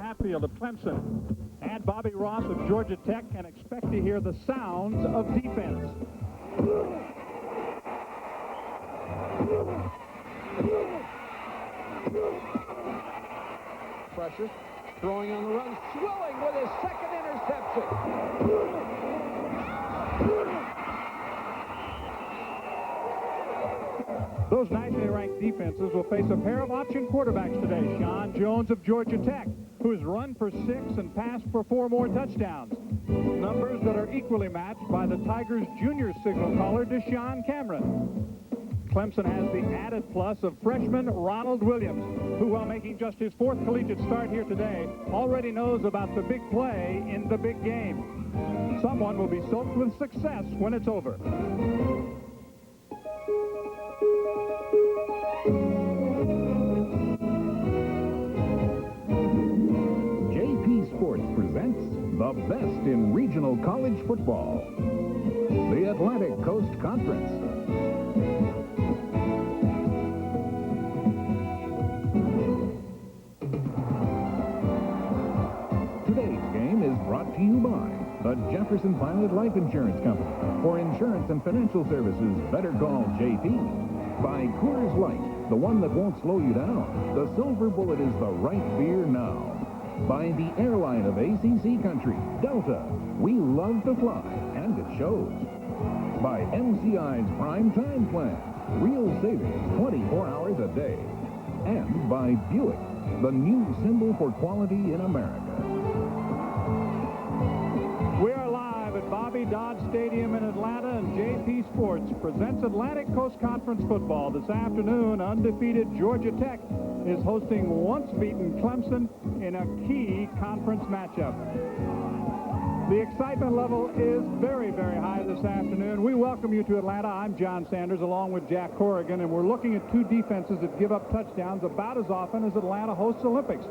Hatfield of Clemson and Bobby Ross of Georgia Tech, and expect to hear the sounds of defense. Pressure, throwing on the run, Swilling with his second interception. Those nationally ranked defenses will face a pair of option quarterbacks today. Sean Jones of Georgia Tech, who has run for 6 and passed for 4 more touchdowns. Numbers that are equally matched by the Tigers' junior signal caller, Deshaun Cameron. Clemson has the added plus of freshman Ronald Williams, who, while making just his 4th collegiate start here today, already knows about the big play in the big game. Someone will be soaked with success when it's over. JP Sports presents the best in regional college football. The Atlantic Coast Conference. Today's game is brought to you by the Jefferson Pilot Life Insurance Company. For insurance and financial services, better call JP. By Coors Light, the one that won't slow you down. The Silver Bullet is the right beer now. By the airline of ACC Country, Delta. We love to fly, and it shows. By MCI's Prime Time Plan. Real savings 24 hours a day. And by Buick, the new symbol for quality in America. We are live at Bobby Dodd Stadium in Atlanta, and JP Sports presents Atlantic Coast Conference football. This afternoon, undefeated Georgia Tech is hosting once-beaten Clemson in a key conference matchup. The excitement level is very, very high this afternoon. We welcome you to Atlanta. I'm John Sanders along with Jack Corrigan, and we're looking at 2 defenses that give up touchdowns about as often as Atlanta hosts Olympics.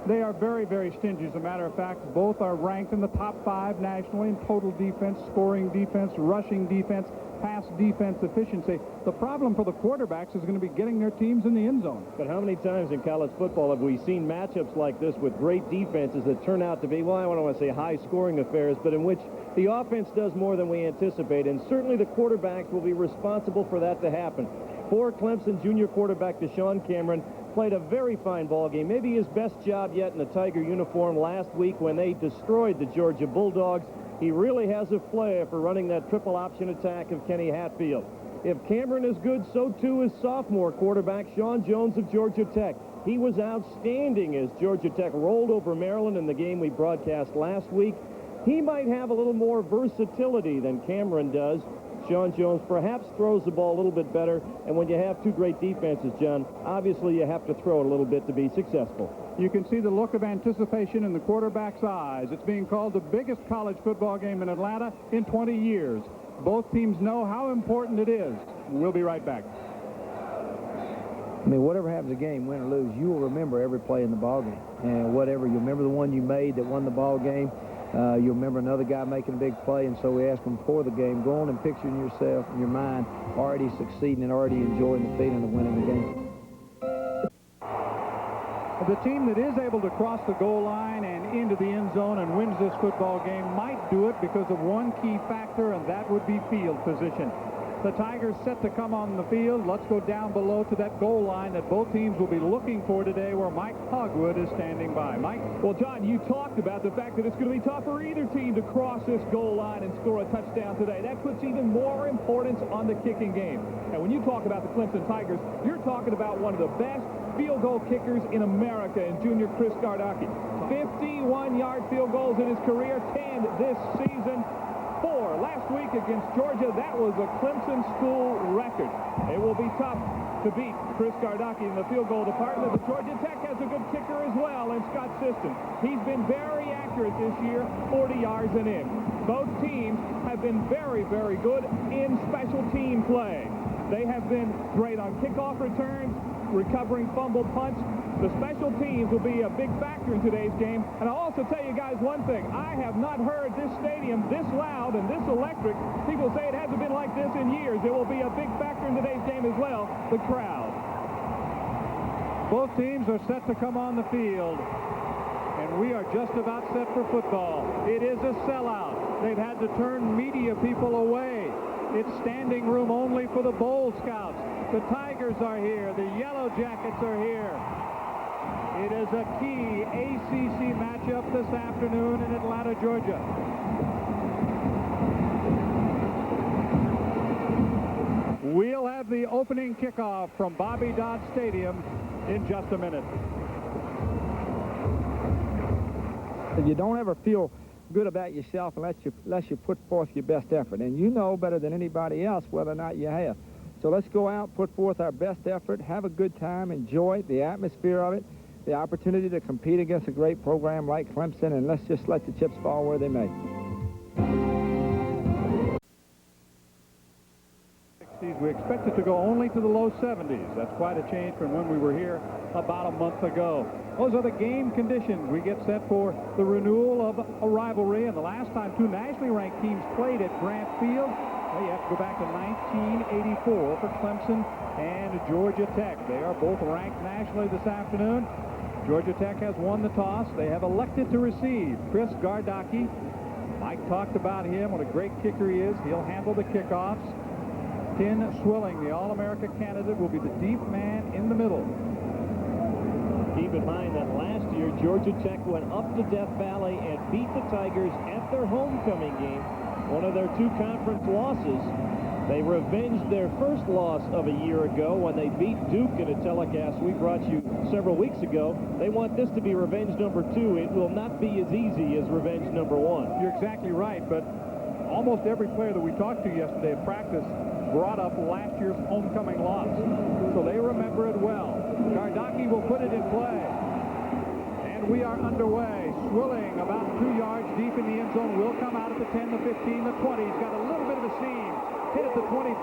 They are very, very stingy. As a matter of fact, both are ranked in the top 5 nationally in total defense, scoring defense, rushing defense, pass defense efficiency. The problem for the quarterbacks is going to be getting their teams in the end zone. But how many times in college football have we seen matchups like this with great defenses that turn out to be, well, I don't want to say high-scoring affairs, but in which the offense does more than we anticipate, and certainly the quarterbacks will be responsible for that to happen. For Clemson, junior quarterback Deshaun Cameron played a very fine ball game, maybe his best job yet in the Tiger uniform last week when they destroyed the Georgia Bulldogs. He really has a flair for running that triple option attack of Kenny Hatfield. If Cameron is good, so too is sophomore quarterback Sean Jones of Georgia Tech. He was outstanding as Georgia Tech rolled over Maryland in the game we broadcast last week. He might have a little more versatility than Cameron does. Sean Jones perhaps throws the ball a little bit better, and when you have 2 great defenses, John, obviously you have to throw it a little bit to be successful. You can see the look of anticipation in the quarterback's eyes. It's being called the biggest college football game in Atlanta in 20 years. Both teams know how important it is. We'll be right back. I mean, whatever happens in the game, win or lose, you will remember every play in the ball game. And whatever, you remember the one you made that won the ball game. You remember another guy making a big play, and so we asked them before the game, go on and picture in yourself, in your mind, already succeeding and already enjoying the feeling of winning the game. The team that is able to cross the goal line and into the end zone and wins this football game might do it because of one key factor, and that would be field position. The Tigers set to come on the field. Let's go down below to that goal line that both teams will be looking for today, where Mike Hogwood is standing by. Mike? Well, John, you talked about the fact that it's going to be tough for either team to cross this goal line and score a touchdown today. That puts even more importance on the kicking game. And when you talk about the Clemson Tigers, you're talking about one of the best field goal kickers in America in junior Chris Gardocki. 51-yard field goals in his career, 10 this season. 4 last week against Georgia. That was a Clemson school record. It will be tough to beat Chris Gardocki in the field goal department, but Georgia Tech has a good kicker as well in Scott Siston. He's been very accurate this year, 40 yards and in. Both teams have been very, very good in special team play. They have been great on kickoff returns, recovering fumbled punts. The special teams will be a big factor in today's game. And I'll also tell you guys one thing. I have not heard this stadium this loud and this electric. People say it hasn't been like this in years. It will be a big factor in today's game as well, the crowd. Both teams are set to come on the field. And we are just about set for football. It is a sellout. They've had to turn media people away. It's standing room only for the Bowl Scouts. The Tigers are here. The Yellow Jackets are here. It is a key ACC matchup this afternoon in Atlanta, Georgia. We'll have the opening kickoff from Bobby Dodd Stadium in just a minute. You don't ever feel good about yourself unless you put forth your best effort. And you know better than anybody else whether or not you have. So let's go out, put forth our best effort, have a good time, enjoy it, the atmosphere of it, the opportunity to compete against a great program like Clemson, and let's just let the chips fall where they may. We expect it to go only to the low 70s. That's quite a change from when we were here about a month ago. Those are the game conditions. We get set for the renewal of a rivalry, and the last time two nationally ranked teams played at Grant Field, well, you have to go back to 1984 for Clemson and Georgia Tech. They are both ranked nationally this afternoon. Georgia Tech has won the toss. They have elected to receive Chris Gardocki. Mike talked about him, what a great kicker he is. He'll handle the kickoffs. Ken Swilling, the All-America candidate, will be the deep man in the middle. Keep in mind that last year, Georgia Tech went up to Death Valley and beat the Tigers at their homecoming game, one of their two conference losses. They revenged their first loss of a year ago when they beat Duke in a telecast we brought you several weeks ago. They want this to be revenge number 2. It will not be as easy as revenge number 1. You're exactly right, but almost every player that we talked to yesterday at practice brought up last year's homecoming loss, so they remember it well. Gardocki will put it in play, and we are underway. Swilling about 2 yards deep in the end zone, will come out at the 10, the 15, the 20. He's got a little bit of a seam, hit at the 25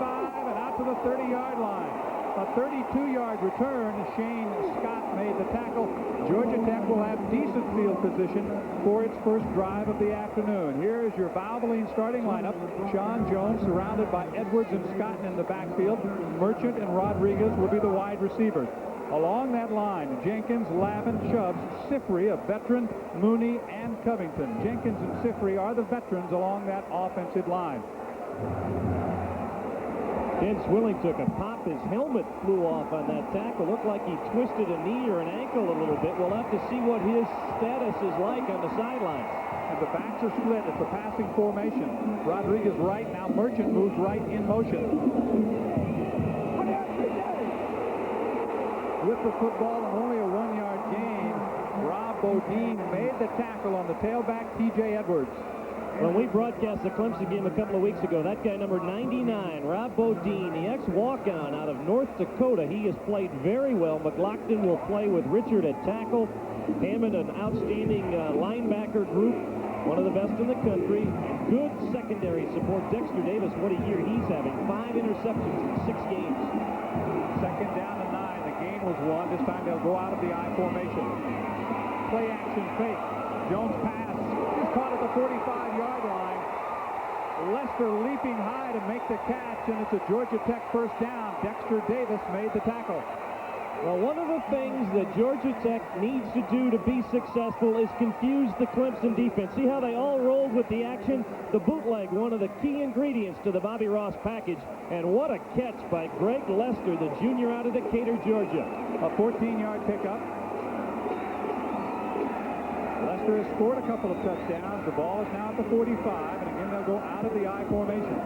and out to the 30-yard line. A 32-yard return. Shane Scott made the tackle. Georgia Tech will have decent field position for its first drive of the afternoon. Here is your Valvoline starting lineup. Sean Jones surrounded by Edwards and Scott in the backfield. Merchant and Rodriguez will be the wide receivers. Along that line, Jenkins, Lavin, Chubbs, Sifri, a veteran, Mooney, and Covington. Jenkins and Sifri are the veterans along that offensive line. Ken Swilling took a pop. His helmet flew off on that tackle. Looked like he twisted a knee or an ankle a little bit. We'll have to see what his status is like on the sidelines. And the backs are split. It's a passing formation. Rodriguez right. Now Merchant moves right in motion. With the football and only a 1-yard gain, Rob Bodine made the tackle on the tailback, T.J. Edwards. When we broadcast the Clemson game a couple of weeks ago, that guy number 99, Rob Bodine, the ex-walk-on out of North Dakota, he has played very well. McLaughlin will play with Richard at tackle. Hammond, an outstanding linebacker group, one of the best in the country. Good secondary support. Dexter Davis, what a year he's having. 5 interceptions in 6 games. Second down and 9. The gain was won. This time they'll go out of the I formation. Play action fake. Jones pass. He's caught at the 45-yard line. Lester leaping high to make the catch, and it's a Georgia Tech first down. Dexter Davis made the tackle. Well, one of the things that Georgia Tech needs to do to be successful is confuse the Clemson defense. See how they all rolled with the action? The bootleg, one of the key ingredients to the Bobby Ross package. And what a catch by Greg Lester, the junior out of Decatur, Georgia. A 14-yard pickup. Lester has scored a couple of touchdowns. The ball is now at the 45, and again they'll go out of the I formation.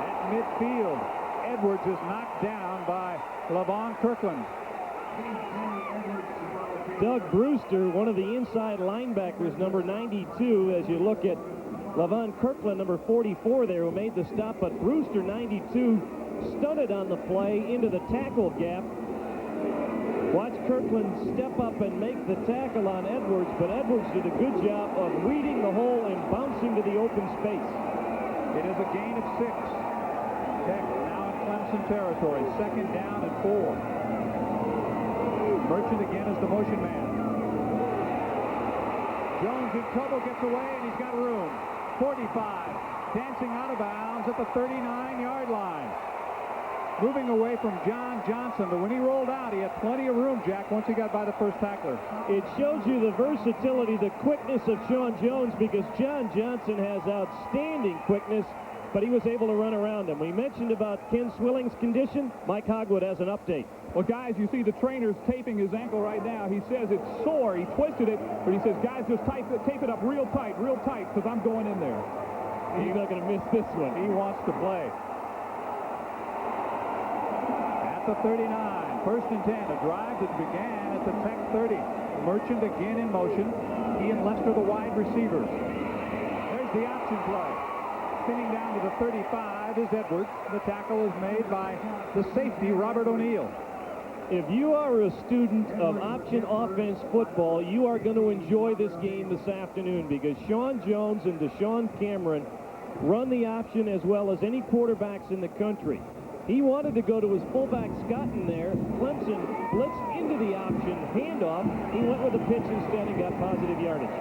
At midfield, Edwards is knocked down by Levon Kirkland. Doug Brewster, one of the inside linebackers, number 92, as you look at Levon Kirkland, number 44 there, who made the stop, but Brewster, 92, stunted on the play into the tackle gap. Watch Kirkland step up and make the tackle on Edwards, but Edwards did a good job of reading the hole and bouncing to the open space. It is a gain of 6. Tech now in Clemson territory. Second down and 4. Merchant again is the motion man. Jones in trouble, gets away, and he's got room. 45, dancing out of bounds at the 39-yard line. moving away from John Johnson, but when he rolled out, he had plenty of room, Jack, once he got by the first tackler. It shows you the versatility, the quickness of Sean Jones, because John Johnson has outstanding quickness, but he was able to run around him. We mentioned about Ken Swilling's condition. Mike Hogwood has an update. Well, guys, you see the trainer's taping his ankle right now. He says it's sore. He twisted it, but he says, guys, just tape it up real tight, because I'm going in there. He's not going to miss this one. He wants to play. At the 39, first and 10, a drive that began at the Tech 30. Merchant again in motion. Ian Lester, the wide receivers. There's the option play. Spinning down to the 35 is Edwards. The tackle is made by the safety, Robert O'Neill. If you are a student of option offense football, you are going to enjoy this game this afternoon, because Sean Jones and Deshaun Cameron run the option as well as any quarterbacks in the country. He wanted to go to his fullback Scott in there. Clemson blitzed into the option handoff. He went with the pitch instead and got positive yardage.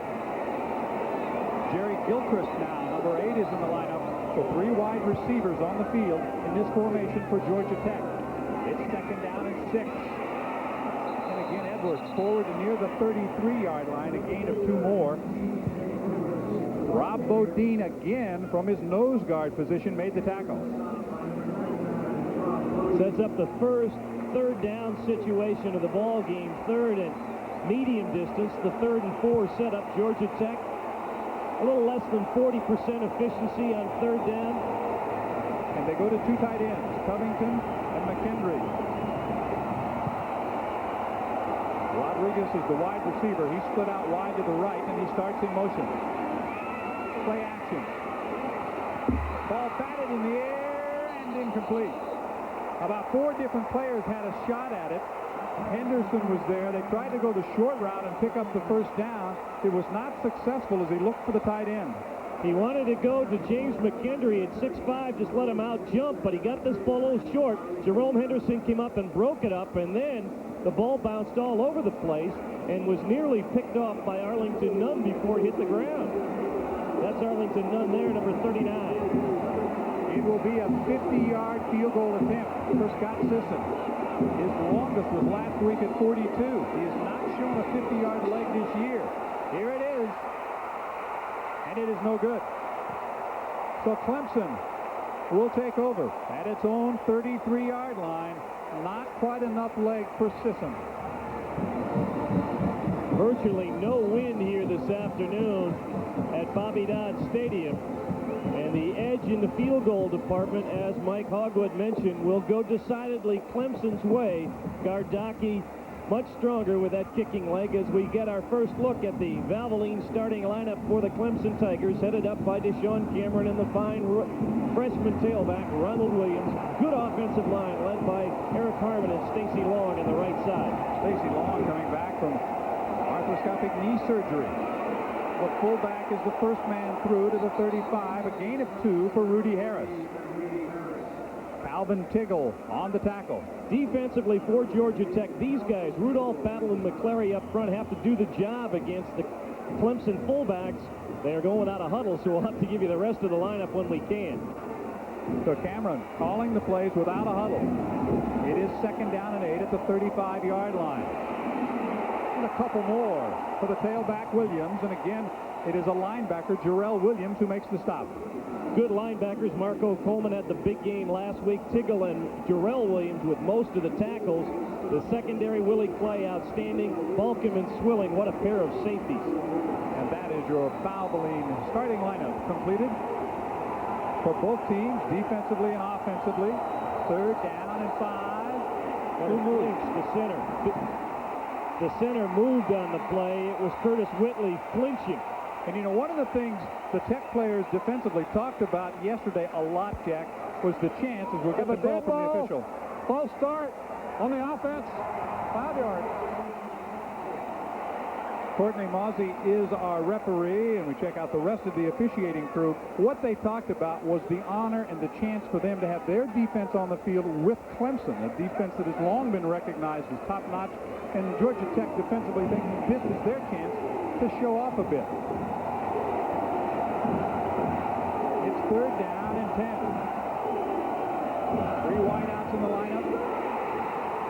Jerry Gilchrist now, number 8, is in the lineup. So 3 wide receivers on the field in this formation for Georgia Tech. It's second down and 6. And again, Edwards forward to near the 33-yard line, a gain of 2 more. Rob Bodine again from his nose guard position made the tackle. Sets up the first third down situation of the ball game. Third and medium distance. The 3rd and 4 setup. Georgia Tech a little less than 40% efficiency on third down. And they go to 2 tight ends, Covington and McKendry. Rodriguez is the wide receiver. He split out wide to the right, and he starts in motion. Play action. Ball batted in the air and incomplete. About 4 different players had a shot at it. Henderson was there. They tried to go the short route and pick up the first down. It was not successful as he looked for the tight end. He wanted to go to James McKendry at 6'5", just let him out jump, but he got this ball a little short. Jerome Henderson came up and broke it up, and then the ball bounced all over the place and was nearly picked off by Arlington Nunn before it hit the ground. That's Arlington Nunn there, number 39. It will be a 50-yard field goal attempt for Scott Sisson. His longest was last week at 42. He has not shown a 50-yard leg this year. Here it is. And it is no good. So Clemson will take over at its own 33-yard line. Not quite enough leg for Sisson. Virtually no wind here this afternoon at Bobby Dodd Stadium. And the edge in the field goal department, as Mike Hogwood mentioned, will go decidedly Clemson's way. Gardocki much stronger with that kicking leg as we get our first look at the Valvoline starting lineup for the Clemson Tigers, headed up by Deshaun Cameron and the fine freshman tailback, Ronald Williams. Good offensive line led by Eric Harmon and Stacy Long on the right side. Stacy Long coming back from arthroscopic knee surgery. The fullback is the first man through to the 35, a gain of 2 for Rudy Harris. Alvin Tiggle on the tackle. Defensively for Georgia Tech, these guys, Rudolph, Battle, and McClary up front, have to do the job against the Clemson fullbacks. They are going without a huddle, so we'll have to give you the rest of the lineup when we can. So Cameron calling the plays without a huddle. It is second down and 8 at the 35-yard line. And a couple more for the tailback Williams, and again it is a linebacker, Jarrell Williams, who makes the stop. Good linebackers. Marco Coleman had the big game last week. Tiggle and Jarrell Williams with most of the tackles. The secondary, Willie Clay, outstanding. Balcom and Swilling, what a pair of safeties. And that is your Valvoline starting lineup completed for both teams, defensively and offensively. Third down and 5. Who moves? The center. The center moved on the play. It was Curtis Whitley flinching. And, you know, one of the things the Tech players defensively talked about yesterday a lot, Jack, was the chance, as we'll get the call from the official. False start on the offense. 5 yards. Courtney Mozzie is our referee, and we check out the rest of the officiating crew. What they talked about was the honor and the chance for them to have their defense on the field with Clemson, a defense that has long been recognized as top-notch, and Georgia Tech defensively thinking this is their chance to show off a bit. It's third down and 10. 3 wideouts in the lineup.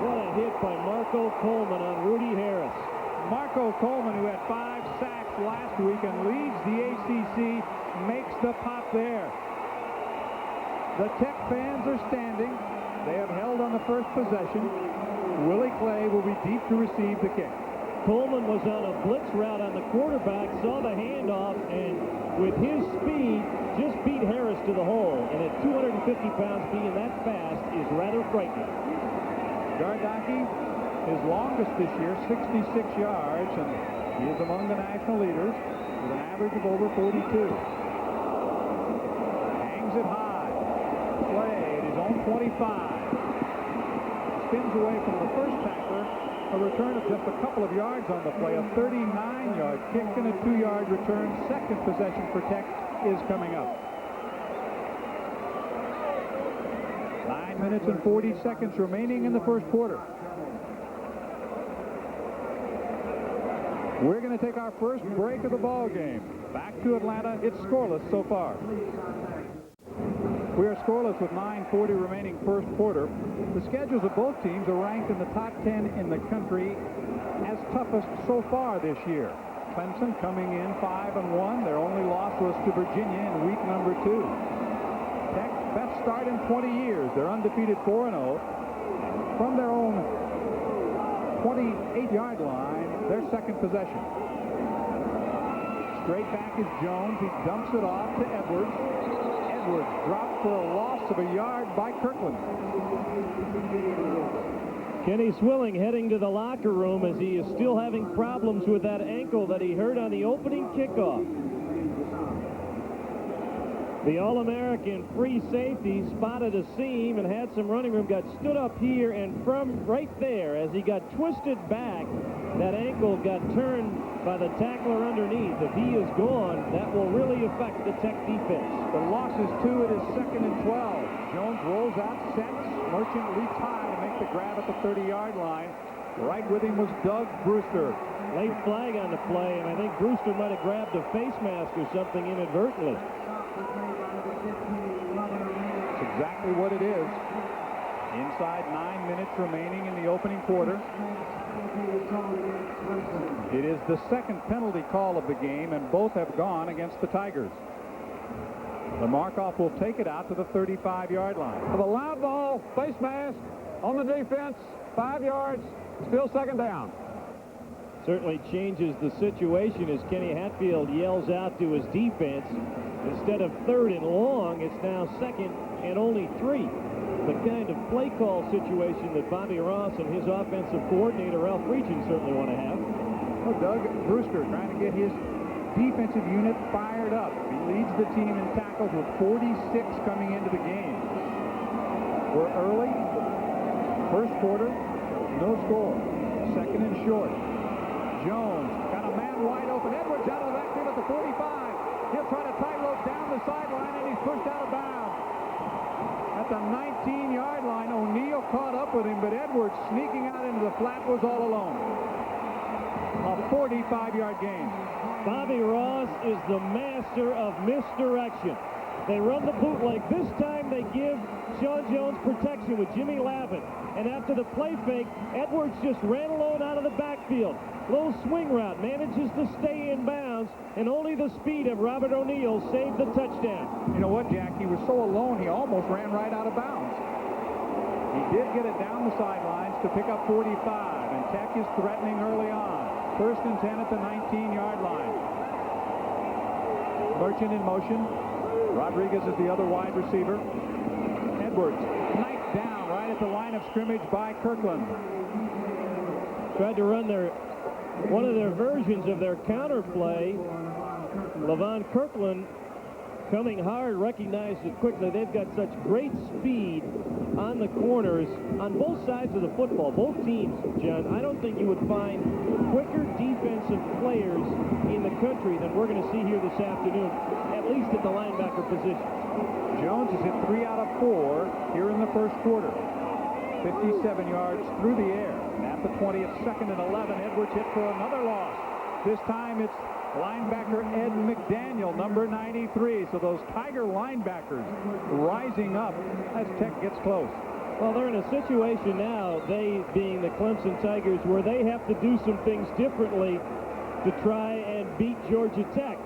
What a hit by Marco Coleman on Rudy Harris. Marco Coleman, who had 5 sacks last week and leads the ACC, makes the pop there. The Tech fans are standing. They have held on the first possession. Willie Clay will be deep to receive the kick. Coleman was on a blitz route on the quarterback, saw the handoff, and with his speed, just beat Harris to the hole. And at 250 pounds, being that fast is rather frightening. Gardocki, his longest this year, 66 yards, and he is among the national leaders with an average of over 42. Hangs it high. Play at his own 25. Spins away from the first tackler. A return of just a couple of yards on the play. A 39-yard kick and a 2-yard return. Second possession for Tech is coming up. 9 minutes and 40 seconds remaining in the first quarter. We're going to take our first break of the ball game. Back to Atlanta. It's scoreless so far. We are scoreless with 9:40 remaining first quarter. The schedules of both teams are ranked in the top 10 in the country as toughest so far this year. Clemson coming in 5-1. Their only loss was to Virginia in week number 2. Tech, best start in 20 years. They're undefeated 4-0. From their own 28-yard line, their second possession. Straight back is Jones. He dumps it off to Edwards. Edwards dropped for a loss of a yard by Kirkland. Kenny Swilling heading to the locker room as he is still having problems with that ankle that he hurt on the opening kickoff. The All-American free safety spotted a seam and had some running room, got stood up here, and from right there, as he got twisted back, that ankle got turned by the tackler underneath. If he is gone, that will really affect the Tech defense. The loss is 2. It is 2nd and 12. Jones rolls out, sets. Merchant leaps high to make the grab at the 30-yard line. Right with him was Doug Brewster. Late flag on the play, and I think Brewster might have grabbed a face mask or something inadvertently. That's exactly what it is. Inside 9 minutes remaining in the opening quarter. It is the second penalty call of the game, and both have gone against the Tigers. The Markoff will take it out to the 35-yard line. The loud ball, face mask on the defense, 5 yards, still second down. Certainly changes the situation as Kenny Hatfield yells out to his defense. Instead of 3rd and long, it's now 2nd and only 3. The kind of play call situation that Bobby Ross and his offensive coordinator, Ralph Regan, certainly want to have. Well, Doug Brewster trying to get his defensive unit fired up. He leads the team in tackles with 46 coming into the game. We're early. First quarter, no score. 2nd and short. Jones got a man wide open. Edwards out of the backfield at the 45. He'll try to tightrope down the sideline, and he's pushed out of bounds. At the 19-yard line, O'Neal caught up with him, but Edwards sneaking out into the flat was all alone. A 45-yard gain. Bobby Ross is the master of misdirection. They run the bootleg. This time they give Sean Jones protection with Jimmy Lavin. And after the play fake, Edwards just ran alone out of the backfield. Little swing route, manages to stay in bounds, and only the speed of Robert O'Neal saved the touchdown. You know what, Jack? He was so alone, he almost ran right out of bounds. He did get it down the sidelines to pick up 45, and Tech is threatening early on. 1st and 10 at the 19-yard line. Merchant in motion. Rodriguez is the other wide receiver. Edwards knifed down right at the line of scrimmage by Kirkland. Tried to run one of their versions of their counter play. Levon Kirkland coming hard, recognized it quickly. They've got such great speed on the corners on both sides of the football. Both teams, John, I don't think you would find quicker defensive players in the country than we're going to see here this afternoon, at least at the linebacker position. Jones has hit 3 out of 4 here in the first quarter. 57 yards through the air. And at the 20, it's 2nd and 11. Edwards hit for another loss. This time it's linebacker Ed McDaniel, number 93. So those Tiger linebackers rising up as Tech gets close. Well, they're in a situation now, they being the Clemson Tigers, where they have to do some things differently to try and beat Georgia Tech.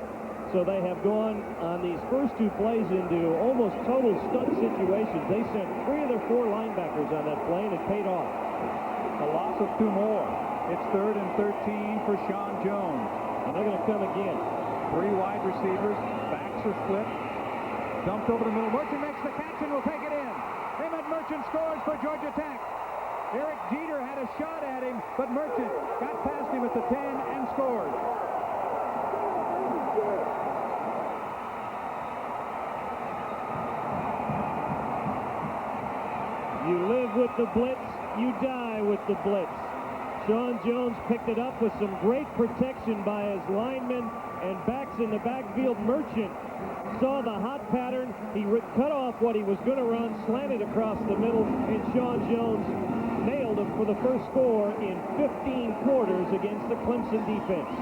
So they have gone on these first two plays into almost total stunt situations. They sent 3 of their 4 linebackers on that play, and it paid off. A loss of 2 more. It's 3rd and 13 for Sean Jones. And they're going to come again. 3 wide receivers. Backs are split. Dumped over the middle. Merchant makes the catch and will take it in. Emmett Merchant scores for Georgia Tech. Eric Jeter had a shot at him, but Merchant got past him at the 10 and scored. You live with the blitz, you die with the blitz. Sean Jones picked it up with some great protection by his linemen and backs in the backfield. Merchant saw the hot pattern. He cut off what he was going to run, slanted across the middle, and Sean Jones nailed him for the first score in 15 quarters against the Clemson defense.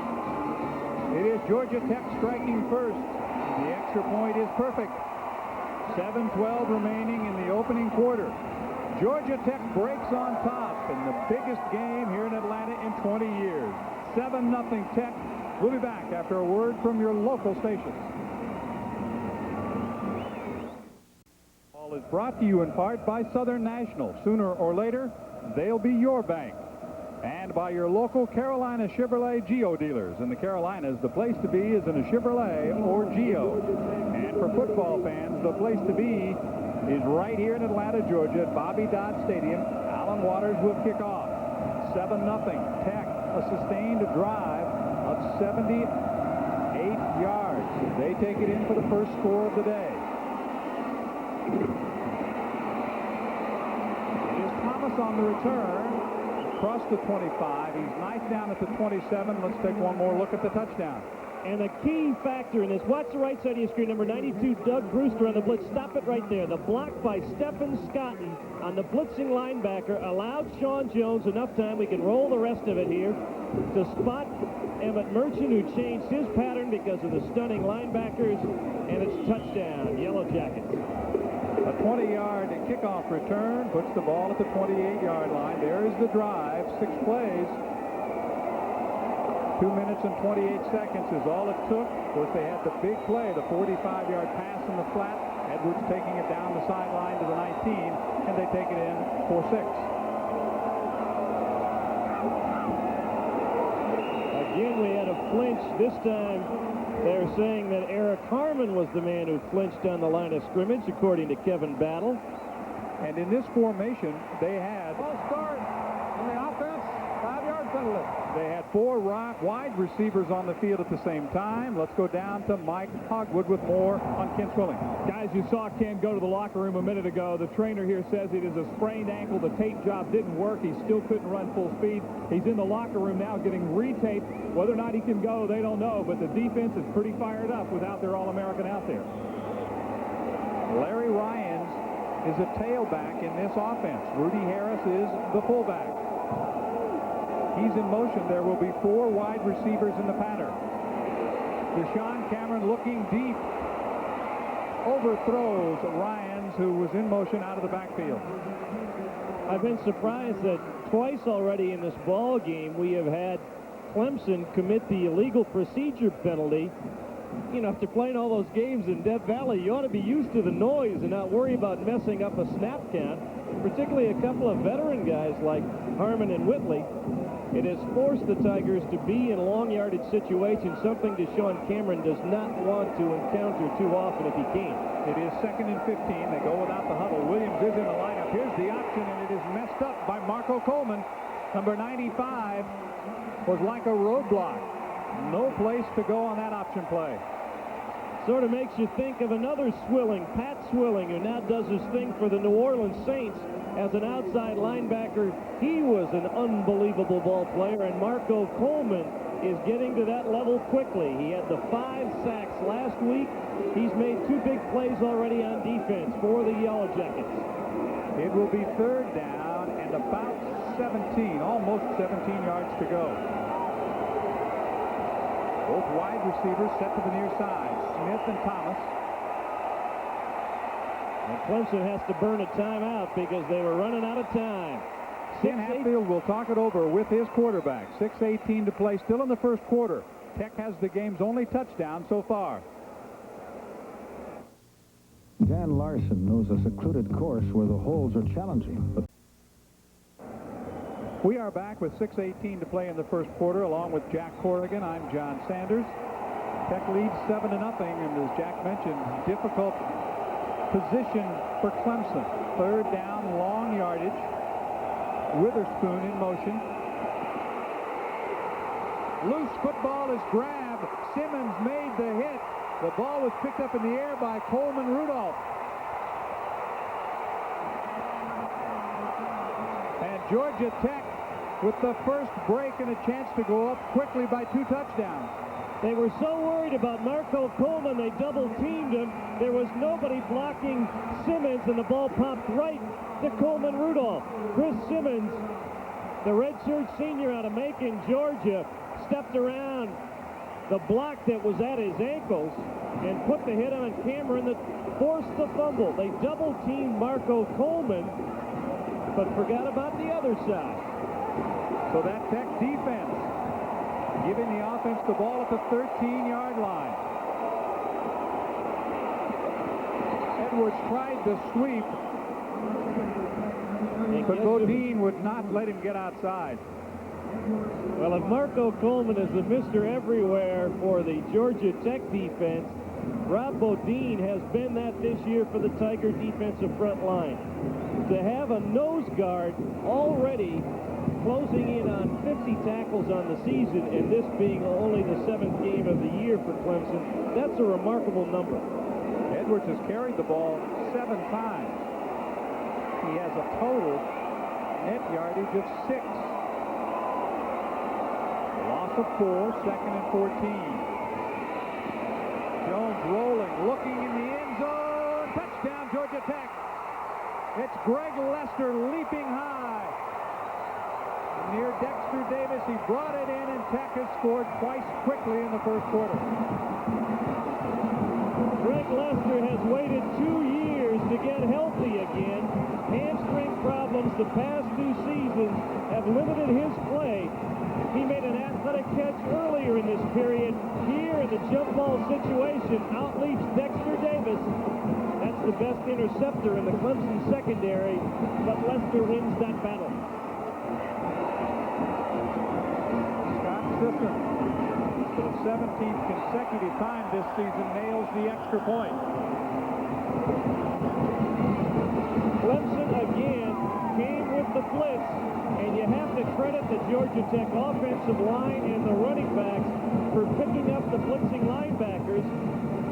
It is Georgia Tech striking first. The extra point is perfect. 7:12 remaining in the opening quarter. Georgia Tech breaks on top in the biggest game here in Atlanta in 20 years. 7-0 Tech. We'll be back after a word from your local station. All is brought to you in part by Southern National. Sooner or later, they'll be your bank. And by your local Carolina Chevrolet Geo dealers. In the Carolinas, the place to be is in a Chevrolet or Geo. And for football fans, the place to be is right here in Atlanta, Georgia, at Bobby Dodd Stadium. Alan Waters will kick off. 7-0 Tech, a sustained drive of 78 yards. They take it in for the first score of the day. It is Thomas on the return. Across the 25. He's knifed down at the 27. Let's take one more look at the touchdown. And a key factor in this, watch the right side of your screen, number 92, Doug Brewster on the blitz. Stop it right there. The block by Stephen Scotton on the blitzing linebacker allowed Sean Jones enough time, we can roll the rest of it here, to spot Emmett Merchant, who changed his pattern because of the stunning linebackers, and it's touchdown, Yellow Jackets. A 20-yard kickoff return puts the ball at the 28-yard line. There is the drive, 6 plays. 2 minutes and 28 seconds is all it took. Of course, they had the big play, the 45-yard pass in the flat. Edwards taking it down the sideline to the 19, and they take it in for 6. Again, we had a flinch. This time, they're saying that Eric Harmon was the man who flinched on the line of scrimmage, according to Kevin Battle. And in this formation, they had... False start on the offense, 5-yard penalty. They had 4 wide receivers on the field at the same time. Let's go down to Mike Hogwood with more on Ken Swilling. Guys, you saw Ken go to the locker room a minute ago. The trainer here says it is a sprained ankle. The tape job didn't work. He still couldn't run full speed. He's in the locker room now getting retaped. Whether or not he can go, they don't know. But the defense is pretty fired up without their All-American out there. Larry Ryans is a tailback in this offense. Rudy Harris is the fullback. He's in motion. There will be 4 wide receivers in the pattern. Deshaun Cameron looking deep. Overthrows Ryans, who was in motion out of the backfield. I've been surprised that twice already in this ball game we have had Clemson commit the illegal procedure penalty. You know, after playing all those games in Death Valley, you ought to be used to the noise and not worry about messing up a snap count, particularly a couple of veteran guys like Harmon and Whitley. It has forced the Tigers to be in long-yardage situations, something Deshaun Cameron does not want to encounter too often if he can. It is 2nd and 15. They go without the huddle. Williams is in the lineup. Here's the option, and it is messed up by Marco Coleman. Number 95 was like a roadblock. No place to go on that option play. Sort of makes you think of another Swilling, Pat Swilling, who now does his thing for the New Orleans Saints as an outside linebacker. He was an unbelievable ball player, and Marco Coleman is getting to that level quickly. He had the 5 sacks last week. He's made 2 big plays already on defense for the Yellow Jackets. It will be 3rd down and about 17, almost 17 yards to go. Both wide receivers set to the near side. Smith and Thomas. And Clemson has to burn a timeout because they were running out of time. Ken Hatfield will talk it over with his quarterback. 6:18 to play, still in the first quarter. Tech has the game's only touchdown so far. Dan Larson knows a secluded course where the holes are challenging. But we are back with 6:18 to play in the first quarter, along with Jack Corrigan. I'm John Sanders. Tech leads 7-0, and as Jack mentioned, difficult position for Clemson. Third down, long yardage. Witherspoon in motion. Loose football is grabbed. Simmons made the hit. The ball was picked up in the air by Coleman Rudolph. And Georgia Tech with the first break and a chance to go up quickly by 2 touchdowns. They were so worried about Marco Coleman, they double-teamed him. There was nobody blocking Simmons, and the ball popped right to Coleman Rudolph. Chris Simmons, the redshirt senior out of Macon, Georgia, stepped around the block that was at his ankles and put the hit on Cameron that forced the fumble. They double-teamed Marco Coleman, but forgot about the other side. So that Tech defense giving the offense the ball at the 13-yard line. Edwards tried to sweep, but Bodine would not let him get outside. Well, if Marco Coleman is the Mr. Everywhere for the Georgia Tech defense, Rob Bodine has been that this year for the Tiger defensive front line. To have a nose guard already closing in on 50 tackles on the season, and this being only the 7th game of the year for Clemson, that's a remarkable number. Edwards has carried the ball 7 times. He has a total net yardage of 6. Loss of 4, 2nd and 14. Jones rolling, looking in the end zone. Touchdown, Georgia Tech. It's Greg Lester leaping high. Near Dexter Davis, he brought it in, and Tech has scored twice quickly in the first quarter. Greg Lester has waited 2 years to get healthy again. Hamstring problems the past 2 seasons have limited his play. He made an athletic catch earlier in this period. Here in the jump ball situation, outleaps Dexter Davis. That's the best interceptor in the Clemson secondary, but Lester wins that battle. System for the 17th consecutive time this season nails the extra point. Clemson again came with the blitz, and you have to credit the Georgia Tech offensive line and the running backs for picking up the blitzing linebackers.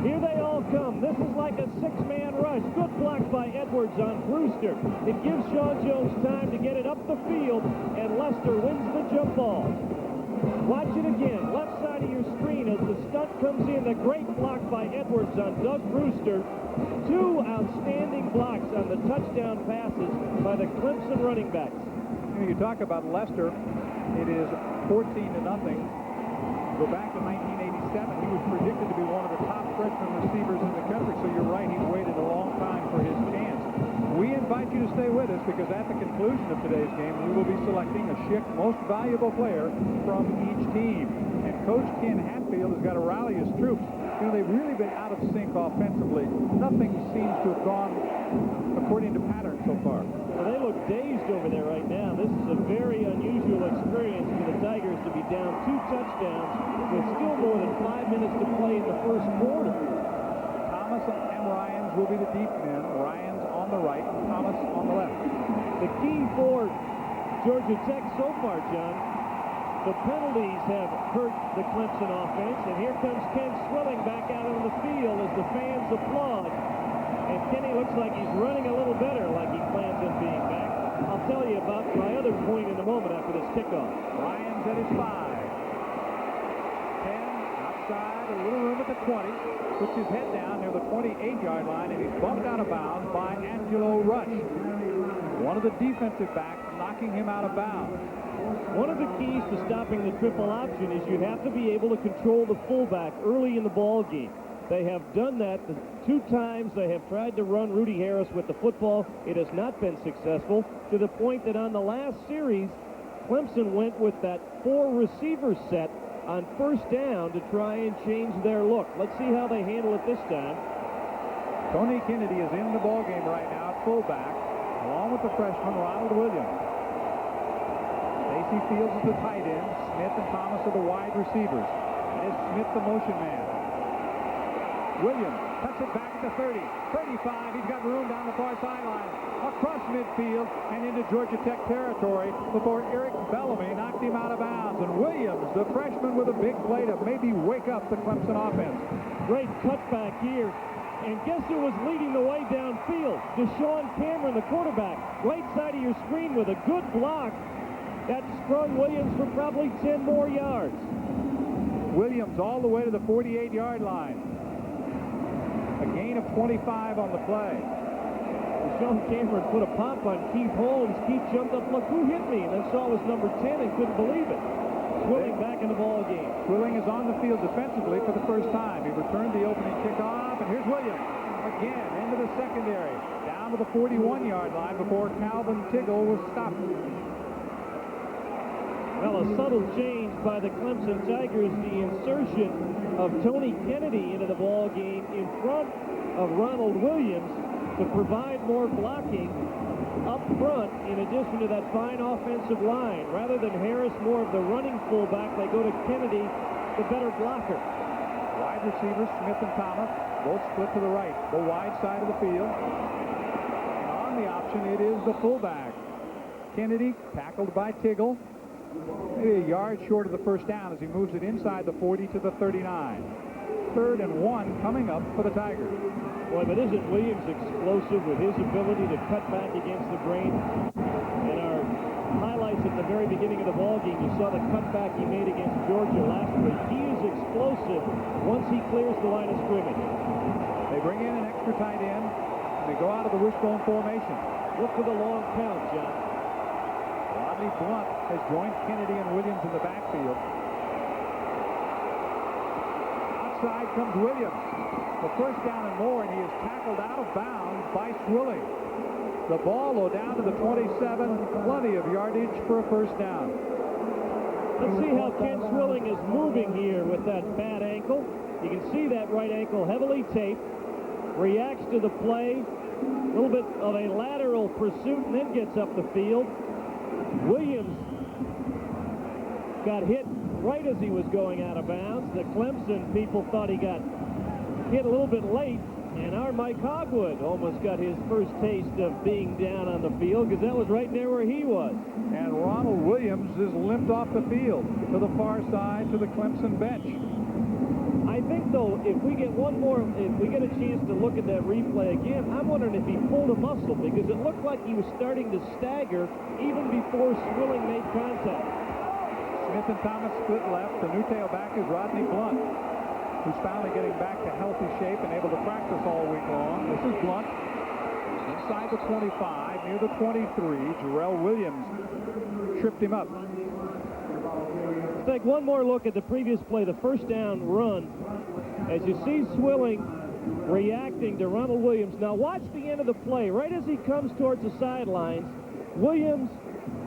Here they all come. This is like a 6-man rush. Good block by Edwards on Brewster. It gives Sean Jones time to get it up the field, and Lester wins the jump ball. Watch it again, left side of your screen as the stunt comes in. The great block by Edwards on Doug Brewster. 2 outstanding blocks on the touchdown passes by the Clemson running backs. You talk about Lester, it is 14-0. Go back to 1987, he was predicted to be one of the top freshman receivers in the country, so you're right, he's waited a long time for his chance. We invite you to stay with us because at the conclusion of today's game, we will be selecting a Schick most valuable player from each team. And Coach Ken Hatfield has got to rally his troops. You know, they've really been out of sync offensively. Nothing seems to have gone according to pattern so far. Well, they look dazed over there right now. This is a very unusual experience for the Tigers to be down 2 touchdowns with still more than 5 minutes to play in the first quarter. Thomas and Ryans will be the deep men. Ryans on the right, Thomas on the left. The key for Georgia Tech so far, John, the penalties have hurt the Clemson offense, and here comes Ken Swilling back out on the field as the fans applaud. And Kenny looks like he's running a little better, like he plans on being back. I'll tell you about my other point in a moment after this kickoff. Ryans at his 5. 10 outside, a little room at the 20. Puts his head down near the 28-yard line, and he's bumped out of bounds by Angelo Rush. One of the defensive backs knocking him out of bounds. One of the keys to stopping the triple option is you have to be able to control the fullback early in the ball game. They have done that the 2 times they have tried to run Rudy Harris with the football. It has not been successful, to the point that on the last series, Clemson went with that 4-receiver set on first down to try and change their look. Let's see how they handle it this time. Tony Kennedy is in the ballgame right now at fullback, along with the freshman Ronald Williams. Stacey Fields is the tight end. Smith and Thomas are the wide receivers. And is Smith the motion man? Williams cuts it back to 30, 35. He's got room down the far sideline, across midfield and into Georgia Tech territory before Eric Bellamy knocked him out of bounds. And Williams, the freshman, with a big play to maybe wake up the Clemson offense. Great cutback here. And guess who was leading the way downfield? Deshaun Cameron, the quarterback. Right side of your screen with a good block. That sprung Williams for probably 10 more yards. Williams all the way to the 48-yard line. A gain of 25 on the play. Deshaun Cameron put a pop on Keith Holmes. Keith jumped up, look, who hit me? And then saw it was number 10 and couldn't believe it. Swilling back in the ball game. Swilling is on the field defensively for the first time. He returned the opening kickoff, and here's Williams again into the secondary, down to the 41-yard line before Calvin Tiggle was stopped. Well, a subtle change by the Clemson Tigers, the insertion of Tony Kennedy into the ball game in front of Ronald Williams to provide more blocking up front, in addition to that fine offensive line. Rather than Harris, more of the running fullback, they go to Kennedy, the better blocker. Wide receivers, Smith and Thomas, both split to the right, the wide side of the field. And on the option, it is the fullback. Kennedy tackled by Tiggle. Maybe a yard short of the first down as he moves it inside the 40 to the 39. 3rd and 1 coming up for the Tigers. Boy, but isn't Williams explosive with his ability to cut back against the grain? In our highlights at the very beginning of the ballgame, you saw the cutback he made against Georgia last week. He is explosive once he clears the line of scrimmage. They bring in an extra tight end, and they go out of the wishbone formation. Look for the long count, John. Rodney Blunt has joined Kennedy and Williams in the backfield. Outside comes Williams. The first down and more, and he is tackled out of bounds by Swilling. The ball, though, down to the 27. Plenty of yardage for a first down. Let's see how Ken Swilling is moving here with that bad ankle. You can see that right ankle heavily taped. Reacts to the play. A little bit of a lateral pursuit and then gets up the field. Williams got hit right as he was going out of bounds. The Clemson people thought he got hit a little bit late, and our Mike Hogwood almost got his first taste of being down on the field, because that was right there where he was. And Ronald Williams is limped off the field to the far side to the Clemson bench. I think, though, if we get a chance to look at that replay again, I'm wondering if he pulled a muscle, because it looked like he was starting to stagger even before Swilling made contact. Smith and Thomas split left. The new tailback is Rodney Blunt, who's finally getting back to healthy shape and able to practice all week long. This is Blunt inside the 25, near the 23. Jarrell Williams tripped him up. Let's take one more look at the previous play, the first down run. As you see Swilling reacting to Ronald Williams. Now watch the end of the play. Right as he comes towards the sidelines, Williams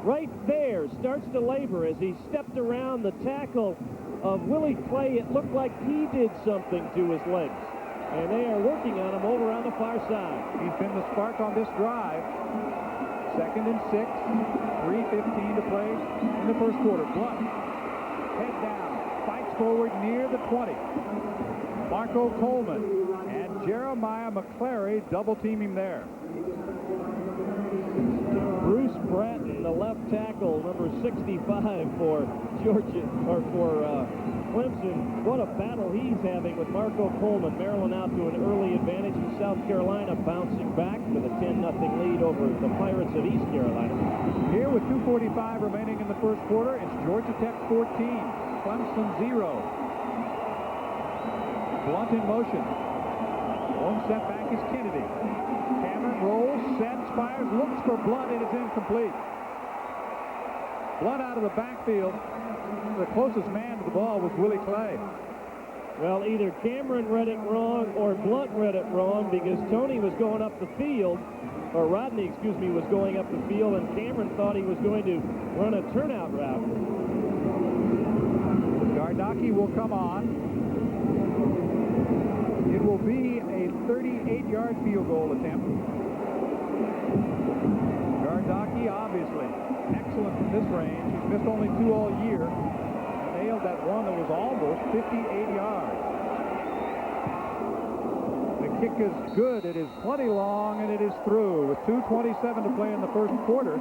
right there starts to labor as he stepped around the tackle of Willie Clay. It looked like he did something to his legs, and they are working on him over on the far side. He's been the spark on this drive. 2nd and 6, 3:15 to play in the first quarter. Blunt, head down, fights forward near the 20. Marco Coleman and Jeremiah McClary double team him there. Bruce Bratton, the left tackle, number 65 for Georgia, or for Clemson. What a battle he's having with Marco Coleman. Maryland out to an early advantage, in South Carolina bouncing back with a 10-0 lead over the Pirates of East Carolina. Here with 2:45 remaining in the first quarter, it's Georgia Tech 14, Clemson 0. Blunt in motion. One step back is Kennedy. Cameron rolls, sets, fires, looks for Blunt, and it's incomplete. Blunt out of the backfield. The closest man to the ball was Willie Clay. Well, either Cameron read it wrong or Blunt read it wrong, because Tony was going up the field, or Rodney, excuse me, was going up the field, and Cameron thought he was going to run a turnout route. Gardocki will come on. It will be a 38-yard field goal attempt. Gardocki, obviously, excellent from this range. He's missed only 2 all year. Nailed that one that was almost 58 yards. The kick is good. It is plenty long, and it is through. With 2:27 to play in the first quarter,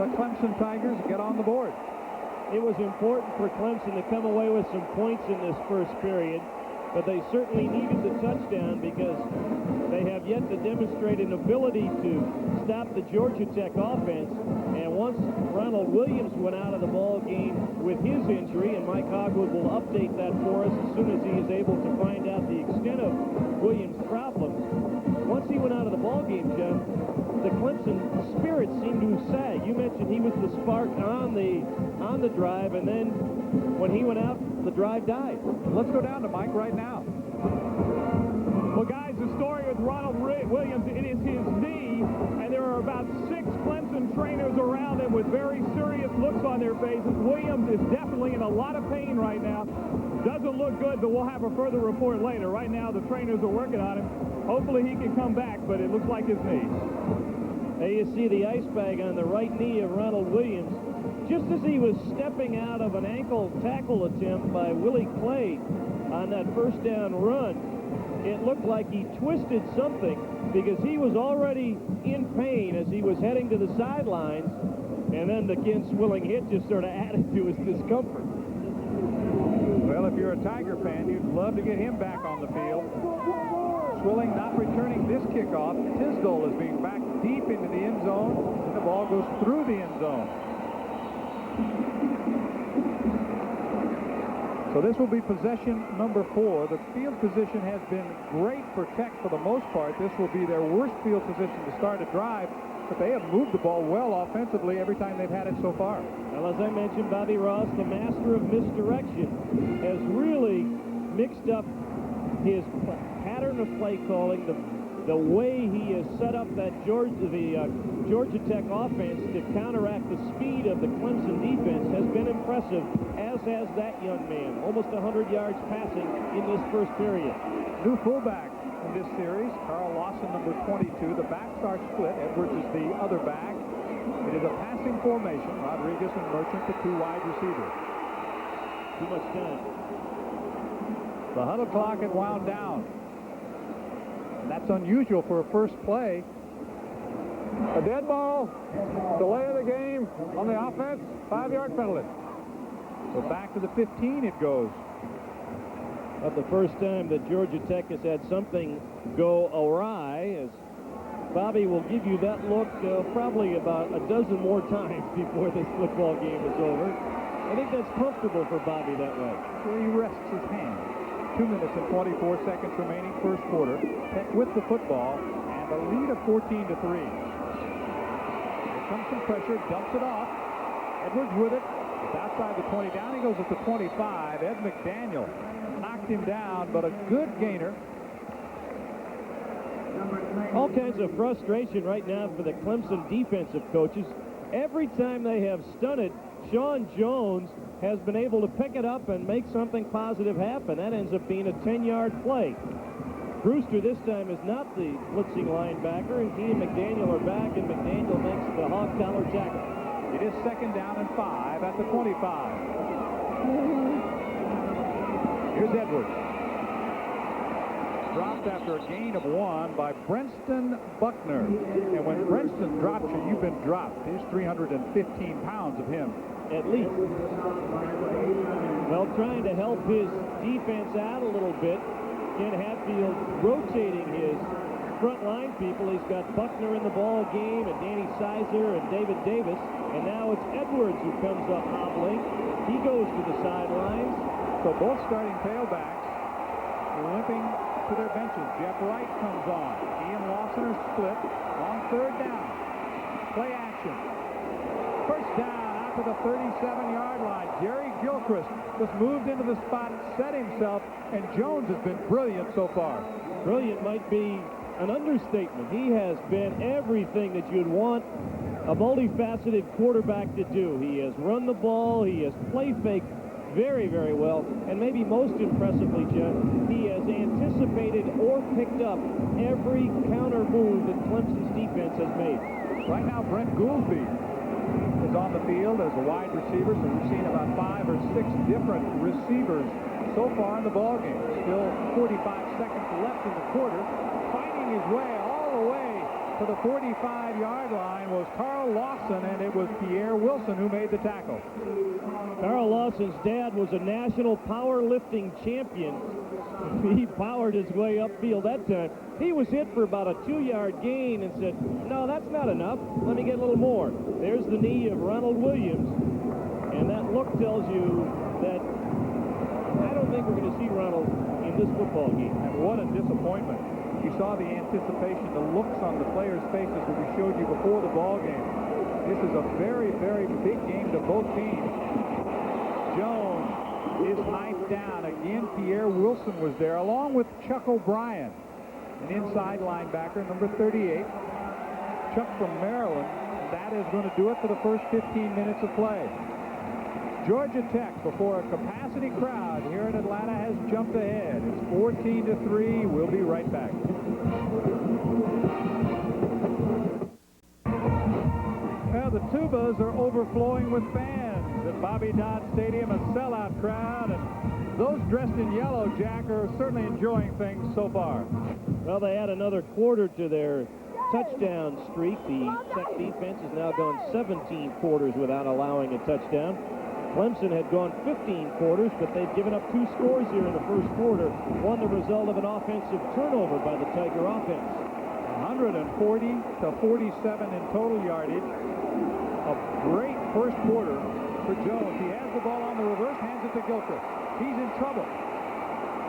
the Clemson Tigers get on the board. It was important for Clemson to come away with some points in this first period, but they certainly needed the touchdown because they have yet to demonstrate an ability to stop the Georgia Tech offense. And once Ronald Williams went out of the ball game with his injury, and Mike Hogwood will update that for us as soon as he is able to find out the extent of Williams' problems. Once he went out of the ball game, Jim, the Clemson spirit seemed to sag. You mentioned he was the spark on the drive, and then when he went out, the drive died. Let's go down to Mike right now. Well, guys, the story with Ronald Williams, it is his knee, and there are about 6 Clemson trainers around him with very serious looks on their faces. Williams is definitely in a lot of pain right now. Doesn't look good, but we'll have a further report later. Right now, the trainers are working on him. Hopefully he can come back, but it looks like his knee. There you see the ice bag on the right knee of Ronald Williams. Just as he was stepping out of an ankle tackle attempt by Willie Clay on that first down run, it looked like he twisted something, because he was already in pain as he was heading to the sidelines, and then the again swilling hit just sort of added to his discomfort. Well, if you're a Tiger fan, you'd love to get him back on the field. Swilling not returning this kickoff. Tisdale is being back deep into the end zone, and the ball goes through the end zone. So this will be possession number 4. The field position has been great for Tech for the most part. This will be their worst field position to start a drive, but they have moved the ball well offensively every time they've had it so far. Well, as I mentioned, Bobby Ross, the master of misdirection, has really mixed up his pattern of play calling, the way he has set up that Georgia Tech offense to counteract the speed of the Clemson defense has been impressive, as has that young man. Almost 100 yards passing in this first period. New fullback in this series, Carl Lawson, number 22. The backs are split. Edwards is the other back. It is a passing formation. Rodriguez and Merchant, the 2 wide receivers. Too much time. The huddle clock had wound down. And that's unusual for a first play. A dead ball, delay of the game on the offense, 5-yard penalty. So back to the 15 it goes. Not the first time that Georgia Tech has had something go awry, as Bobby will give you that look probably about a dozen more times before this football game is over. I think that's comfortable for Bobby that way. Where he rests his hand. 2 minutes and 24 seconds remaining first quarter. Tech with the football and a lead of 14-3. Here comes some pressure, dumps it off. Edwards with it. It's outside the 20. Down he goes at the 25. Ed McDaniel knocked him down, but a good gainer. All kinds of frustration right now for the Clemson defensive coaches. Every time they have stunted, Sean Jones has been able to pick it up and make something positive happen. That ends up being a 10-yard play. Brewster this time is not the blitzing linebacker, and he and McDaniel are back, and McDaniel makes the hog collar tackle. It is 2nd down and 5 at the 25. Here's Edwards. Dropped after a gain of 1 by Brenston Buckner. And when Brenston drops you, you've been dropped. There's 315 pounds of him. At least. Well, trying to help his defense out a little bit. Ken Hatfield rotating his front line people. He's got Buckner in the ball game, and Danny Sizer and David Davis. And now it's Edwards who comes up hobbling. He goes to the sidelines. So both starting tailbacks limping to their benches. Jeff Wright comes on. He and Lawson are split on 3rd down. Play action. First down out to the 37-yard line. Jerry Gilchrist just moved into the spot, set himself, and Jones has been brilliant so far. Brilliant might be an understatement. He has been everything that you'd want a multifaceted quarterback to do. He has run the ball, he has play faked very, very well, and maybe most impressively, Jen, he has anticipated or picked up every counter move that Clemson's defense has made. Right now, Brent Goolsby is on the field as a wide receiver, so we've seen about 5 or 6 different receivers so far in the ballgame. Still 45 seconds left in the quarter. Fighting his way all the way to the 45-yard line was Carl Lawson, and it was Pierre Wilson who made the tackle. Carl Lawson's dad was a national powerlifting champion. He powered his way upfield that time. He was hit for about a 2-yard gain and said, no, that's not enough. Let me get a little more. There's the knee of Ronald Williams, and that look tells you that I don't think we're going to see Ronald in this football game. And what a disappointment. You saw the anticipation, the looks on the players' faces that we showed you before the ball game. This is a very, very big game to both teams. Jones is knifed down. Again, Pierre Wilson was there, along with Chuck O'Brien, an inside linebacker, number 38. Chuck from Maryland. That is going to do it for the first 15 minutes of play. Georgia Tech, before a capacity crowd here in Atlanta, has jumped ahead. It's 14-3. We'll be right back. Well, the Tubas are overflowing with fans at Bobby Dodd Stadium, a sellout crowd, and those dressed in yellow, Jack, are certainly enjoying things so far. Well, they add another quarter to their touchdown streak. The Tech defense has now gone 17 quarters without allowing a touchdown. Clemson had gone 15 quarters, but they've given up 2 scores here in the first quarter, one the result of an offensive turnover by the Tiger offense. 140 to 47 in total yardage. A great first quarter for Jones. He has the ball on the reverse, hands it to Gilchrist. He's in trouble,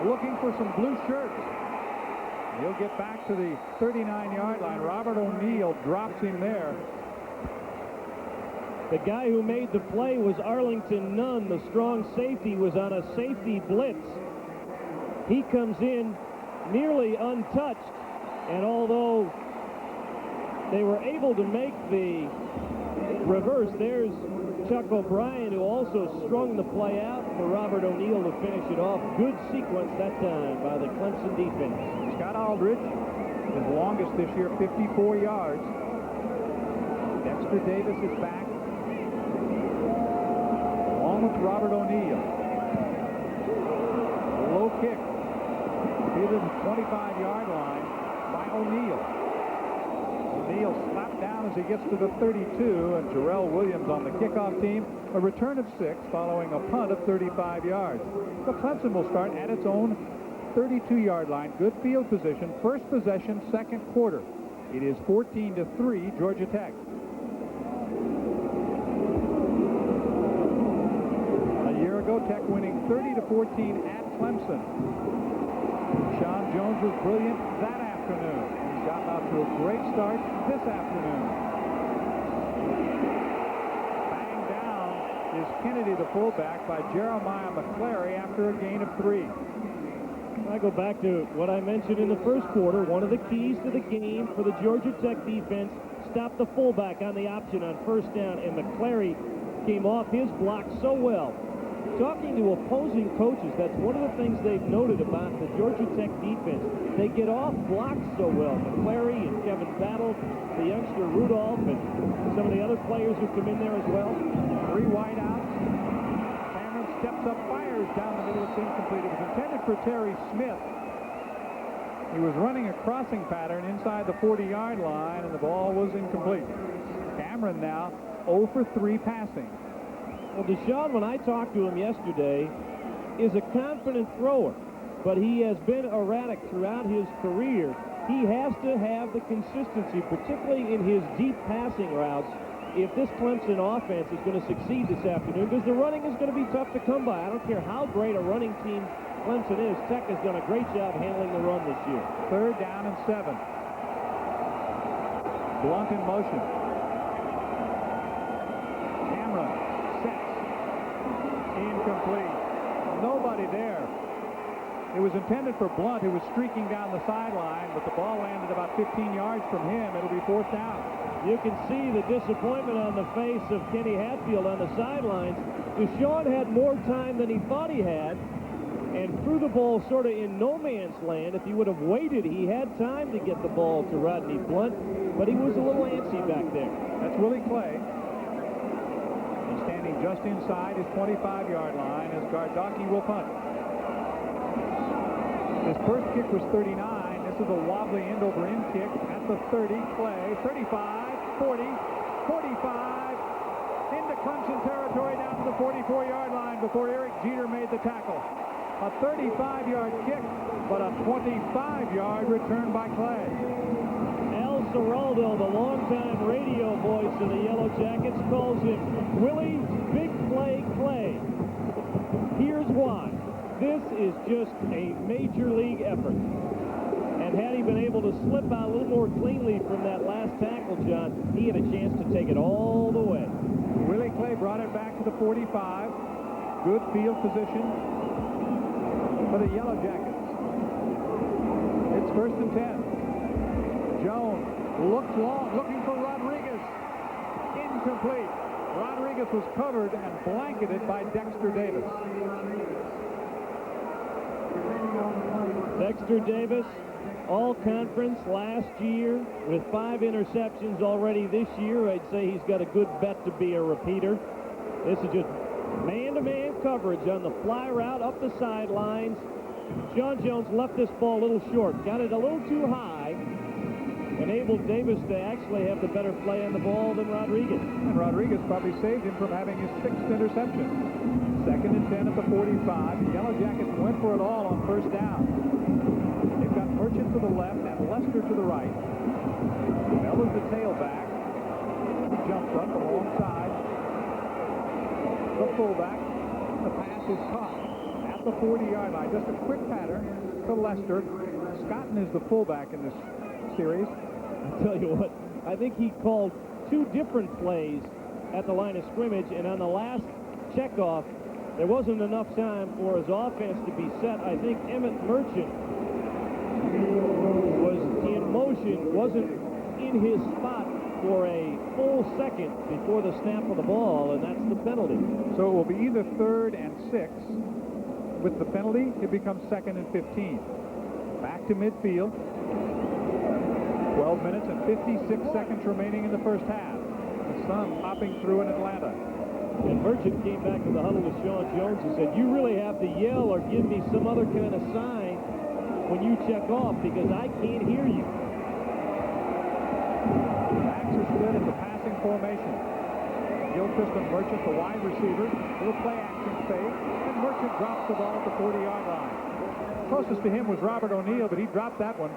looking for some blue shirts. He'll get back to the 39-yard line. Robert O'Neill drops him there. The guy who made the play was Arlington Nunn. The strong safety was on a safety blitz. He comes in nearly untouched, and although they were able to make the reverse, there's Chuck O'Brien, who also strung the play out for Robert O'Neill to finish it off. Good sequence that time by the Clemson defense. Scott Aldridge, his longest this year, 54 yards. Dexter Davis is back, along with Robert O'Neill. Low kick, either the 25-yard line by O'Neill. O'Neill slapped down as he gets to the 32, and Jarrell Williams on the kickoff team. A return of 6 following a punt of 35 yards. So Clemson will start at its own 32-yard line. Good field position. First possession, second quarter. It is 14-3, Georgia Tech. A year ago, Tech winning 30-14 at Clemson. Sean Jones was brilliant that afternoon. He's gotten off to a great start this afternoon. Banged down is Kennedy, the fullback, by Jeremiah McClary after a gain of 3. I go back to what I mentioned in the first quarter. One of the keys to the game for the Georgia Tech defense, stop the fullback on the option on first down, and McClary came off his block so well. Talking to opposing coaches, that's one of the things they've noted about the Georgia Tech defense. They get off blocks so well. McClary and Kevin Battle, the youngster Rudolph, and some of the other players who come in there as well. 3 wideouts. Cameron steps up, fires down the middle. It's incomplete. It was intended for Terry Smith. He was running a crossing pattern inside the 40-yard line, and the ball was incomplete. Cameron now 0 for 3 passing. Well, Deshaun, when I talked to him yesterday, is a confident thrower, but he has been erratic throughout his career. He has to have the consistency, particularly in his deep passing routes, if this Clemson offense is going to succeed this afternoon, because the running is going to be tough to come by. I don't care how great a running team Clemson is. Tech has done a great job handling the run this year. 3rd down and 7. Blunt in motion. Cameron Incomplete. Nobody there. It was intended for Blunt, who was streaking down the sideline, but the ball landed about 15 yards from him. It'll be 4th down. You can see the disappointment on the face of Kenny Hatfield on the sidelines. Deshaun had more time than he thought he had and threw the ball sort of in no man's land. If he would have waited, he had time to get the ball to Rodney Blunt, but he was a little antsy back there. That's Willie Clay. And standing just inside his 25-yard line as Gardocki will punt. His first kick was 39. This is a wobbly end-over-end kick at the 30. Clay, 35, 40, 45, into Clemson territory down to the 44-yard line before Eric Jeter made the tackle. A 35-yard kick, but a 25-yard return by Clay. Al Seraldo, the longtime radio voice of the Yellow Jackets, calls him Willie Big Play Clay. Here's why. This is just a major league effort. And had he been able to slip out a little more cleanly from that last tackle, John, he had a chance to take it all the way. Willie Clay brought it back to the 45. Good field position for the Yellow Jackets. It's 1st and 10. Jones looks long, looking for Rodriguez. Incomplete. Rodriguez was covered and blanketed by Dexter Davis. Dexter Davis, all-conference last year with 5 interceptions already this year. I'd say he's got a good bet to be a repeater. This is just man-to-man coverage on the fly route up the sidelines. Sean Jones left this ball a little short, got it a little too high, enabled Davis to actually have the better play on the ball than Rodriguez. And Rodriguez probably saved him from having his 6th interception. 2nd and 10 at the 45. The Yellow Jackets went for it all on 1st down. They've got Merchant to the left and Lester to the right. Mellor's the tailback. He jumps up alongside the fullback. The pass is caught at the 40-yard line. Just a quick pattern to Lester. Scotton is the fullback in this series. I'll tell you what, I think he called 2 different plays at the line of scrimmage, and on the last checkoff, there wasn't enough time for his offense to be set. I think Emmett Merchant was in motion, wasn't in his spot for a full second before the snap of the ball, and that's the penalty. So it will be either 3rd and 6. With the penalty, it becomes 2nd and 15. Back to midfield. 12 minutes and 56 seconds remaining in the first half. The sun popping through in Atlanta. And Merchant came back to the huddle with Sean Jones and said, you really have to yell or give me some other kind of sign when you check off because I can't hear you. Backs are split in the passing formation. Gilchrist and Merchant, the wide receiver. Little play action fake. And Merchant drops the ball at the 40-yard line. Closest to him was Robert O'Neill, but he dropped that one.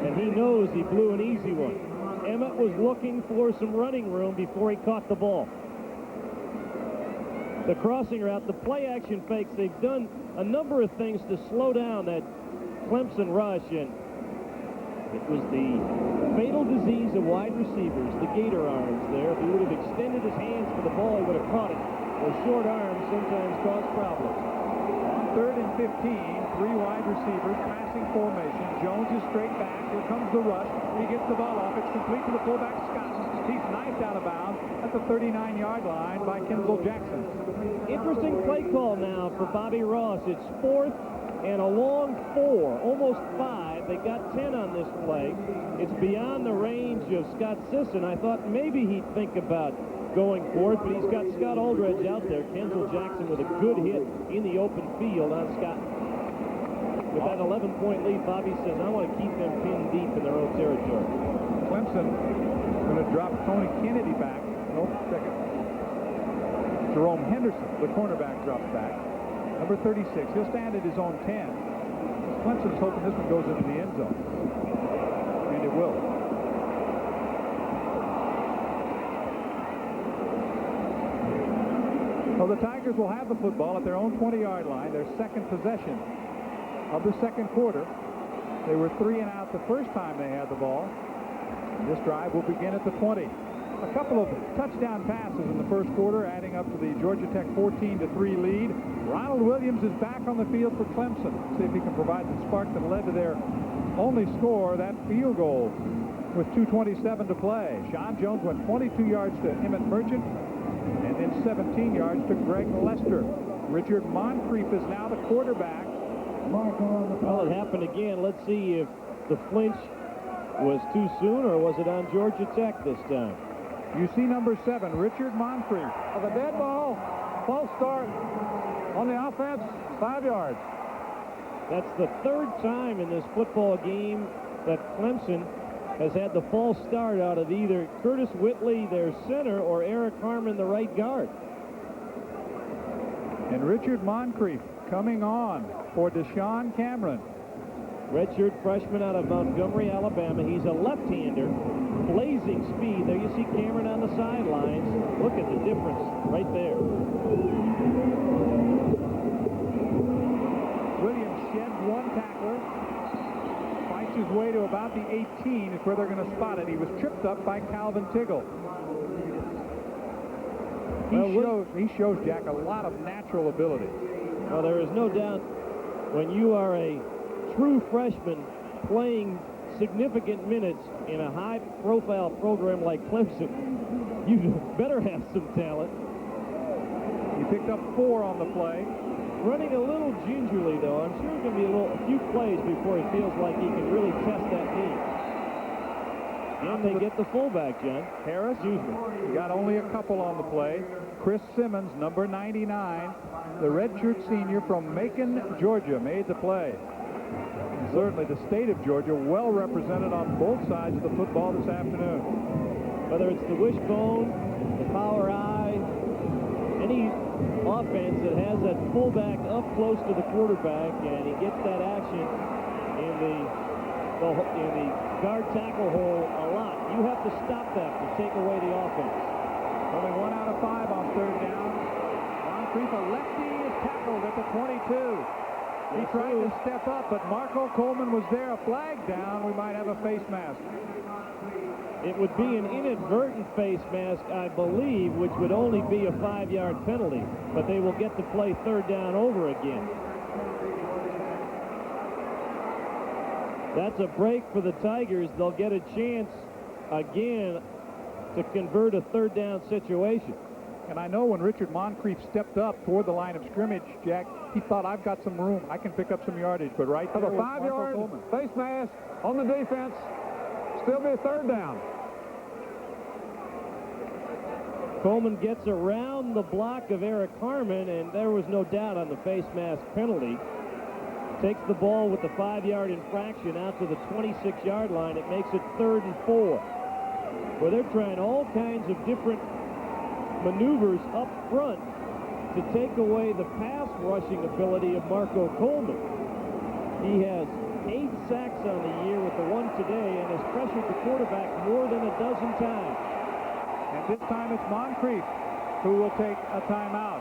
And he knows he blew an easy one. Emmett was looking for some running room before he caught the ball. The crossing route, the play action fakes, they've done a number of things to slow down that Clemson rush, and it was the fatal disease of wide receivers, the gator arms there. If he would have extended his hands for the ball, he would have caught it. Those short arms sometimes cause problems. On 3rd and 15, 3 wide receivers, passing formation. Jones is straight back. Here comes the rush. He gets the ball off. It's complete to the fullback, Scott. He's knifed out of bounds at the 39-yard line by Kenzel Jackson. Interesting play call now for Bobby Ross. It's 4th and a long 4, almost 5. They got 10 on this play. It's beyond the range of Scott Sisson. I thought maybe he'd think about going for it, but he's got Scott Aldredge out there. Kenzel Jackson with a good hit in the open field on Scott. With that 11-point lead, Bobby says, I want to keep them pinned deep in their own territory. Clemson going to drop Tony Kennedy back. Nope, second. Jerome Henderson, the cornerback, drops back. Number 36. He'll stand at his own 10. Clemson's hoping this one goes into the end zone. And it will. Well, the Tigers will have the football at their own 20-yard line, their second possession of the second quarter. They were 3 and out the first time they had the ball. This drive will begin at the 20. a couple of touchdown passes in the first quarter, adding up to the Georgia Tech 14-3 lead. Ronald Williams is back on the field for Clemson. See if he can provide the spark that led to their only score, that field goal, with 2:27 to play. Sean Jones went 22 yards to Emmett Merchant, and then 17 yards to Greg Lester. Richard Moncrief is now the quarterback. Well, it happened again. Let's see if the flinch was too soon or was it on Georgia Tech this time. You see number 7, Richard Moncrief. Of a dead ball, false start on the offense, 5 yards. That's the third time in this football game that Clemson has had the false start out of either Curtis Whitley, their center, or Eric Harmon, the right guard. And Richard Moncrief coming on for Deshaun Cameron. Redshirt freshman out of Montgomery, Alabama. He's a left-hander, blazing speed. There you see Cameron on the sidelines. Look at the difference right there. Williams sheds one tackler. Fights his way to about the 18 is where they're going to spot it. He was tripped up by Calvin Tiggle. He shows Jack a lot of natural ability. Well, there is no doubt when you are a true freshman playing significant minutes in a high-profile program like Clemson, you better have some talent. He picked up 4 on the play. Running a little gingerly, though. I'm sure it's going to be a few plays before he feels like he can really test that knee. And they get the fullback, John. Harris, he got only a couple on the play. Chris Simmons, number 99, the redshirt senior from Macon, Georgia, made the play. And certainly the state of Georgia well represented on both sides of the football this afternoon. Whether it's the wishbone, the power eye, any offense that has that fullback up close to the quarterback and he gets that action in the guard tackle hole a lot. You have to stop that to take away the offense. Only 1 out of 5 on third down. Moncrief, a lefty, is tackled at the 22. He tried to step up, but Marco Coleman was there. A flag down. We might have a face mask. It would be an inadvertent face mask, I believe, which would only be a 5-yard penalty. But they will get to play third down over again. That's a break for the Tigers. They'll get a chance again to convert a third down situation. And I know when Richard Moncrief stepped up toward the line of scrimmage, Jack, he thought, I've got some room. I can pick up some yardage. But right there, of a 5-yard face mask on the defense, still be a third down. Coleman gets around the block of Eric Harmon, and there was no doubt on the face mask penalty. Takes the ball with the 5-yard infraction out to the 26-yard line. It makes it 3rd and 4. Where they're trying all kinds of different maneuvers up front to take away the pass rushing ability of Marco Coleman. He has 8 sacks on the year with the one today and has pressured the quarterback more than a dozen times. And this time it's Moncrief who will take a timeout.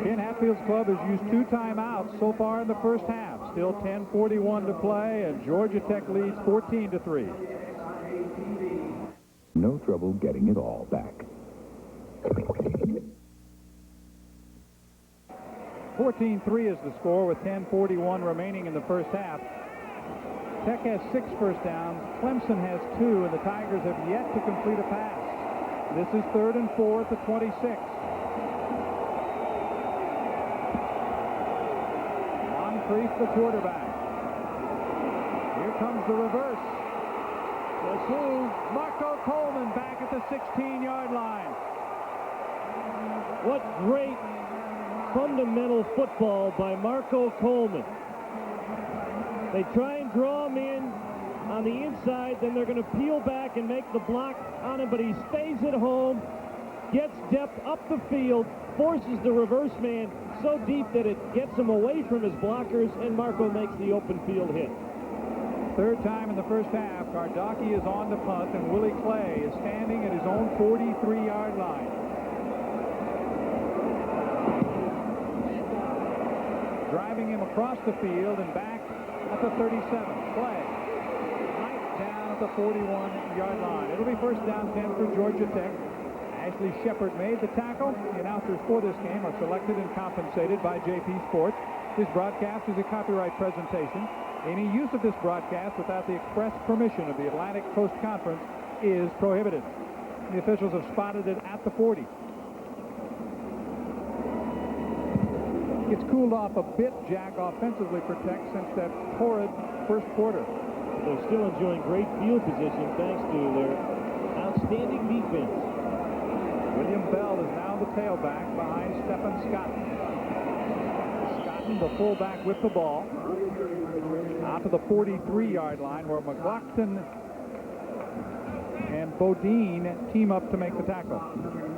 Ken Hatfield's club has used 2 timeouts so far in the first half. Still 10:41 to play, and Georgia Tech leads 14-3. No trouble getting it all back. 14-3 is the score with 10:41 remaining in the first half. Tech has 6 first downs. Clemson has 2, and the Tigers have yet to complete a pass. This is 3rd and 4 at the 26. Moncrief, the quarterback. Here comes the reverse. Guess who? Marco Coleman back at the 16-yard line. What great fundamental football by Marco Coleman. They try and draw him in on the inside, then they're going to peel back and make the block on him, but he stays at home, gets depth up the field, forces the reverse man so deep that it gets him away from his blockers, and Marco makes the open field hit. Third time in the first half, Gardocki is on the punt, and Willie Clay is standing at his own 43-yard line. Driving him across the field and back at the 37. Clay. Right down at the 41-yard line. It'll be first down 10 for Georgia Tech. Ashley Shepard made the tackle. The announcers for this game are selected and compensated by JP Sports. This broadcast is a copyright presentation. Any use of this broadcast without the express permission of the Atlantic Coast Conference is prohibited. The officials have spotted it at the 40. It's cooled off a bit, Jack, offensively for Tech since that torrid first quarter. They're still enjoying great field position thanks to their outstanding defense. William Bell is now the tailback behind Stephen Scotton. Scotton, the fullback, with the ball. Out to the 43-yard line where McLaughlin and Bodine team up to make the tackle.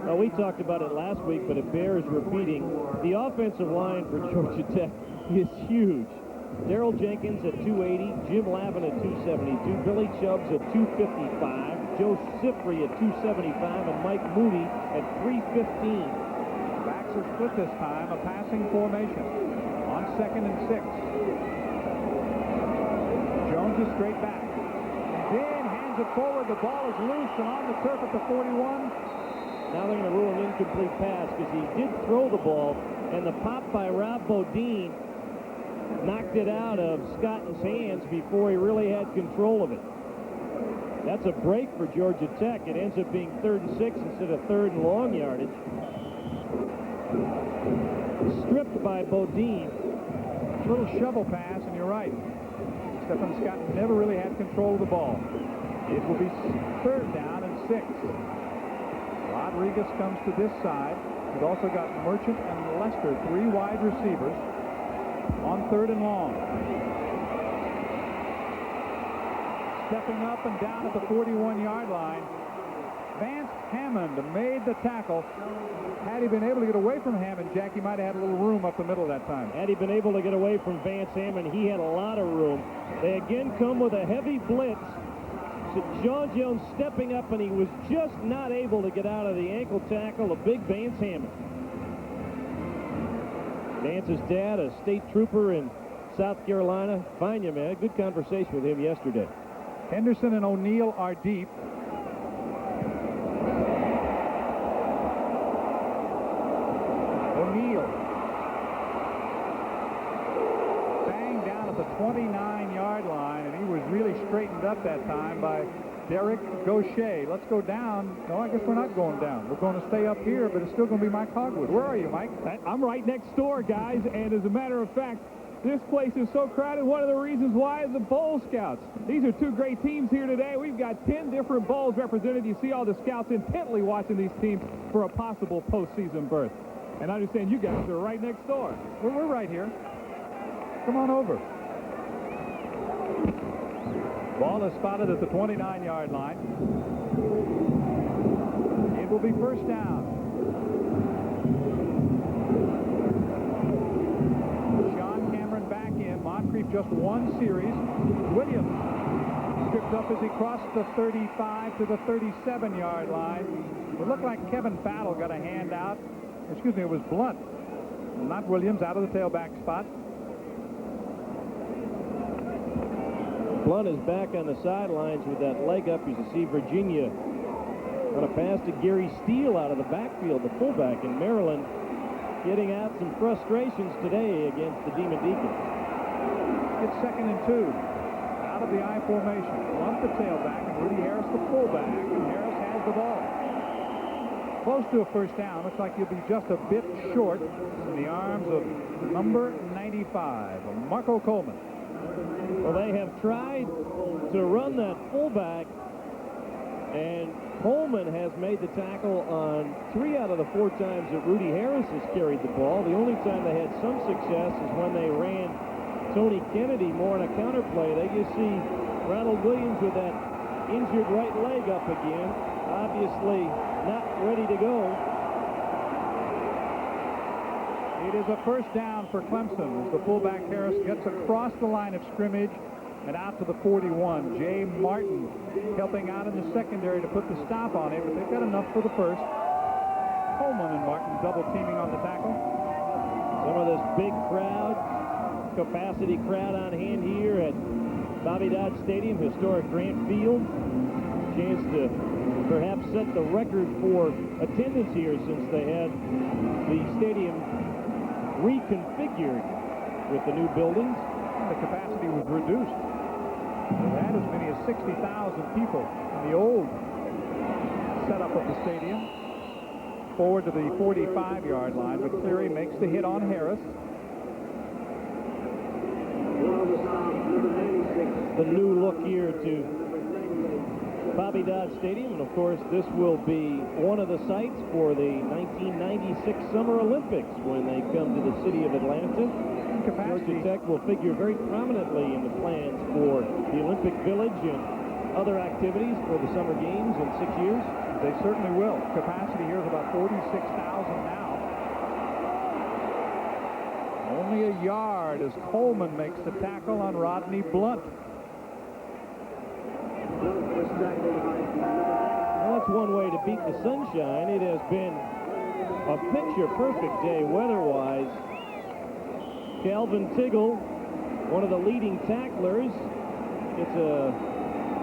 Well, we talked about it last week, but it bears repeating. The offensive line for Georgia Tech is huge. Daryl Jenkins at 280, Jim Lavin at 272, Billy Chubbs at 255, Joe Sifri at 275, and Mike Moody at 315. Backs are split this time, a passing formation on 2nd and 6. Jones is straight back. Then hands it forward. The ball is loose and on the turf at the 41. Now they're going to rule an incomplete pass because he did throw the ball, and the pop by Rob Bodine knocked it out of Scotton's hands before he really had control of it. That's a break for Georgia Tech. It ends up being 3rd and 6 instead of 3rd and long yardage. Stripped by Bodine. Little shovel pass, and you're right. Stephen Scotton never really had control of the ball. It will be 3rd down and 6. Rodriguez comes to this side. We've also got Merchant and Lester, 3 wide receivers, on 3rd and long. Stepping up and down at the 41-yard line. Vance Hammond made the tackle. Had he been able to get away from Hammond, Jack, he might have had a little room up the middle that time. Had he been able to get away from Vance Hammond, he had a lot of room. They again come with a heavy blitz. So John Jones stepping up, and he was just not able to get out of the ankle tackle of big Vance Hammond. Vance's dad, a state trooper in South Carolina. Fine, you man. Good conversation with him yesterday. Henderson and O'Neill are deep. O'Neill banged down at the 29-yard line, and he was really straightened up that time by Derek Gaucher. Let's go down. No, I guess we're not going down. We're going to stay up here, but it's still going to be Mike Hogwood. Where are you, Mike? I'm right next door, guys, and as a matter of fact, this place is so crowded. One of the reasons why is the Bowl Scouts. These are 2 great teams here today. We've got 10 different bowls represented. You see all the scouts intently watching these teams for a possible postseason berth. And I understand you guys are right next door. We're right here. Come on over. Ball is spotted at the 29-yard line. It will be first down. Sean Cameron back in. Moncrief just 1 series. Williams stripped up as he crossed the 35 to the 37-yard line. It looked like Kevin Battle got a hand out. Excuse me, it was Blunt, not Williams, out of the tailback spot. Blunt is back on the sidelines with that leg up. You can see Virginia on a pass to Gary Steele out of the backfield, the fullback in Maryland, getting out some frustrations today against the Demon Deacons. It's 2nd and 2. Out of the I formation. Blunt the tailback and Rudy Harris the fullback, and Harris has the ball. Close to a first down. Looks like you'll be just a bit short in the arms of number 95, Marco Coleman. Well, they have tried to run that fullback, and Coleman has made the tackle on 3 out of the 4 times that Rudy Harris has carried the ball. The only time they had some success is when they ran Tony Kennedy more in a counterplay. They just see Ronald Williams with that injured right leg up again, obviously not ready to go. It is a first down for Clemson as the fullback Harris gets across the line of scrimmage and out to the 41. Jay Martin helping out in the secondary to put the stop on it, but they've got enough for the first. Coleman and Martin double teaming on the tackle. Some of this big crowd, capacity crowd on hand here at Bobby Dodd Stadium, historic Grant Field. Chance to perhaps set the record for attendance here since they had the stadium reconfigured with the new buildings. The capacity was reduced. They had as many as 60,000 people in the old setup of the stadium. Forward to the 45-yard line. McCleary makes the hit on Harris. The new look here to Bobby Dodd Stadium, and of course this will be one of the sites for the 1996 Summer Olympics when they come to the city of Atlanta. Georgia Tech will figure very prominently in the plans for the Olympic Village and other activities for the Summer Games in 6 years. They certainly will. Capacity here is about 46,000 now. Only a yard as Coleman makes the tackle on Rodney Blunt. Well, that's one way to beat the sunshine. It has been a picture-perfect day weather-wise. Calvin Tiggle, one of the leading tacklers, gets a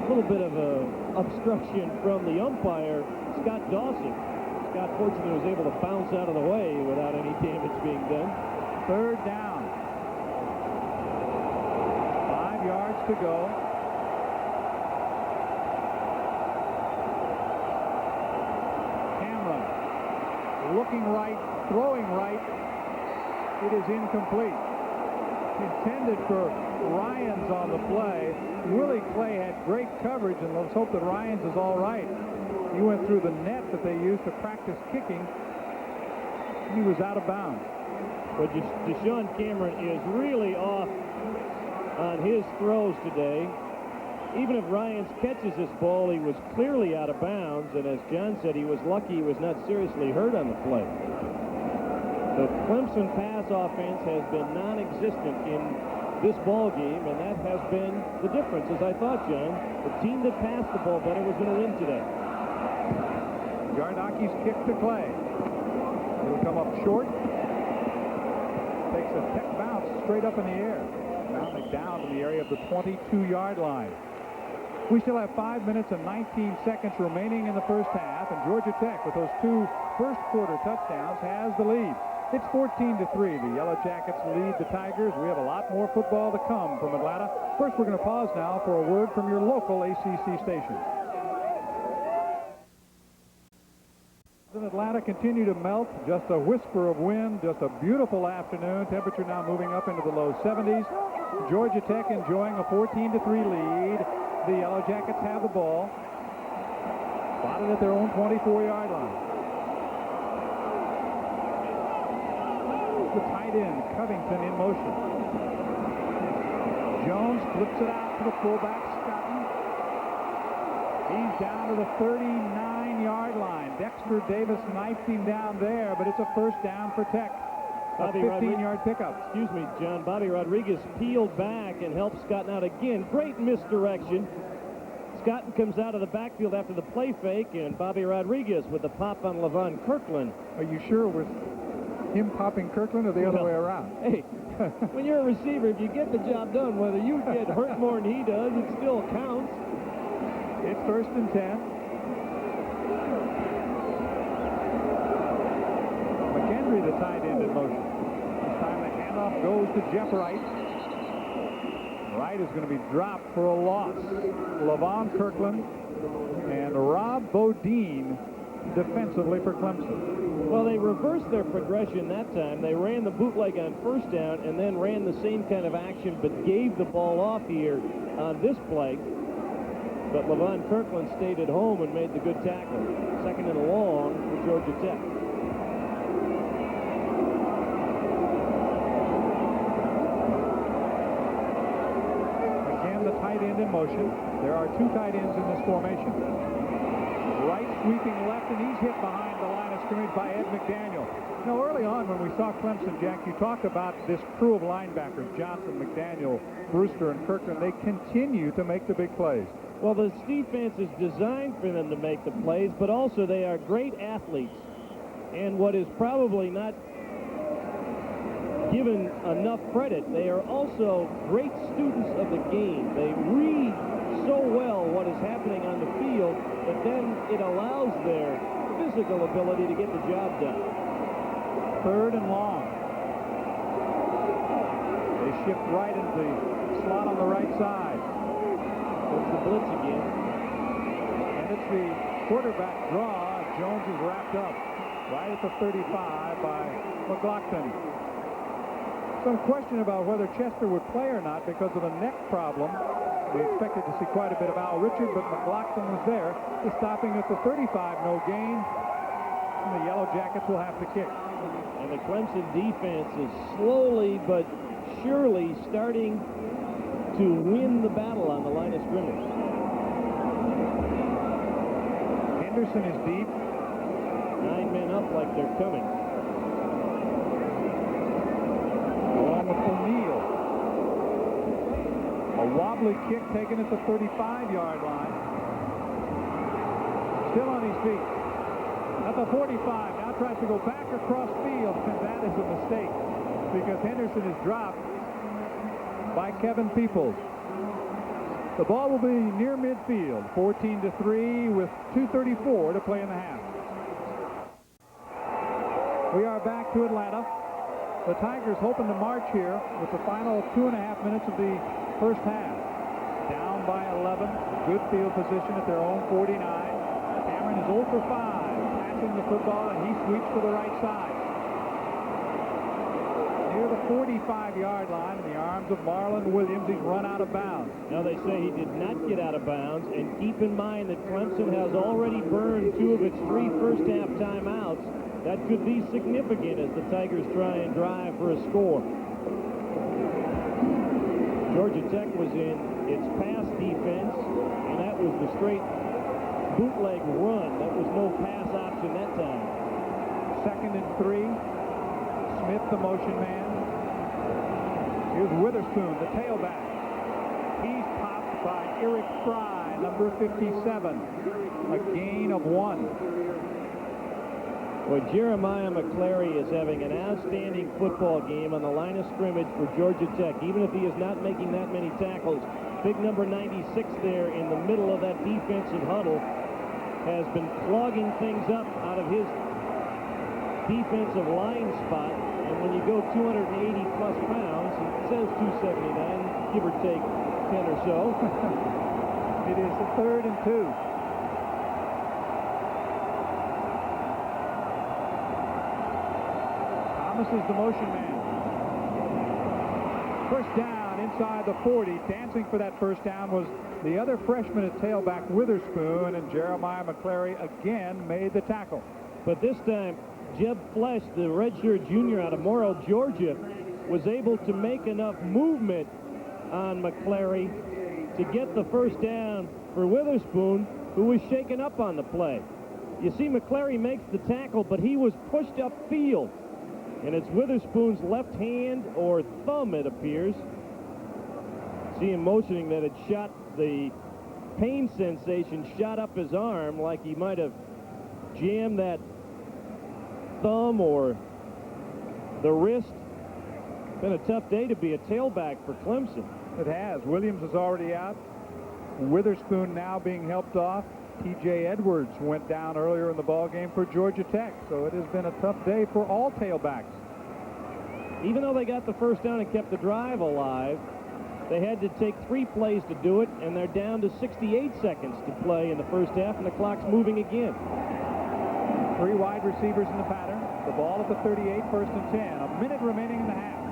little bit of a obstruction from the umpire, Scott Dawson. Scott fortunately was able to bounce out of the way without any damage being done. Third down. 5 yards to go. Cameron looking right, throwing right. It is incomplete. Intended for Ryans on the play. Willie Clay had great coverage, and let's hope that Ryans is all right. He went through the net that they used to practice kicking. He was out of bounds. But Deshaun Cameron is really off on his throws today. Even if Ryans catches this ball, he was clearly out of bounds, and as John said, he was lucky he was not seriously hurt on the play. The Clemson pass offense has been non-existent in this ball game, and that has been the difference, as I thought, John. The team that passed the ball better was going to win today. Yardaki's kick to Clay. It'll come up short. Takes a tech bounce straight up in the air. Bounding down to the area of the 22-yard line. We still have 5 minutes and 19 seconds remaining in the first half, and Georgia Tech, with those 2 first-quarter touchdowns, has the lead. It's 14-3. The Yellow Jackets lead the Tigers. We have a lot more football to come from Atlanta. First, we're going to pause now for a word from your local ACC station. In Atlanta, continue to melt. Just a whisper of wind. Just a beautiful afternoon. Temperature now moving up into the low 70s. Georgia Tech enjoying a 14-3 lead. The Yellow Jackets have the ball. Spotted at their own 24-yard line. The tight end, Covington, in motion. Jones flips it out to the fullback, Scotton. He's down to the 39-yard line. Dexter Davis knifed him down there, but it's a first down for Tech. A 15-yard pickup. Excuse me, John. Bobby Rodriguez peeled back and helped Scotton out again. Great misdirection. Scotton comes out of the backfield after the play fake, and Bobby Rodriguez with the pop on Levon Kirkland. Are you sure it was him popping Kirkland or the other way around? Hey, when you're a receiver, if you get the job done, whether you get hurt more than he does, it still counts. It's first and 10. McHenry, the tight end, in motion. This time the handoff goes to Jeff Wright. Wright is going to be dropped for a loss. Levon Kirkland and Rob Bodine defensively for Clemson. Well, they reversed their progression that time. They ran the bootleg on first down and then ran the same kind of action but gave the ball off here on this play. But Levon Kirkland stayed at home and made the good tackle. Second and long for Georgia Tech. The tight end in motion. There are 2 tight ends in this formation. Wright sweeping left, and he's hit behind the line of scrimmage by Ed McDaniel. Now, early on when we saw Clemson, Jack, you talked about this crew of linebackers, Johnson, McDaniel, Brewster, and Kirkland. They continue to make the big plays. Well, this defense is designed for them to make the plays, but also they are great athletes. And what is probably not given enough credit. They are also great students of the game. They read so well what is happening on the field that then it allows their physical ability to get the job done. 3rd and long. They shift right into the slot on the right side. There's the blitz again. And it's the quarterback draw. Jones is wrapped up right at the 35 by McLaughlin. Some question about whether Chester would play or not because of a neck problem. We expected to see quite a bit of Al Richard, but McLaughlin was there. He's stopping at the 35, no gain. And the Yellow Jackets will have to kick. And the Clemson defense is slowly but surely starting to win the battle on the line of scrimmage. Henderson is deep. 9 men up like they're coming. Along with O'Neal. A wobbly kick taken at the 35-yard line. Still on his feet. At the 45. Now tries to go back across field, and that is a mistake because Henderson is dropped by Kevin Peoples. The ball will be near midfield. 14-3 with 2:34 to play in the half. We are back to Atlanta. The Tigers hoping to march here with the final 2.5 minutes of the first half. Down by 11. Good field position at their own 49. Cameron is 0 for 5. Passing the football, and he sweeps to the right side. Near the 45-yard line in the arms of Marlon Williams. He's run out of bounds. Now they say he did not get out of bounds, and keep in mind that Clemson has already burned 2 of its 3 first-half timeouts. That could be significant as the Tigers try and drive for a score. Georgia Tech was in its pass defense, and that was the straight bootleg run. That was no pass option that time. 2nd and 3. Smith, the motion man. Here's Witherspoon, the tailback. He's popped by Eric Fry, number 57. A gain of 1. Well, Jeremiah McClary is having an outstanding football game on the line of scrimmage for Georgia Tech, even if he is not making that many tackles. Big number 96 there in the middle of that defensive huddle has been clogging things up out of his defensive line spot. And when you go 280-plus pounds, it says 279, give or take 10 or so. It is the 3rd and 2. Thomas is the motion man. First down inside the 40. Dancing for that first down was the other freshman at tailback, Witherspoon, and Jeremiah McClary again made the tackle. But this time, Jeb Flesh, the redshirt junior out of Morrow, Georgia, was able to make enough movement on McClary to get the first down for Witherspoon, who was shaken up on the play. You see McClary makes the tackle, but he was pushed upfield. And it's Witherspoon's left hand or thumb, it appears. See him motioning that it shot the pain sensation, shot up his arm like he might have jammed that thumb or the wrist. Been a tough day to be a tailback for Clemson. It has. Williams is already out. Witherspoon now being helped off. T.J. Edwards went down earlier in the ball game for Georgia Tech, so it has been a tough day for all tailbacks. Even though they got the first down and kept the drive alive, they had to take 3 plays to do it, and they're down to 68 seconds to play in the first half, and the clock's moving again. 3 wide receivers in the pattern. The ball at the 38, 1st and 10. A minute remaining in the half.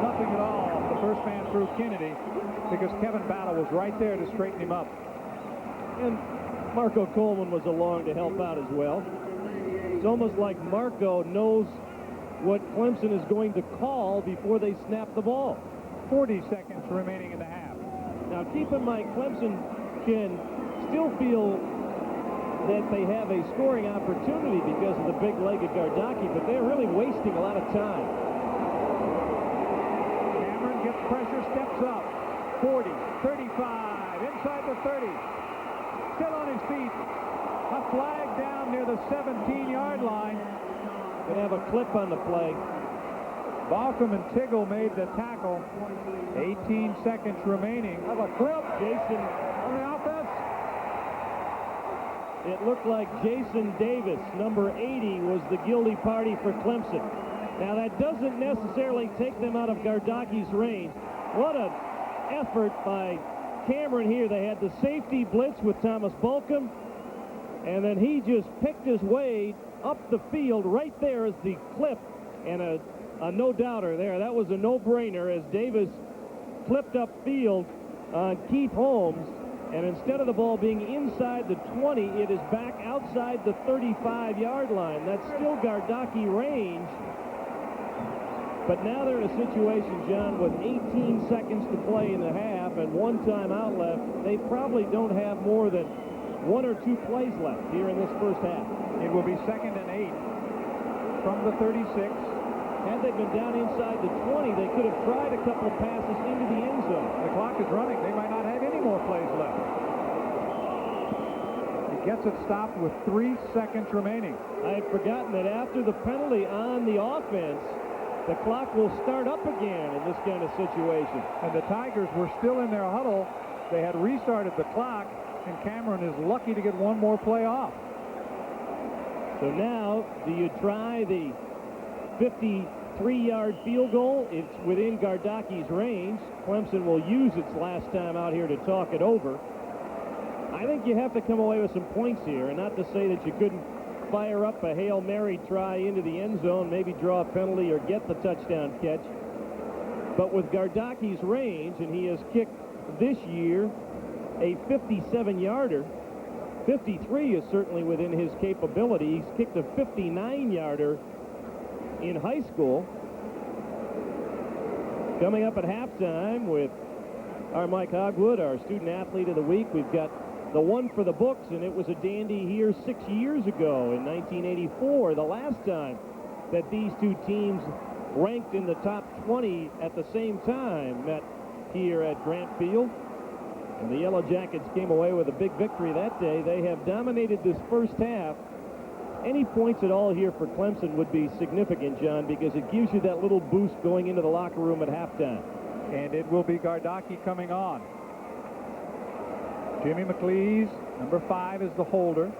Nothing at all. The first man threw Kennedy because Kevin Battle was right there to straighten him up. And Marco Coleman was along to help out as well. It's almost like Marco knows what Clemson is going to call before they snap the ball. 40 seconds remaining in the half. Now keep in mind, Clemson can still feel that they have a scoring opportunity because of the big leg of Gardocki, but they're really wasting a lot of time. Cameron gets pressure, steps up. 40, 35, inside the 30. Still on his feet. A flag down near the 17-yard line. Could have a clip on the play. Balcom and Tiggle made the tackle. 18 seconds remaining. Have a clip. Jason On the offense. It looked like Jason Davis, number 80, was the guilty party for Clemson. Now, that doesn't necessarily take them out of Gardaki's range. What an effort by Cameron here. They had the safety blitz with Thomas Balcom, and then he just picked his way up the field. Right there is the clip, and a no-doubter there. That was a no-brainer as Davis clipped upfield on Keith Holmes. And instead of the ball being inside the 20, it is back outside the 35-yard line. That's still Gardaki range. But now they're in a situation, John, with 18 seconds to play in the half and one timeout left. They probably don't have more than 1 or 2 plays left here in this first half. It will be 2nd and 8 from the 36. Had they been down inside the 20, they could have tried a couple of passes into the end zone. The clock is running. They might not have any more plays left. He gets it stopped with 3 seconds remaining. I had forgotten that after the penalty on the offense, the clock will start up again in this kind of situation. And the Tigers were still in their huddle. They had restarted the clock, and Cameron is lucky to get one more play off. So now, do you try the 53-yard field goal? It's within Gardaki's range. Clemson will use its last time out here to talk it over. I think you have to come away with some points here, and not to say that you couldn't fire up a Hail Mary try into the end zone, maybe draw a penalty or get the touchdown catch. But with Gardaki's range, and he has kicked this year a 57-yarder, 53 is certainly within his capability. He's kicked a 59-yarder in high school. Coming up at halftime with our Mike Hogwood, our student athlete of the week, we've got the one for the books, and it was a dandy here 6 years ago in 1984, the last time that these two teams ranked in the top 20 at the same time met here at Grant Field. And the Yellow Jackets came away with a big victory that day. They have dominated this first half. Any points at all here for Clemson would be significant, John, because it gives you that little boost going into the locker room at halftime. And it will be Gardaki coming on. Jimmy McLeese, number 5, is the holder.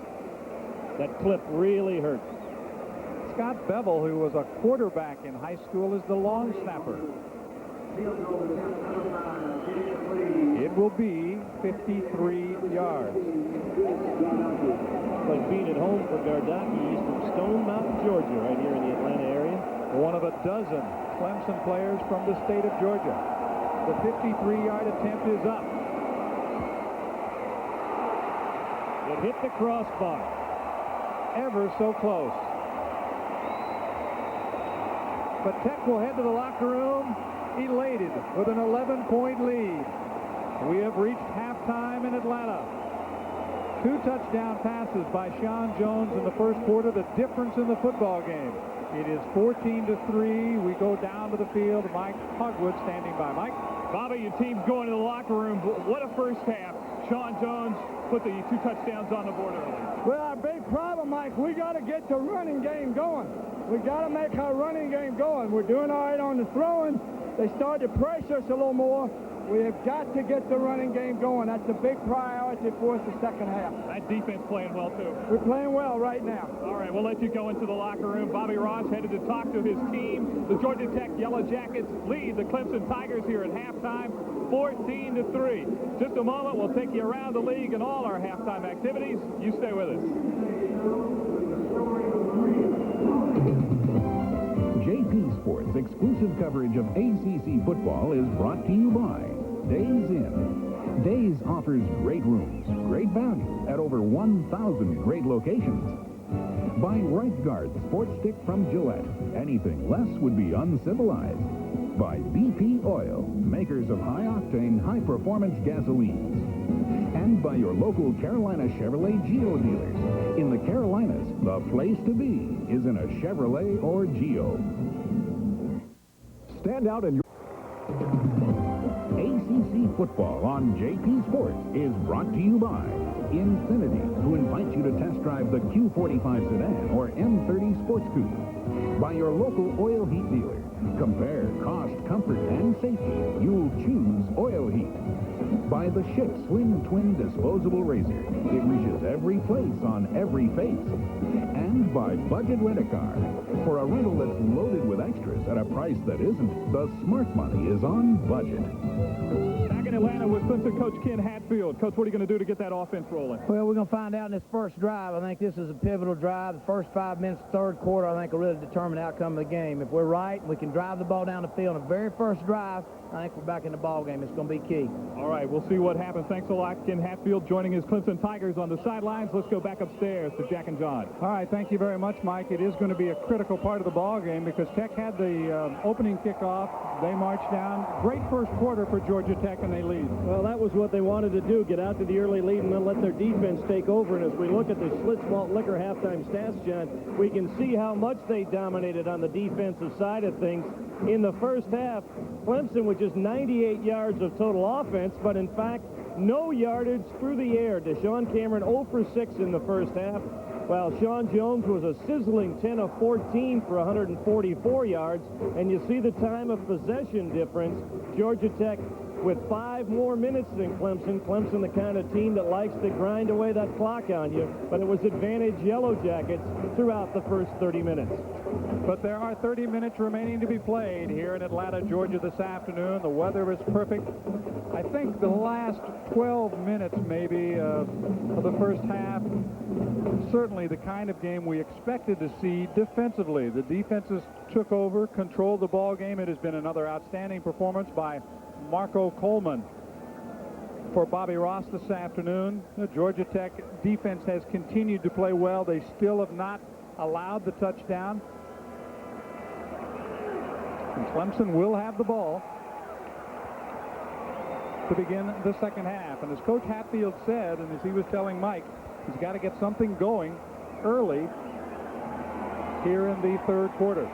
That clip really hurt. Scott Bevel, who was a quarterback in high school, is the long snapper. It will be 53 yards. It's like being at home for Gardaki. He's from Stone Mountain, Georgia, right here in the Atlanta area. One of a dozen Clemson players from the state of Georgia. The 53-yard attempt is up. It hit the crossbar. Ever so close. But Tech will head to the locker room elated with an 11-point lead. We have reached halftime in Atlanta. 2 touchdown passes by Sean Jones in the first quarter, the difference in the football game. It is 14-3. We go down to the field. Mike Hogwood standing by. Mike? Bobby, your team's going to the locker room. What a first half. Sean Jones put the 2 touchdowns on the board early. Well, our big problem, Mike, we got to get the running game going. We got to make our running game going. We're doing all right on the throwing. They started to pressure us a little more. We have got to get the running game going. That's a big priority for us the second half. That defense playing well, too. We're playing well right now. All right, we'll let you go into the locker room. Bobby Ross headed to talk to his team. The Georgia Tech Yellow Jackets lead the Clemson Tigers here at halftime, 14-3. Just a moment, we'll take you around the league and all our halftime activities. You stay with us. JP Sports' exclusive coverage of ACC football is brought to you by Days Inn. Days offers great rooms, great value at over 1,000 great locations. By Right Guard Sports Stick from Gillette. Anything less would be uncivilized. By BP Oil, makers of high-octane, high-performance gasolines. And by your local Carolina Chevrolet Geo dealers. In the Carolinas, the place to be is in a Chevrolet or Geo. Stand out in your ACC football. football on JP Sports is brought to you by Infiniti, who invites you to test drive the Q45 sedan or M30 sports coupe. By your local oil heat dealer. Compare cost, comfort, and safety. You'll choose Oil Heat. By the Schick Slim Twin Disposable Razor. It reaches every place on every face. And by Budget Rent-A-Car. For a rental that's loaded with extras at a price that isn't, the smart money is on budget. Back in Atlanta with Clemson coach Ken Hatfield. Coach, what are you going to do to get that offense rolling? Well, we're going to find out in this first drive. I think this is a pivotal drive. The first 5 minutes, third quarter, I think will really determine the outcome of the game. If we're right, we can drive the ball down the field. In the very first drive, I think we're back in the ball game. It's going to be key. All right, we'll see what happens. Thanks a lot, Ken Hatfield, joining his Clemson Tigers on the sidelines. Let's go back upstairs to Jack and John. All right, thank you very much, Mike. It is going to be a critical part of the ball game because Tech had the opening kickoff. They marched down. Great first quarter for Georgia Tech, and they lead. Well, that was what they wanted to do, get out to the early lead and then let their defense take over. And as we look at the Schlitz Malt Liquor halftime stats, John, we can see how much they dominated on the defensive side of things. In the first half, Clemson with just 98 yards of total offense, but in fact, no yardage through the air. Deshaun Cameron 0 for 6 in the first half, while Sean Jones was a sizzling 10 of 14 for 144 yards. And you see the time of possession difference. Georgia Tech with 5 more minutes than Clemson. Clemson, the kind of team that likes to grind away that clock on you, but it was advantage Yellow Jackets throughout the first 30 minutes. But there are 30 minutes remaining to be played here in Atlanta, Georgia this afternoon. The weather is perfect. I think the last 12 minutes maybe of the first half, certainly the kind of game we expected to see defensively. The defenses took over, controlled the ball game. It has been another outstanding performance by Marco Coleman. For Bobby Ross this afternoon, the Georgia Tech defense has continued to play well. They still have not allowed the touchdown. And Clemson will have the ball to begin the second half. And as Coach Hatfield said, and as he was telling Mike, he's got to get something going early here in the third quarter.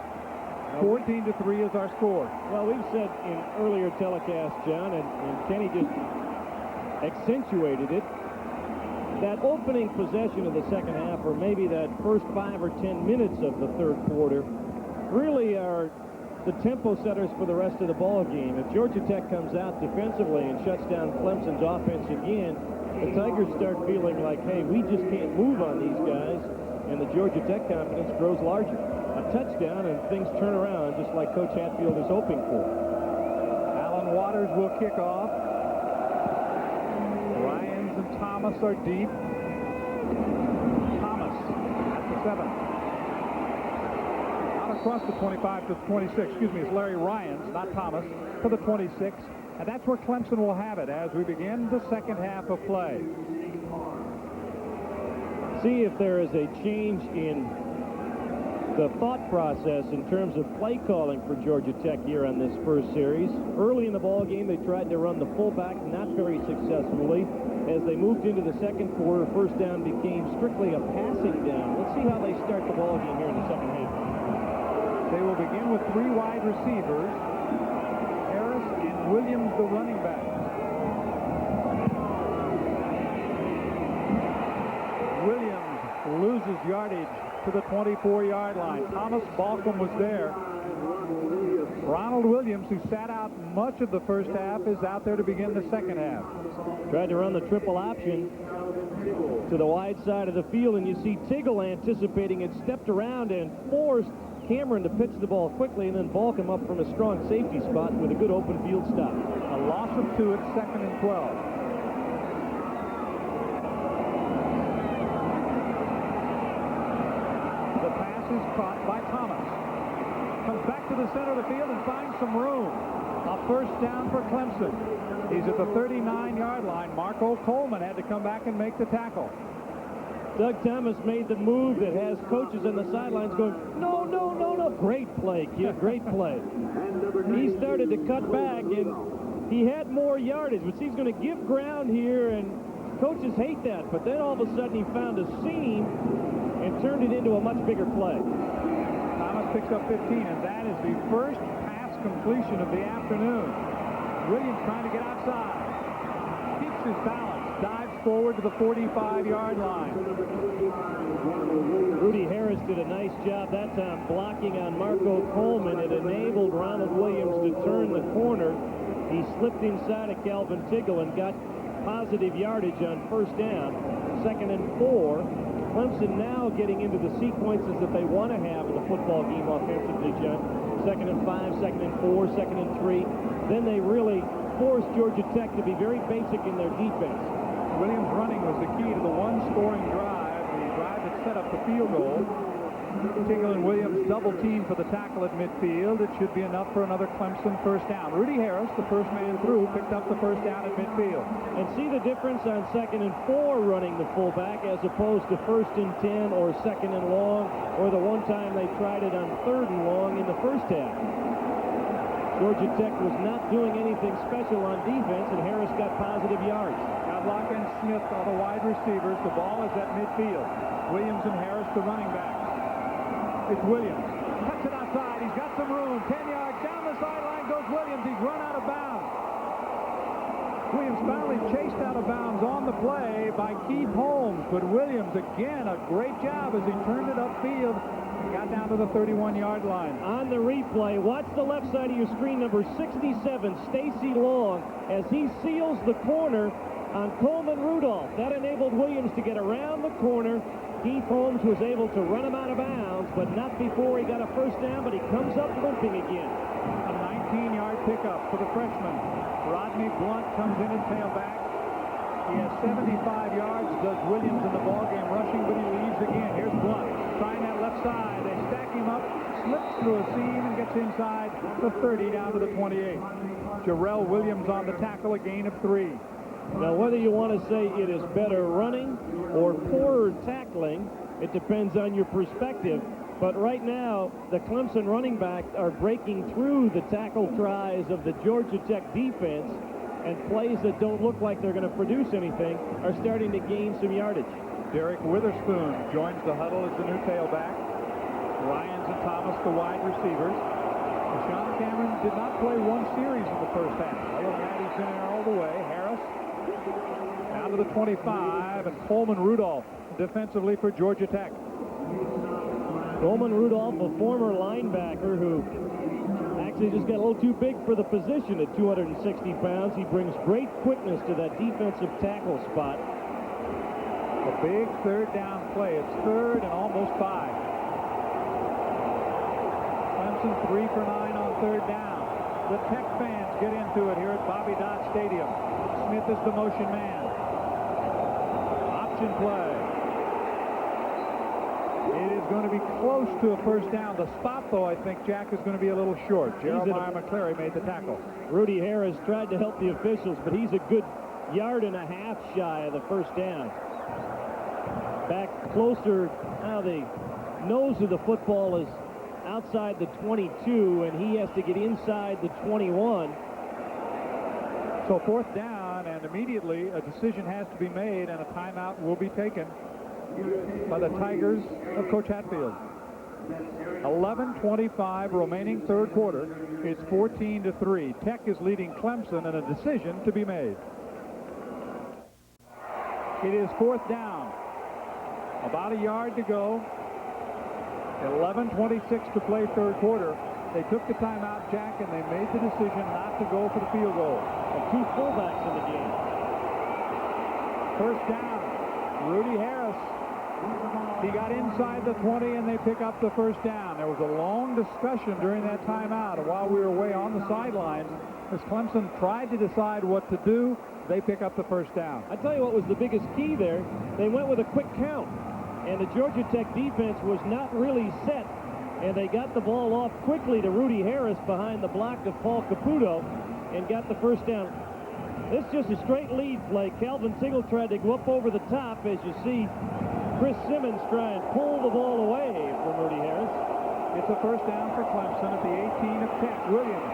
14-3 is our score. Well, we've said in earlier telecasts, John, and Kenny just accentuated it, that opening possession of the second half, or maybe that first 5 or 10 minutes of the third quarter, really are the tempo setters for the rest of the ball game. If Georgia Tech comes out defensively and shuts down Clemson's offense again, the Tigers start feeling like, hey, we just can't move on these guys, and the Georgia Tech confidence grows larger. A touchdown and things turn around, just like Coach Hatfield is hoping for. Alan Waters will kick off. Ryans and Thomas are deep. Thomas at the 7. Out across the 25 to the 26. Excuse me, it's Larry Ryans, not Thomas, to the 26. And that's where Clemson will have it as we begin the second half of play. See if there is a change in the thought process in terms of play calling for Georgia Tech here on this first series. Early in the ball game, they tried to run the fullback, not very successfully. As they moved into the second quarter, first down became strictly a passing down. Let's see how they start the ball game here in the second half. They will begin with 3 wide receivers, Harris and Williams, the running back. Williams loses yardage to the 24-yard line. Thomas Balcom was there. Ronald Williams, who sat out much of the first half, is out there to begin the second half. Tried to run the triple option to the wide side of the field, and you see Tiggle anticipating it, stepped around and forced Cameron to pitch the ball quickly, and then Balcom up from a strong safety spot with a good open field stop. A loss of 2 at 2nd and 12. Is caught by Thomas. Comes back to the center of the field and finds some room. A first down for Clemson. He's at the 39-yard line. Marco Coleman had to come back and make the tackle. Doug Thomas made the move that has coaches on the sidelines going, no, no, no, no. Great play, kid, great play. He started to cut back, and he had more yardage, which he's going to give ground here, and coaches hate that. But then all of a sudden he found a seam and turned it into a much bigger play. Thomas picks up 15, and that is the first pass completion of the afternoon. Williams trying to get outside. his balance, dives forward to the 45-yard line. Rudy Harris did a nice job that time blocking on Marco Coleman. It enabled Ronald Williams to turn the corner. He slipped inside of Calvin Tiggle and got positive yardage on first down. 2nd and 4. Clemson now getting into the sequences that they want to have in the football game offensively, John. 2nd and 5, 2nd and 4, 2nd and 3. Then they really forced Georgia Tech to be very basic in their defense. Williams running was the key to the one-scoring drive, the drive that set up the field goal. Tiggle and Williams double team for the tackle at midfield. It should be enough for another Clemson first down. Rudy Harris, the first man through, picked up the first down at midfield. And see the difference on 2nd and 4 running the fullback as opposed to 1st and 10 or 2nd and long, or the one time they tried it on 3rd and long in the first half. Georgia Tech was not doing anything special on defense, and Harris got positive yards. Lock and Smith are the wide receivers. The ball is at midfield. Williams and Harris, the running backs. It's Williams. Cuts it outside. He's got some room. 10 yards down the sideline goes Williams. He's run out of bounds. Williams finally chased out of bounds on the play by Keith Holmes. But Williams, again, a great job as he turned it upfield. Got down to the 31-yard line. On the replay, watch the left side of your screen, number 67, Stacy Long, as he seals the corner on Coleman Rudolph. That enabled Williams to get around the corner. Keith Holmes was able to run him out of bounds, but not before he got a first down, but he comes up limping again. A 19-yard pickup for the freshman. Rodney Blunt comes in at tailback. He has 75 yards, does Williams in the ballgame rushing, but he leaves again. Here's Blunt trying that left side. They stack him up, slips through a seam, and gets inside the 30 down to the 28. Jarrell Williams on the tackle, a gain of 3. Now, whether you want to say it is better running or poorer tackling, it depends on your perspective. But right now, the Clemson running backs are breaking through the tackle tries of the Georgia Tech defense, and plays that don't look like they're going to produce anything are starting to gain some yardage. Derek Witherspoon joins the huddle as the new tailback. Ryans and Thomas, the wide receivers. Sean Cameron did not play one series in the first half. Other than that, he's been there all the way. Harris down to the 25, and Coleman Rudolph defensively for Georgia Tech. Coleman Rudolph, a former linebacker who actually just got a little too big for the position at 260 pounds. He brings great quickness to that defensive tackle spot. A big third down play. It's 3rd and almost 5. Clemson 3 for 9 on 3rd down. The Tech fans get into it here at Bobby Dodd Stadium. Smith is the motion man. Option play. It is going to be close to a first down. The spot, though, I think, Jack, is going to be a little short. Jeremiah McClary made the tackle. Rudy Harris tried to help the officials, but he's a good yard and a half shy of the first down. Back closer, now the nose of the football is outside the 22, and he has to get inside the 21. So 4th down, and immediately a decision has to be made, and a timeout will be taken by the Tigers of Coach Hatfield. 11:25 remaining 3rd quarter. It's 14-3. Tech is leading Clemson, and a decision to be made. It is 4th down. About a yard to go. 11:26 to play 3rd quarter. They took the timeout, Jack, and they made the decision not to go for the field goal. And 2 fullbacks in the game. First down. Rudy Harris. He got inside the 20, and they pick up the first down. There was a long discussion during that timeout while we were away on the sidelines. As Clemson tried to decide what to do, they pick up the first down. I tell you what was the biggest key there. They went with a quick count, and the Georgia Tech defense was not really set, and they got the ball off quickly to Rudy Harris behind the block of Paul Caputo and got the first down. This is just a straight lead play. Calvin Tiggle tried to go up over the top, as you see Chris Simmons try and pull the ball away from Rudy Harris. It's a first down for Clemson at the 18 of Tech. Williams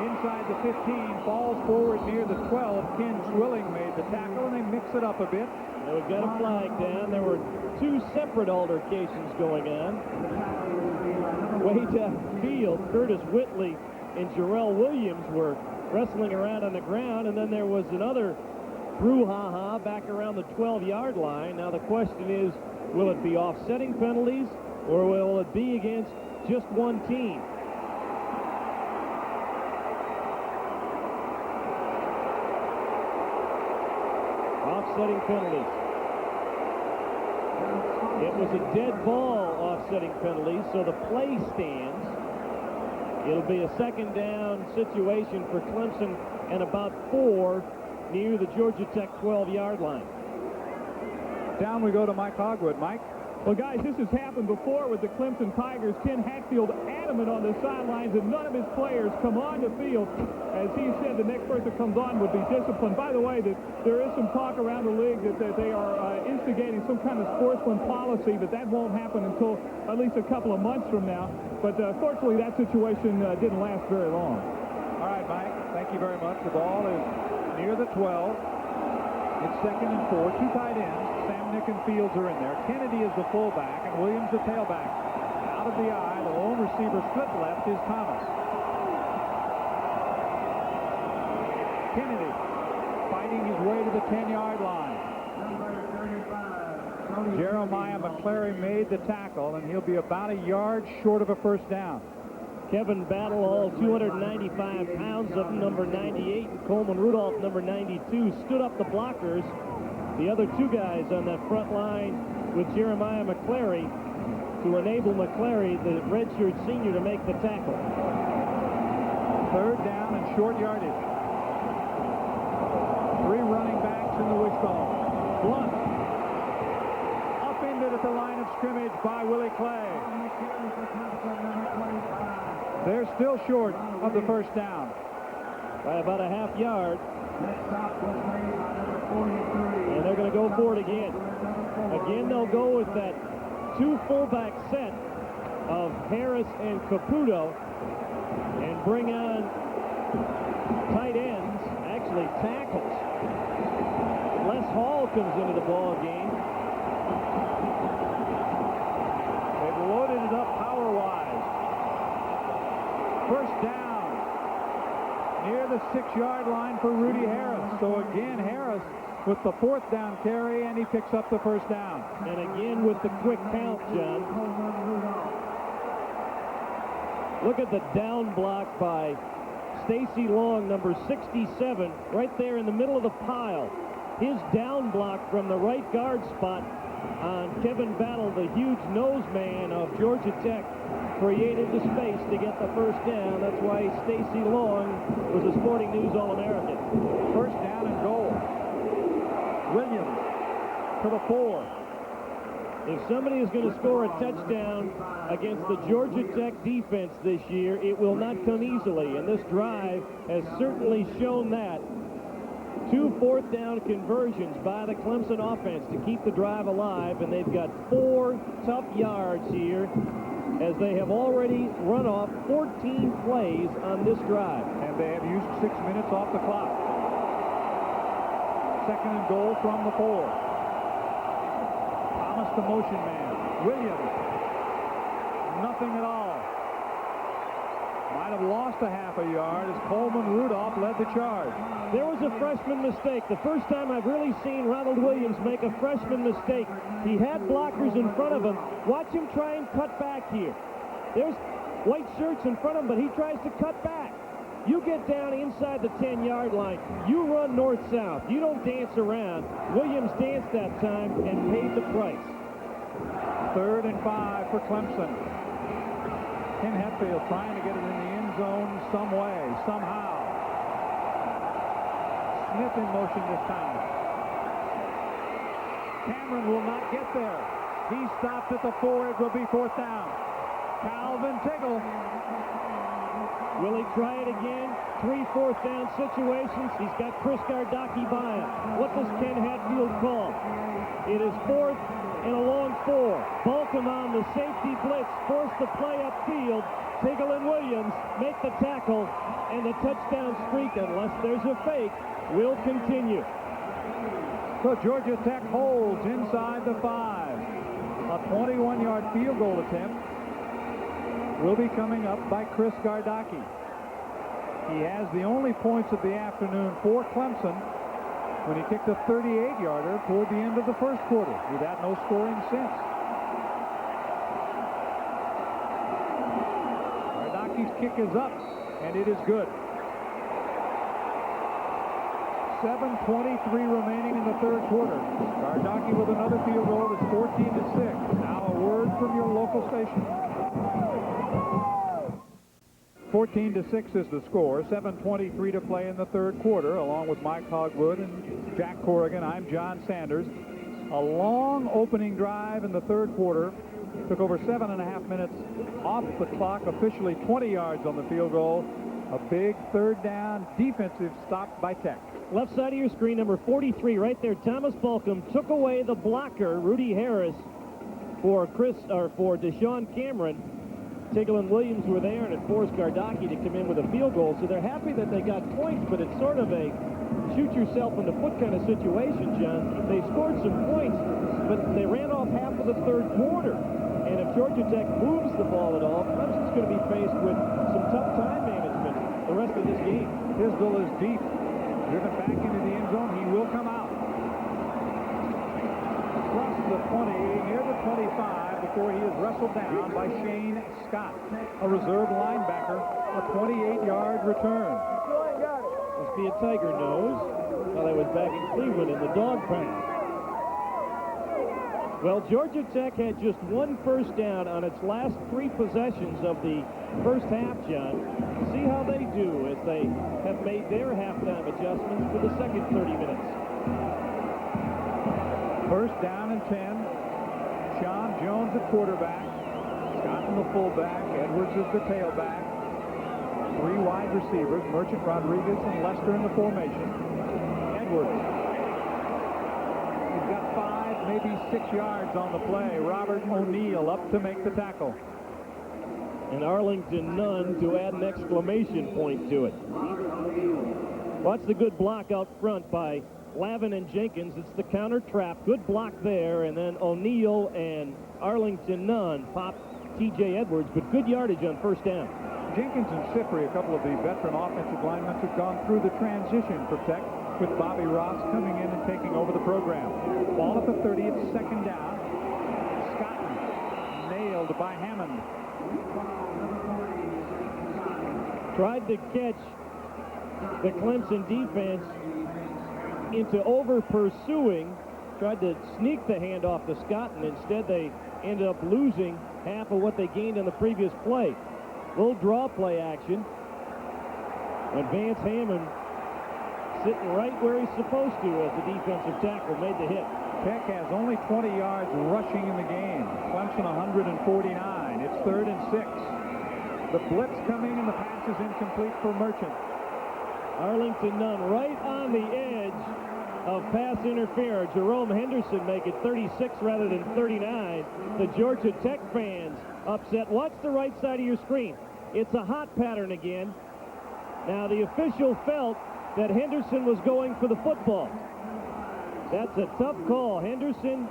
inside the 15, falls forward near the 12. Ken Swilling made the tackle, and they mix it up a bit. Now we've got a flag down. There were 2 separate altercations going on. Way downfield, Curtis Whitley and Jarrell Williams were wrestling around on the ground, and then there was another brouhaha back around the 12-yard line. Now the question is, will it be offsetting penalties or will it be against just one team? Offsetting penalties. It was a dead ball offsetting penalty, so the play stands. It'll be a second down situation for Clemson and about 4 near the Georgia Tech 12-yard line. Down we go to Mike Hogwood. Mike? Well, guys, this has happened before with the Clemson Tigers. Ken Hatfield adamant on the sidelines that none of his players come on the field. As he said, the next person that comes on would be disciplined. By the way, that there is some talk around the league that they are instigating some kind of sportsman policy, but that won't happen until at least a couple of months from now. But fortunately, that situation didn't last very long. All right, Mike, thank you very much. The ball is near the 12. It's 2nd and 4. 2 tight ends. Sam, Nick, and Fields are in there. Kennedy is the fullback, and Williams the tailback. Out of the eye, the lone receiver split left is Thomas. Kennedy fighting his way to the 10-yard line. Jeremiah McClary made the tackle, and he'll be about a yard short of a first down. Kevin Battle, all 295 pounds of number 98, and Coleman Rudolph, number 92, stood up the blockers. The other 2 guys on that front line with Jeremiah McClary to enable McClary, the redshirt senior, to make the tackle. 3rd down and short yardage. 3 running backs in the wishbone. Blunt upended at the line of scrimmage by Willie Clay. They're still short of the first down. By about a half yard. And they're going to go for it again. Again, they'll go with that 2 fullback set of Harris and Caputo and bring on tight ends, actually tackles. Les Hall comes into the ball game. They've loaded it up power-wise. First down near the 6-yard line for Rudy Harris. So again, Harris with the 4th down carry, and he picks up the first down. And again with the quick count, John. Look at the down block by Stacy Long, number 67, right there in the middle of the pile. His down block from the right guard spot on Kevin Battle, the huge nose man of Georgia Tech, created the space to get the first down. That's why Stacy Long was a Sporting News All-American. First down and goal. Williams to the 4. If somebody is going to score a touchdown against the Georgia Tech defense this year, it will not come easily, and this drive has certainly shown that. 2 4th down conversions by the Clemson offense to keep the drive alive, and they've got 4 tough yards here as they have already run off 14 plays on this drive. And they have used 6 minutes off the clock. 2nd and goal from the 4. Thomas the motion man. Williams. Nothing at all. Might have lost a half a yard as Coleman Rudolph led the charge. There was a freshman mistake. The first time I've really seen Ronald Williams make a freshman mistake. He had blockers in front of him. Watch him try and cut back here. There's white shirts in front of him, but he tries to cut back. You get down inside the 10-yard line. You run north-south. You don't dance around. Williams danced that time and paid the price. 3rd and 5 for Clemson. Ken Hatfield trying to get it in the end zone some way, somehow. Smith in motion this time. Cameron will not get there. He stopped at the 4. It will be 4th down. Calvin Tiggle. Will he try it again? 3 4th down situations. He's got Chris Gardocki by him. What does Ken Hatfield call? It is 4th and a long 4. Balcom on the safety blitz, force the play upfield. Tiggle and Williams make the tackle, and the touchdown streak, unless there's a fake, will continue. So Georgia Tech holds inside the 5. A 21-yard field goal attempt will be coming up by Chris Gardocki. He has the only points of the afternoon for Clemson when he kicked a 38-yarder toward the end of the first quarter. We've had no scoring since. Gardaki's kick is up, and it is good. 7:23 remaining in the third quarter. Gardaki with another field goal. It's 14-6. Now a word from your local station. 14-6 is the score. 7:23 to play in the third quarter. Along with Mike Hogwood and Jack Corrigan, I'm John Sanders. A long opening drive in the third quarter. Took over 7.5 minutes off the clock. Officially 20 yards on the field goal. A big third down defensive stop by Tech. Left side of your screen, number 43, right there. Thomas Balcom took away the blocker, Rudy Harris, for Deshaun Cameron. Tickle and Williams were there, and it forced Gardaki to come in with a field goal. So they're happy that they got points, but it's sort of a shoot yourself in the foot kind of situation, John. They scored some points, but they ran off half of the third quarter. And if Georgia Tech moves the ball at all, Clemson's going to be faced with some tough time management the rest of this game. Tisdale is deep. Driven back into the end zone. He will come out. Across the 20, near the 25, before he is wrestled down by Shane Scott, a reserve linebacker. A 28-yard return. Must be a Tiger nose. Well, I was back in Cleveland in the dog pound. Well, Georgia Tech had just one first down on its last 3 possessions of the first half, John. See how they do as they have made their halftime adjustments for the second 30 minutes. First down and 10. Sean Jones at quarterback. Scott in the fullback. Edwards is the tailback. 3 wide receivers, Merchant, Rodriguez, and Lester in the formation. Edwards. He's got 5, maybe 6 yards on the play. Robert O'Neill up to make the tackle. And Arlington Nunn to add an exclamation point to it. Watch the good block out front by Lavin and Jenkins. It's the counter trap. Good block there. And then O'Neill and Arlington Nunn pop T.J. Edwards, but good yardage on first down. Jenkins and Sifri, a couple of the veteran offensive linemen, have gone through the transition for Tech, with Bobby Ross coming in and taking over the program. Ball at the 30, it's second down. Scotton nailed by Hammond. Tried to catch the Clemson defense into over-pursuing, tried to sneak the handoff to Scotton. Instead, they ended up losing half of what they gained on the previous play. Little draw play action. And Vance Hammond sitting right where he's supposed to as the defensive tackle made the hit. Tech has only 20 yards rushing in the game. Clemson 149. It's 3rd and 6. The blitz coming and the pass is incomplete for Merchant. Arlington Nunn right on the edge of pass interference. Jerome Henderson make it 36 rather than 39. The Georgia Tech fans upset. Watch the right side of your screen. It's a hot pattern again. Now the official felt that Henderson was going for the football. That's a tough call. Henderson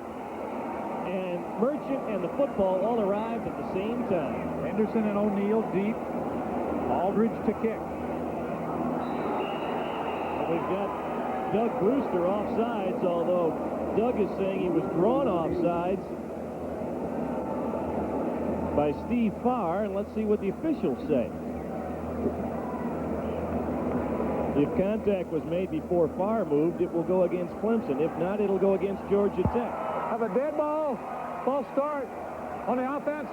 and Merchant and the football all arrived at the same time. Henderson and O'Neill deep. Aldridge to kick. And we've got Doug Brewster offsides, although Doug is saying he was drawn offsides by Steve Farr. And let's see what the officials say. If contact was made before Farr moved, it will go against Clemson. If not, it'll go against Georgia Tech. Have a dead ball. False start on the offense.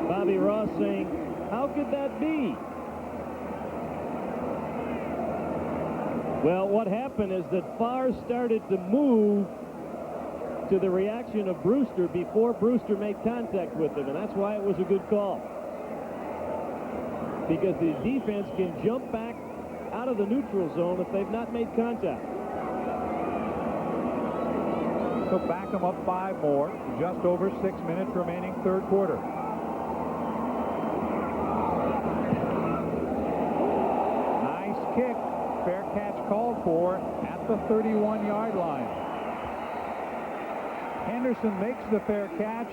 Bobby Ross saying, how could that be? Well, what happened is that Farr started to move to the reaction of Brewster before Brewster made contact with him, and that's why it was a good call. Because the defense can jump back out of the neutral zone if they've not made contact. So back them up 5 more. Just over 6 minutes remaining, third quarter. Nice kick. Fair catch called for at the 31-yard line. Henderson makes the fair catch.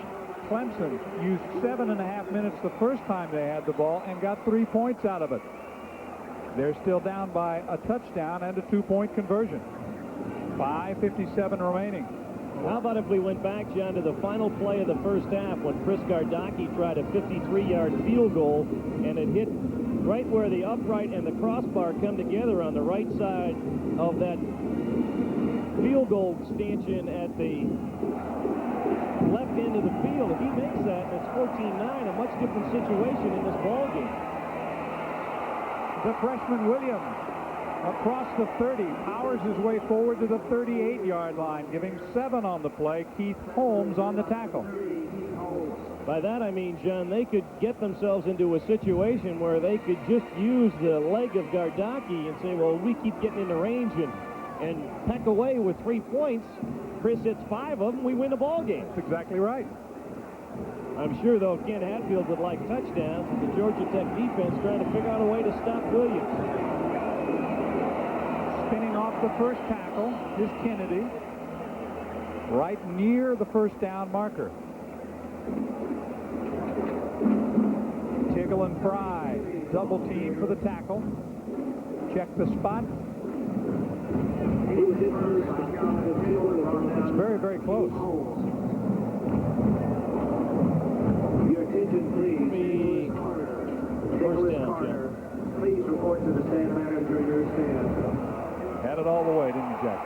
Clemson used 7.5 minutes the first time they had the ball and got 3 points out of it. They're still down by a touchdown and a 2-point conversion. 5:57 remaining. How about if we went back, John, to the final play of the first half when Chris Gardocki tried a 53-yard field goal, and it hit right where the upright and the crossbar come together on the right side of that field goal stanchion at the left end of the field. If he makes that, it's 14-9, a much different situation in this ball game. The freshman Williams across the 30, powers his way forward to the 38-yard line, giving 7 on the play. Keith Holmes on the tackle. By that I mean, John, they could get themselves into a situation where they could just use the leg of Gardocki and say, well, we keep getting into range and peck away with 3 points. Chris hits 5 of them, we win the ball game. That's exactly right. I'm sure, though, Ken Hatfield would like touchdowns, and the Georgia Tech defense trying to figure out a way to stop Williams. Spinning off the first tackle is Kennedy, right near the first down marker. Tiggle and Fry double team for the tackle. Check the spot. It's very, very close. Your attention, please. First down, Jim. Please report to the stand manager in your stand. Had it all the way, didn't you, Jack?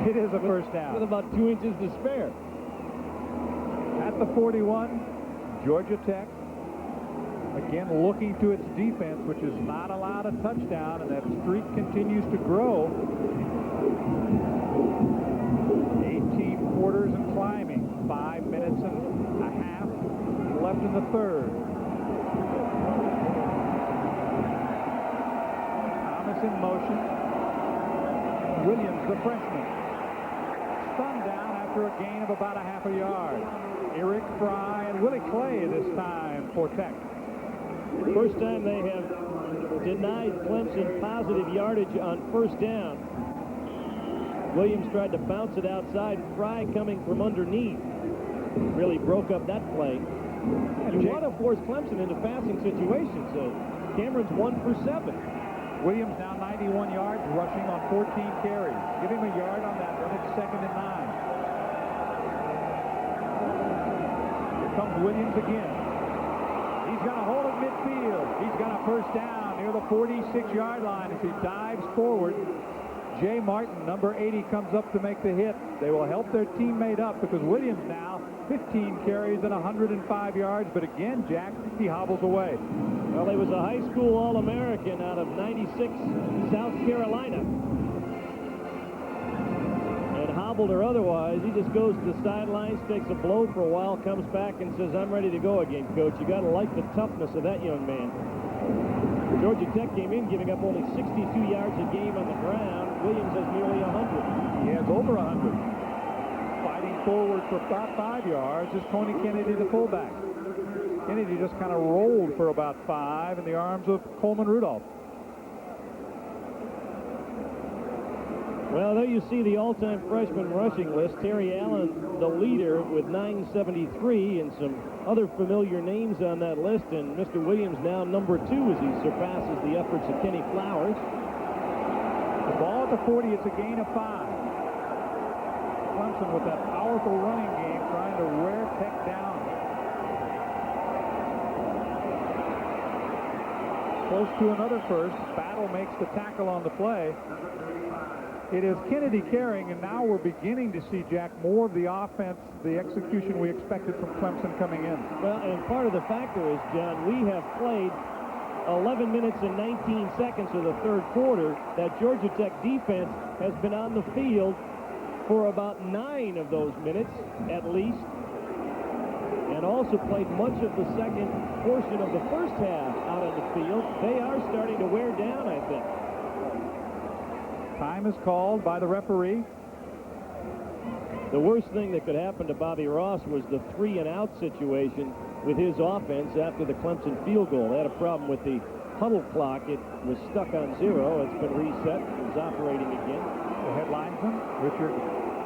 It is a first down. With about 2 inches to spare. At the 41, Georgia Tech, again looking to its defense, which has not allowed a touchdown, and that streak continues to grow. 18 quarters and climbing. 5 minutes and a half left in the third. Thomas in motion. Williams, the freshman, spun down after a gain of about a half a yard. Eric Fry and Willie Clay this time for Tech. First time they have denied Clemson positive yardage on first down. Williams tried to bounce it outside. Fry coming from underneath really broke up that play. And you want to force Clemson into passing situations. So Cameron's 1 for 7. Williams now 91 yards, rushing on 14 carries. Give him a yard on that one. It's 2nd and 9. Here comes Williams again. He's got a hold of midfield. He's got a first down near the 46-yard line as he dives forward. Jay Martin, number 80, comes up to make the hit. They will help their teammate up because Williams now 15 carries and 105 yards. But again, Jack, he hobbles away. Well, he was a high school All-American out of 96 South Carolina. And hobbled or otherwise, he just goes to the sidelines, takes a blow for a while, comes back and says, I'm ready to go again, Coach. You got to like the toughness of that young man. Georgia Tech came in giving up only 62 yards a game on the ground. Williams has nearly 100. He has over 100. Fighting forward for about 5 yards is Tony Kennedy, the fullback. Kennedy just kind of rolled for about 5 in the arms of Coleman Rudolph. Well, there you see the all-time freshman rushing list. Terry Allen, the leader, with 973, and some other familiar names on that list. And Mr. Williams now number 2 as he surpasses the efforts of Kenny Flowers. The ball at the 40, it's a gain of 5. Clemson with that powerful running game trying to wear Tech down. Close to another first. Battle makes the tackle on the play. It is Kennedy carrying, and now we're beginning to see, Jack, more of the offense, the execution we expected from Clemson coming in. Well, and part of the factor is, John, we have played 11 minutes and 19 seconds of the third quarter. That Georgia Tech defense has been on the field for about 9 of those minutes, at least, and also played much of the second portion of the first half out on the field. They are starting to wear down, I think. Time is called by the referee. The worst thing that could happen to Bobby Ross was the 3-and-out situation with his offense after the Clemson field goal. They had a problem with the huddle clock. It was stuck on 0. It's been reset. It's operating again. The head linesman, Richard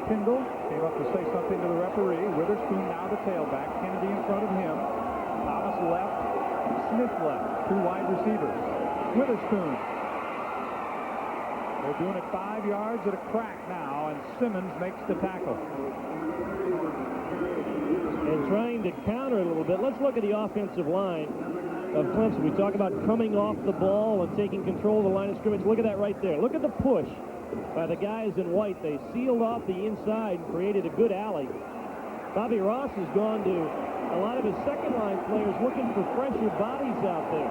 Tyndall, came up to say something to the referee. Witherspoon now the tailback. Kennedy in front of him. Thomas left. Smith left. 2 wide receivers. Witherspoon. They're doing it 5 yards at a crack now, and Simmons makes the tackle. And trying to counter a little bit, let's look at the offensive line of Clemson. We talk about coming off the ball and taking control of the line of scrimmage. Look at that right there. Look at the push by the guys in white. They sealed off the inside and created a good alley. Bobby Ross has gone to a lot of his second-line players looking for fresher bodies out there.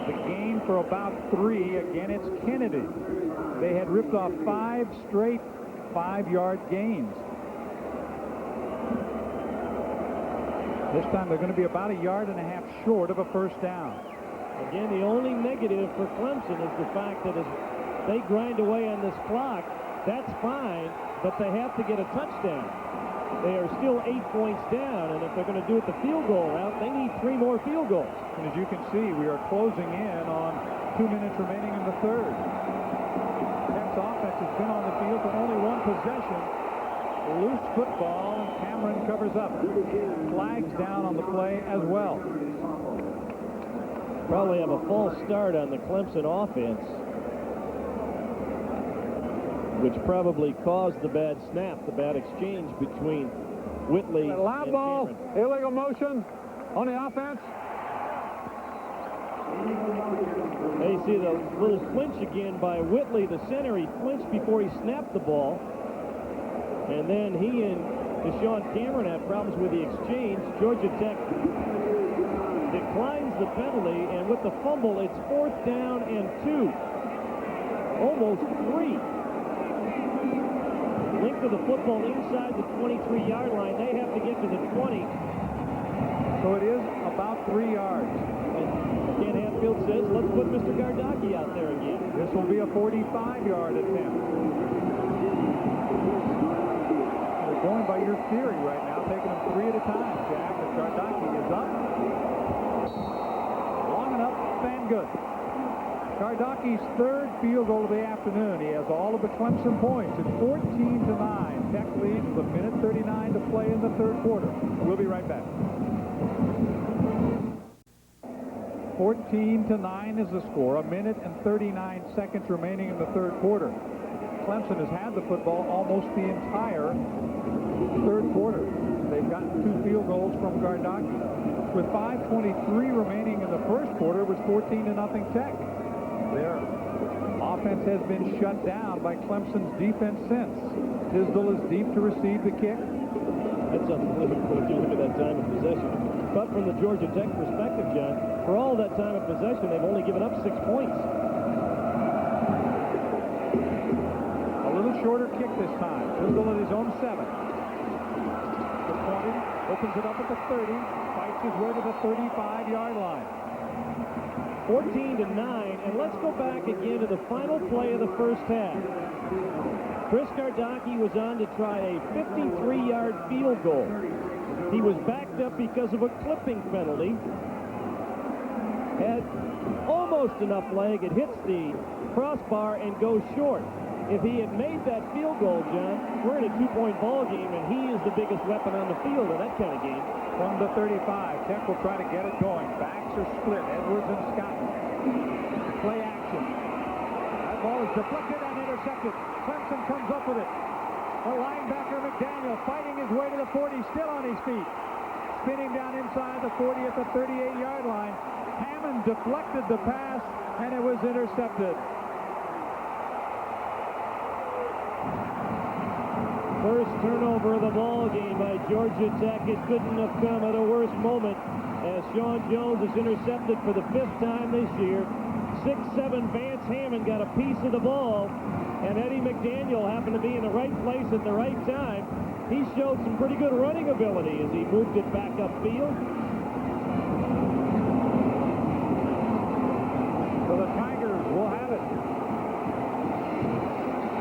The gain for about 3. Again, it's Kennedy. They had ripped off 5 straight 5-yard gains. This time they're going to be about 1.5 yards short of a first down. Again, the only negative for Clemson is the fact that as they grind away on this clock, that's fine, but they have to get a touchdown. They are still 8 points down, and if they're going to do it the field goal route, they need 3 more field goals. And as you can see, we are closing in on 2 minutes remaining in the third. Tech's offense has been on the field for only 1 possession. Loose football, and Cameron covers up. Flags down on the play as well. Probably have a false start on the Clemson offense, which probably caused the bad snap, the bad exchange between Whitley and Live ball, Cameron. illegal motion on the offense. They see the little flinch again by Whitley, the center. He flinched before he snapped the ball. And then he and Deshaun Cameron had problems with the exchange. Georgia Tech declines the penalty, and with the fumble, it's 4th down and 2. Almost 3. Length of the football inside the 23-yard line. They have to get to the 20. So it is about 3 yards. And Ken Hatfield says, let's put Mr. Gardocki out there again. This will be a 45-yard attempt. They're going by your theory right now, taking them 3 at a time, Jack. As Gardocki is up. Long enough and good. Gardocki's 3rd field goal of the afternoon. He has all of the Clemson points. It's 14-9. Tech leads with 1:39 to play in the third quarter. We'll be right back. 14-9 is the score. 1:39 remaining in the third quarter. Clemson has had the football almost the entire third quarter. They've gotten 2 field goals from Gardocki. With 5:23 remaining in the first quarter, it was 14-0 Tech. Their offense has been shut down by Clemson's defense since. Tisdale is deep to receive the kick. That's unbelievable if you look at that time of possession. But from the Georgia Tech perspective, John, for all that time of possession, they've only given up 6 points. A little shorter kick this time. Tisdale at his own 7. The 20, opens it up at the 30, fights his way to the 35-yard line. 14-9, and let's go back again to the final play of the first half. Chris Gardocki was on to try a 53-yard field goal. He was backed up because of a clipping penalty. Had almost enough leg. It hits the crossbar and goes short. If he had made that field goal, John, we're in a 2-point ball game, and he is the biggest weapon on the field in that kind of game. From the 35, Tech will try to get it going. Backs are split. Edwards and Scotton. Play action. That ball is deflected and intercepted. Clemson comes up with it. The linebacker McDaniel fighting his way to the 40, still on his feet. Spinning down inside the 40 at the 38-yard line. Hammond deflected the pass, and it was intercepted. First turnover of the ball game by Georgia Tech. It couldn't have come at a worse moment as Sean Jones is intercepted for the 5th time this year. 6'7" Vance Hammond got a piece of the ball, and Eddie McDaniel happened to be in the right place at the right time. He showed some pretty good running ability as he moved it back upfield. So the Tigers will have it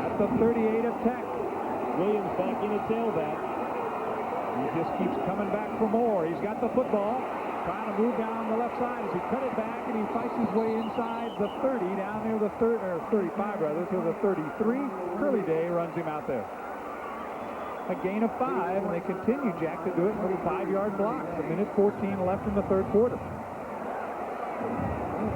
at the 38 of Tech. Williams back in a tailback. He just keeps coming back for more. He's got the football, trying to move down the left side as he cut it back, and he fights his way inside the 30, down near the 35 rather, to the 33. Curly Day runs him out there. a gain of 5, and they continue, Jack, to do it with 5-yard blocks. 1:14 left in the third quarter.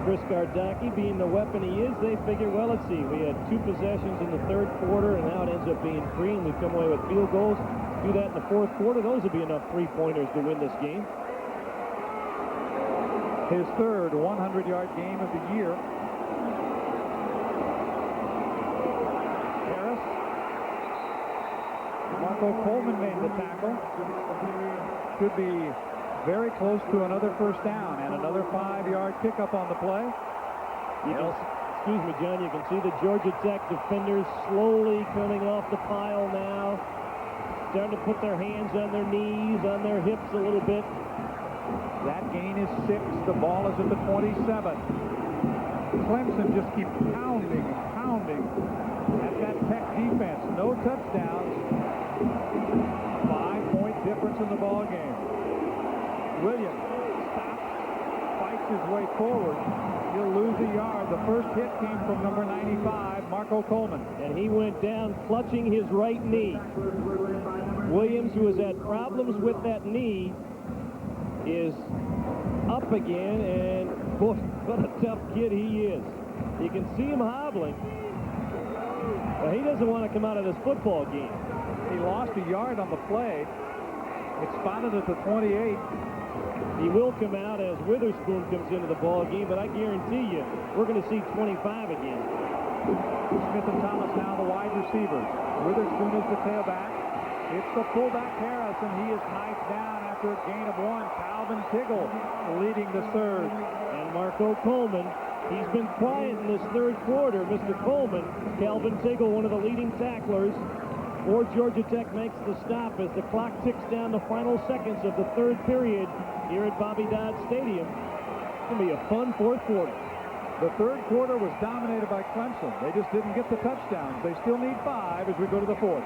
Chris Gardocki, being the weapon he is, they figure, well, let's see, we had 2 possessions in the third quarter, and now it ends up being 3, and we come away with field goals. Do that in the fourth quarter, those would be enough 3-pointers to win this game. His third 100-yard game of the year. Harris. Marco Coleman made the tackle. Should be very close to another first down and another 5-yard pickup on the play. Excuse me, John, you can see the Georgia Tech defenders slowly coming off the pile now, starting to put their hands on their knees, on their hips a little bit. That gain is 6. The ball is at the 27. Clemson just keeps pounding at that Tech defense. No touchdowns. 5-point difference in the ball game. Williams stops, fights his way forward. He'll lose a yard. The first hit came from number 95, Marco Coleman. And he went down clutching his right knee. Williams, who has had problems with that knee, is up again, and boy, what a tough kid he is. You can see him hobbling. But he doesn't want to come out of this football game. He lost a yard on the play. It's spotted at the 28. He will come out as Witherspoon comes into the ball game, but I guarantee you, we're going to see 25 again. Smith and Thomas now the wide receivers. Witherspoon is the tailback. It's the fullback Harris, and he is knifed down after a gain of 1. Calvin Tiggle leading the third. And Marco Coleman, he's been quiet in this third quarter. Mr. Coleman, Calvin Tiggle, one of the leading tacklers for Georgia Tech, makes the stop as the clock ticks down the final seconds of the third period here at Bobby Dodd Stadium. It's going to be a fun fourth quarter. The third quarter was dominated by Clemson. They just didn't get the touchdowns. They still need 5 as we go to the fourth.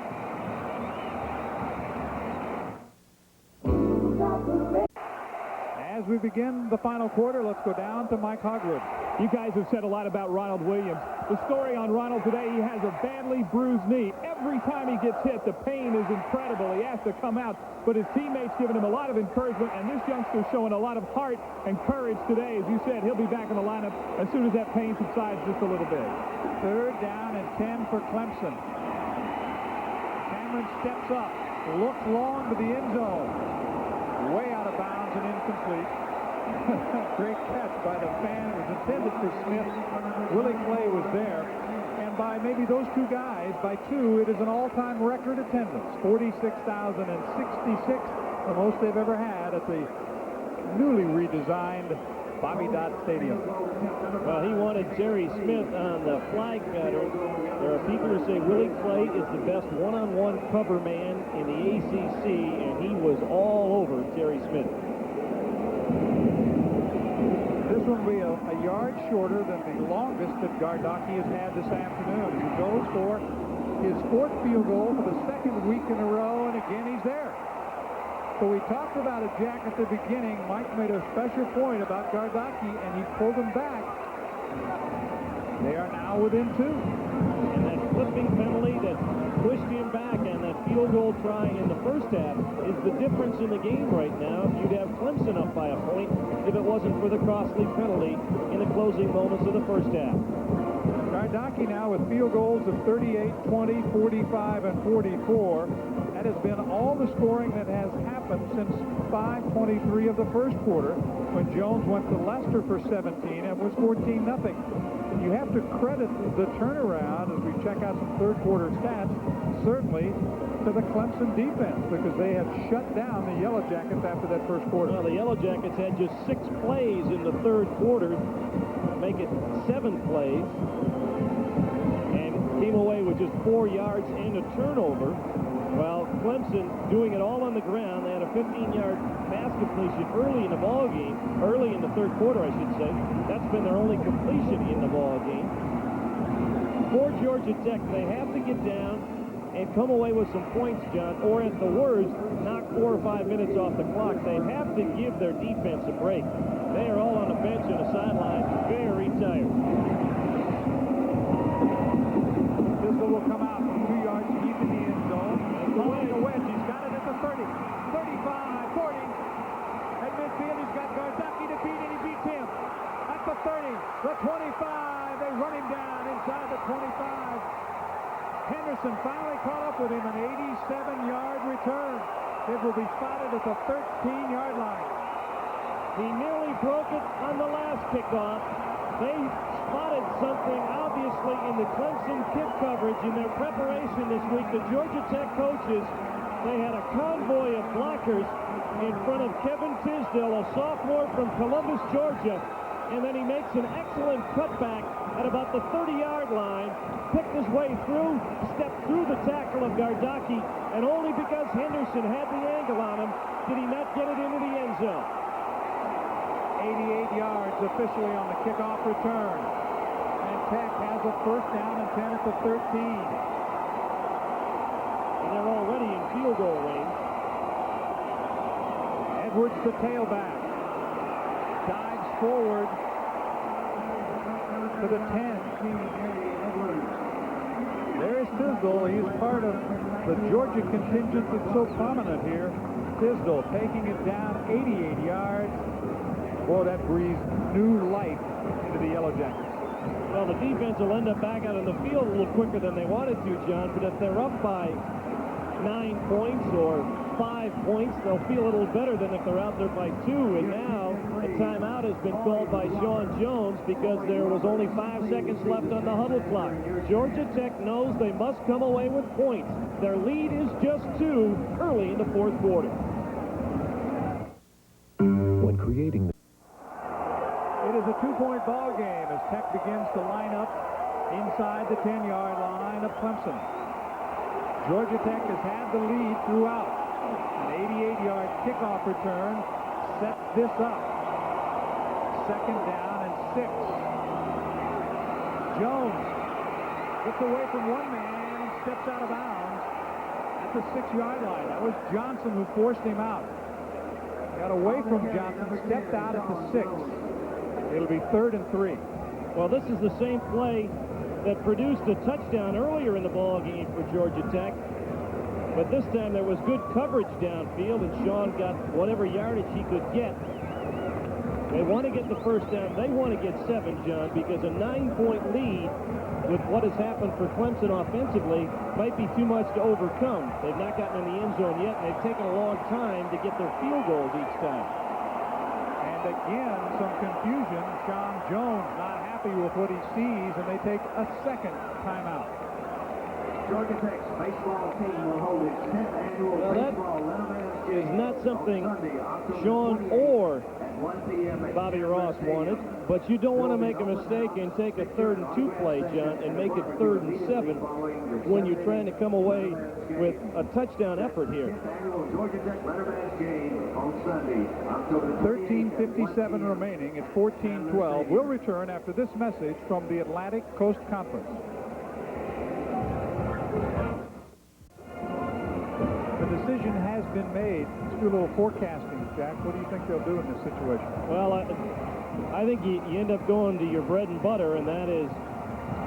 As we begin the final quarter, let's go down to Mike Hogwood. You guys have said a lot about Ronald Williams. The story on Ronald today, he has a badly bruised knee. Every time he gets hit, the pain is incredible. He has to come out, but his teammates giving him a lot of encouragement, and this youngster showing a lot of heart and courage today. As you said, he'll be back in the lineup as soon as that pain subsides just a little bit. Third down and 10 for Clemson. Cameron steps up, looks long to the end zone. Way out of bounds and incomplete. Great catch by the fan. It was intended for Smith. Willie Clay was there. And by maybe those two guys, by 2, it is an all-time record attendance. 46,066, the most they've ever had at the newly redesigned Bobby Dodd Stadium. Well, he wanted Jerry Smith on the flag cutter. There are people who say Willie Clay is the best one-on-one cover man in the ACC, and he was all over Jerry Smith. This one will be a yard shorter than the longest that Gardocki has had this afternoon. He goes for his 4th field goal for the 2nd week in a row, and again he's there. So we talked about it, Jack, at the beginning. Mike made a special point about Gardocki, and he pulled him back. They are now within 2. And that flipping penalty that pushed him back and that field goal try in the first half is the difference in the game right now. You'd have Clemson up by a point if it wasn't for the costly penalty in the closing moments of the first half. Gardocki now with field goals of 38, 20, 45, and 44. That has been all the scoring that has happened since 5:23 of the first quarter, when Jones went to Leicester for 17 and was 14-0. You have to credit the turnaround, as we check out some third quarter stats, certainly to the Clemson defense, because they had shut down the Yellow Jackets after that first quarter. Well, the Yellow Jackets had just 6 plays in the third quarter, make it 7 plays, and came away with just 4 yards and a turnover. While Clemson doing it all on the ground. They had a 15-yard pass completion early in the ball game, early in the third quarter, I should say. That's been their only completion in the ball game. For Georgia Tech, they have to get down and come away with some points, John, or at the worst, knock 4 or 5 minutes off the clock. They have to give their defense a break. They are all on the bench and the sideline, very tired. This will come out from 2 yards deep in the end zone. Calling a wedge The 25. They run him down inside the 25. Henderson finally caught up with him, an 87-yard return. It will be spotted at the 13-yard line. He nearly broke it on the last kickoff. They spotted something, obviously, in the Clemson kick coverage in their preparation this week. The Georgia Tech coaches, they had a convoy of blockers in front of Kevin Tisdale, a sophomore from Columbus, Georgia. And then he makes an excellent cutback at about the 30-yard line, picked his way through, stepped through the tackle of Gardocki, and only because Henderson had the angle on him did he not get it into the end zone. 88 yards officially on the kickoff return. And Tech has a first down and 10 at the 13. And they're already in field goal range. Edwards, the tailback, dives forward to the 10. There's Tisdale. He's part of the Georgia contingent that's so prominent here. Tisdale taking it down 88 yards. Boy, that breathes new life into the Yellow Jackets. Well, the defense will end up back out on the field a little quicker than they wanted to, John, but if they're up by 9 points or 5 points, they'll feel a little better than if they're out there by 2. And now a timeout has been called by Sean Jones because there was only 5 seconds left on the huddle clock. Georgia Tech knows they must come away with points. Their lead is just 2 early in the fourth quarter. When creating the It is a 2-point ball game as Tech begins to line up inside the 10-yard line of Clemson. Georgia Tech has had the lead throughout. An 88-yard kickoff return sets this up. Second down and 6. Jones gets away from one man and steps out of bounds at the 6-yard line. That was Johnson who forced him out. Got away from Johnson, stepped out at the 6. It'll be 3rd and 3. Well, this is the same play that produced a touchdown earlier in the ball game for Georgia Tech. But this time there was good coverage downfield, and Sean got whatever yardage he could get. They want to get the first down. They want to get 7, John, because a 9-point lead with what has happened for Clemson offensively might be too much to overcome. They've not gotten in the end zone yet, and they've taken a long time to get their field goals each time. And again, some confusion. Sean Jones not happy with what he sees, and they take a second timeout. Georgia Tech's baseball team will hold its 10th annual baseball Letterman's Is Game not something on Sunday, October Sean 28th or at 1 p.m. at Bobby Ross wanted, but you don't want to make a mistake and take a 3rd and 2 play, John, and make it 3rd and 7 when you're trying to come away with a touchdown effort here. 10th annual Georgia Tech Letterman's Game on Sunday, October 13:57 remaining. It's 14-12. We'll return after this message from the Atlantic Coast Conference. The decision has been made. Let's do a little forecasting, Jack. What do you think they'll do in this situation? Well, I think you end up going to your bread and butter, and that is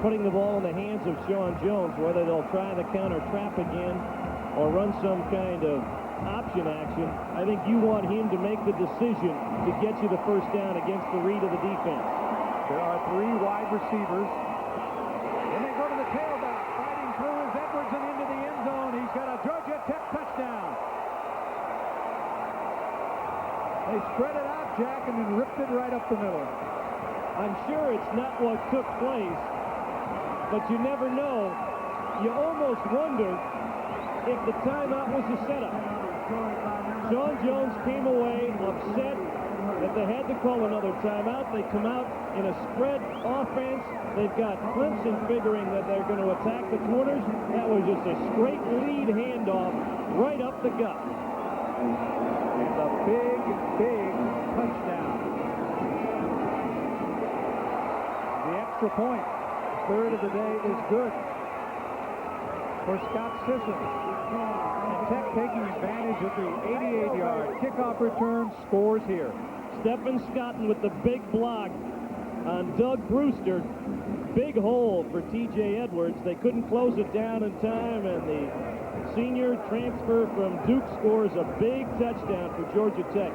putting the ball in the hands of Sean Jones, whether they'll try the counter trap again or run some kind of option action. I think you want him to make the decision to get you the first down against the read of the defense. There are 3 wide receivers. Then they go to the tailback. Fighting through is Edwards and into the end zone. He's got a Georgia Tech touchdown. They spread it out, Jack, and then ripped it right up the middle. I'm sure it's not what took place, but you never know. You almost wonder if the timeout was a setup. Sean Jones came away upset that they had to call another timeout. They come out in a spread offense. They've got Clemson figuring that they're going to attack the corners. That was just a straight lead handoff right up the gut. And a big, big touchdown. The extra point, 3rd of the day, is good for Scott Sisson. And Tech taking advantage of the 88-yard kickoff return, scores here. Stephen Scotton with the big block on Doug Brewster. Big hole for T.J. Edwards. They couldn't close it down in time, and the senior transfer from Duke scores a big touchdown for Georgia Tech.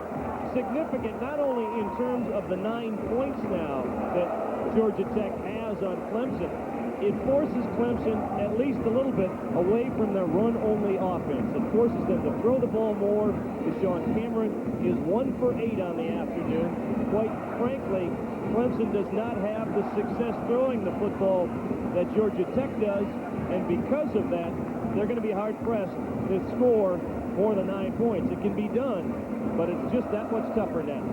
Significant not only in terms of the 9 points now that Georgia Tech has on Clemson. It forces Clemson at least a little bit away from their run-only offense. It forces them to throw the ball more. Deshaun Cameron is 1 for 8 on the afternoon. Quite frankly, Clemson does not have the success throwing the football that Georgia Tech does, and because of that, they're going to be hard-pressed to score more than 9 points. It can be done, but it's just that much tougher now.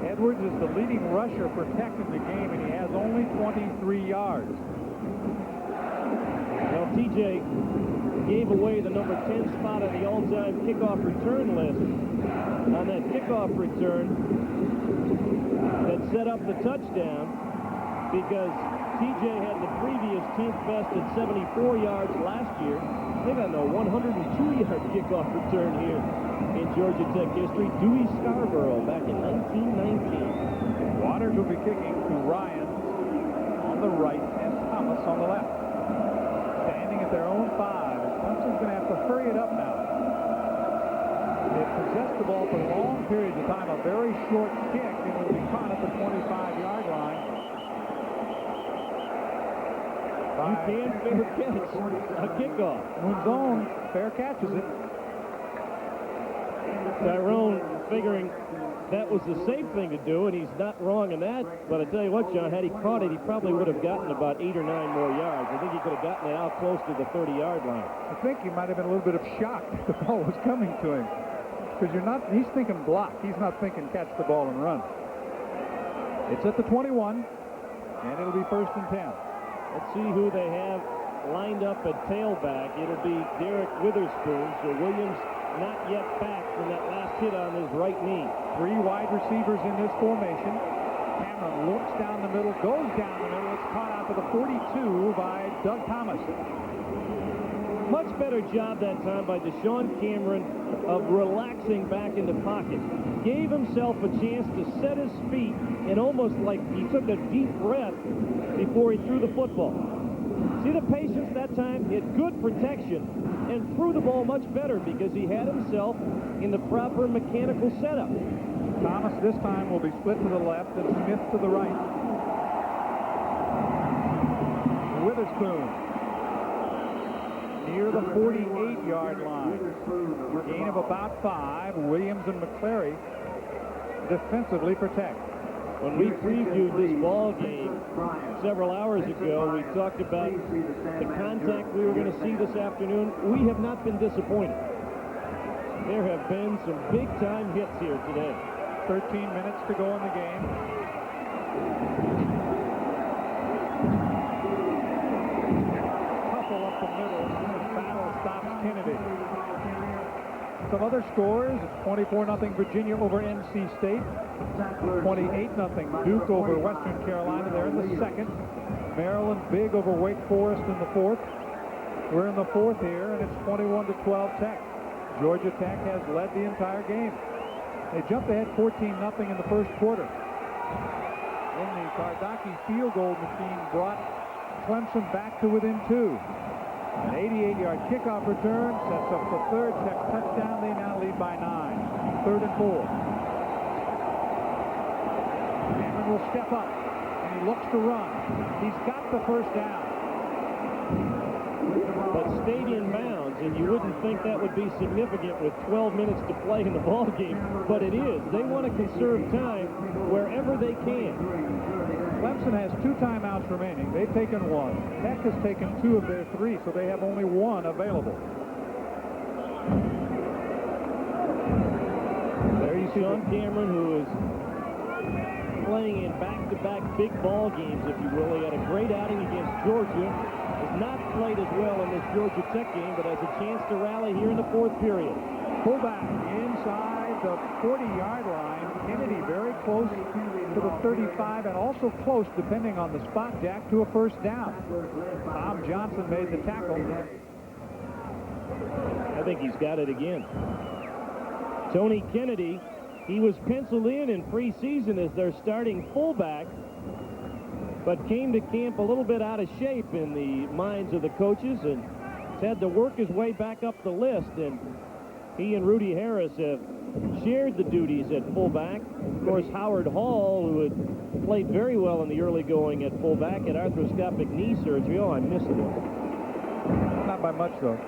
Edwards is the leading rusher for Tech in the game, and he has only 23 yards. Well, TJ gave away the number 10 spot on the all-time kickoff return list on that kickoff return that set up the touchdown because TJ had the previous 10th best at 74 yards last year. I think on the 102-yard kickoff return here in Georgia Tech history, Dewey Scarborough back in 1919. Waters will be kicking to Ryan on the right and Thomas on the left. Standing at their own 5. Clemson's going to have to hurry it up now. They've possessed the ball for long periods of time. A very short kick, and it will be caught at the 25-yard line. You can fair catch a kickoff. Moonzone fair catches it. Tyrone figuring that was the safe thing to do, and he's not wrong in that. But I tell you what, John, had he caught it, he probably would have gotten about 8 or 9 more yards. I think he could have gotten it out close to the 30-yard line. I think he might have been a little bit of shock the ball was coming to him. Because he's thinking block. He's not thinking catch the ball and run. It's at the 21, and it'll be 1st and 10. Let's see who they have lined up at tailback. It'll be Derek Witherspoon, so Williams not yet back from that last hit on his right knee. 3 wide receivers in this formation. Cameron looks down the middle, goes down the middle. It's caught out to the 42 by Doug Thomas. Much better job that time by Deshaun Cameron of relaxing back in the pocket. Gave himself a chance to set his feet and almost like he took a deep breath before he threw the football. See the patience that time? He had good protection and threw the ball much better because he had himself in the proper mechanical setup. Thomas this time will be split to the left and Smith to the right. Witherspoon near the 48-yard line. Gain of about 5. Williams and McClary defensively protect. When we previewed this ball game several hours ago, we talked about the contact we were going to see this afternoon. We have not been disappointed. There have been some big-time hits here today. 13 minutes to go in the game. Couple up the middle. Battle stops Kennedy. Some other scores, it's 24-0 Virginia over NC State. 28-0 Duke over Western Carolina. They're in the second. Maryland big over Wake Forest in the fourth. We're in the fourth here, and it's 21-12 Tech. Georgia Tech has led the entire game. They jumped ahead 14-0 in the first quarter. Then the Kardaki field goal machine brought Clemson back to within 2. An 88-yard kickoff return sets up the third Tech touchdown. They now lead by 9. 3rd and 4. Cameron will step up, and he looks to run. He's got the first down. But stadium bounds, and you wouldn't think that would be significant with 12 minutes to play in the ball game, but it is. They want to conserve time wherever they can. Clemson has 2 timeouts remaining. They've taken 1. Tech has taken 2 of their 3, so they have only 1 available. There you see Sean Cameron, who is playing in back-to-back big ball games, if you will. He had a great outing against Georgia. Has not played as well in this Georgia Tech game, but has a chance to rally here in the 4th period. Fullback inside the 40-yard line. Kennedy very close to the 35 and also close, depending on the spot, Jack, to a first down. Tom Johnson made the tackle. I think he's got it again. Tony Kennedy, he was penciled in preseason as their starting fullback, but came to camp a little bit out of shape in the minds of the coaches and has had to work his way back up the list. And he and Rudy Harris have shared the duties at fullback. Of course, Howard Hall, who had played very well in the early going at fullback, had arthroscopic knee surgery. Oh, I missed it. Not by much, though.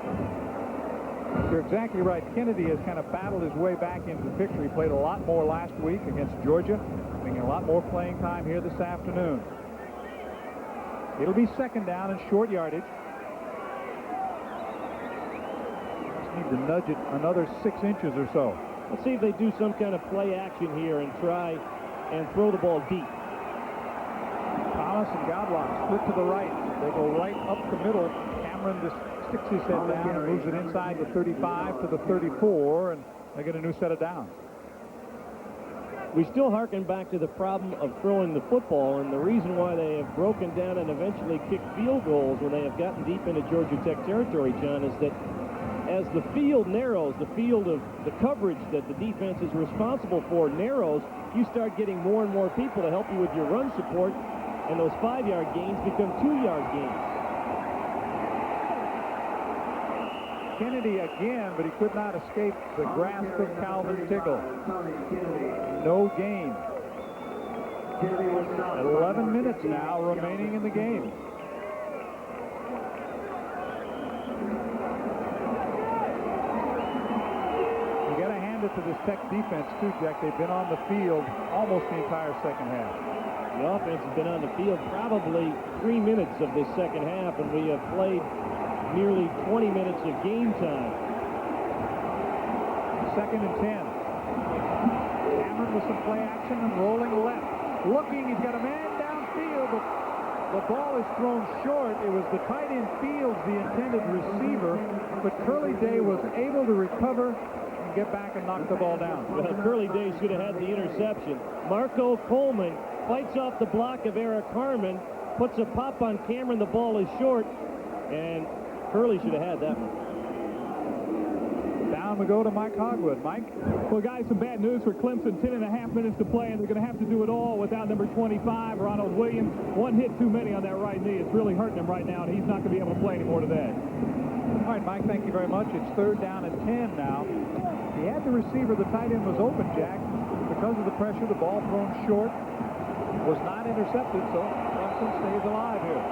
You're exactly right. Kennedy has kind of battled his way back into the picture. He played a lot more last week against Georgia, getting a lot more playing time here this afternoon. It'll be second down and short yardage. Just need to nudge it another 6 inches or so. Let's see if they do some kind of play action here and try and throw the ball deep. Thomas and Godlock split to the right. They go right up the middle. Cameron just sticks his head down and moves it inside the 35 to the 34, and they get a new set of downs. We still harken back to the problem of throwing the football, and the reason why they have broken down and eventually kicked field goals when they have gotten deep into Georgia Tech territory, John, is that as the field narrows, the field of the coverage that the defense is responsible for narrows, you start getting more and more people to help you with your run support, and those 5-yard gains become 2-yard gains. Kennedy again, but he could not escape the grasp of Calvin Tiggle. No gain. 11 minutes now remaining in the game. You got to hand it to this Tech defense too, Jack. They've been on the field almost the entire second half. The offense has been on the field probably 3 minutes of this second half, and we have played nearly 20 minutes of game time. Second and 10. Cameron with some play action and rolling left. Looking, he's got a man downfield, but the ball is thrown short. It was the tight end Fields, the intended receiver, but Curly Day was able to recover and get back and knock the ball down. Well, Curly Day should have had the interception. Marco Coleman fights off the block of Eric Harmon, puts a pop on Cameron. The ball is short, and Curly should have had that one. Down we go to Mike Hogwood. Mike? Well, guys, some bad news for Clemson. 10.5 minutes to play, and they're going to have to do it all without number 25, Ronald Williams. One hit too many on that right knee. It's really hurting him right now, and he's not going to be able to play anymore today. All right, Mike, thank you very much. It's third down and 10 now. He had the receiver. The tight end was open, Jack. Because of the pressure, the ball thrown short was not intercepted, so Clemson stays alive here.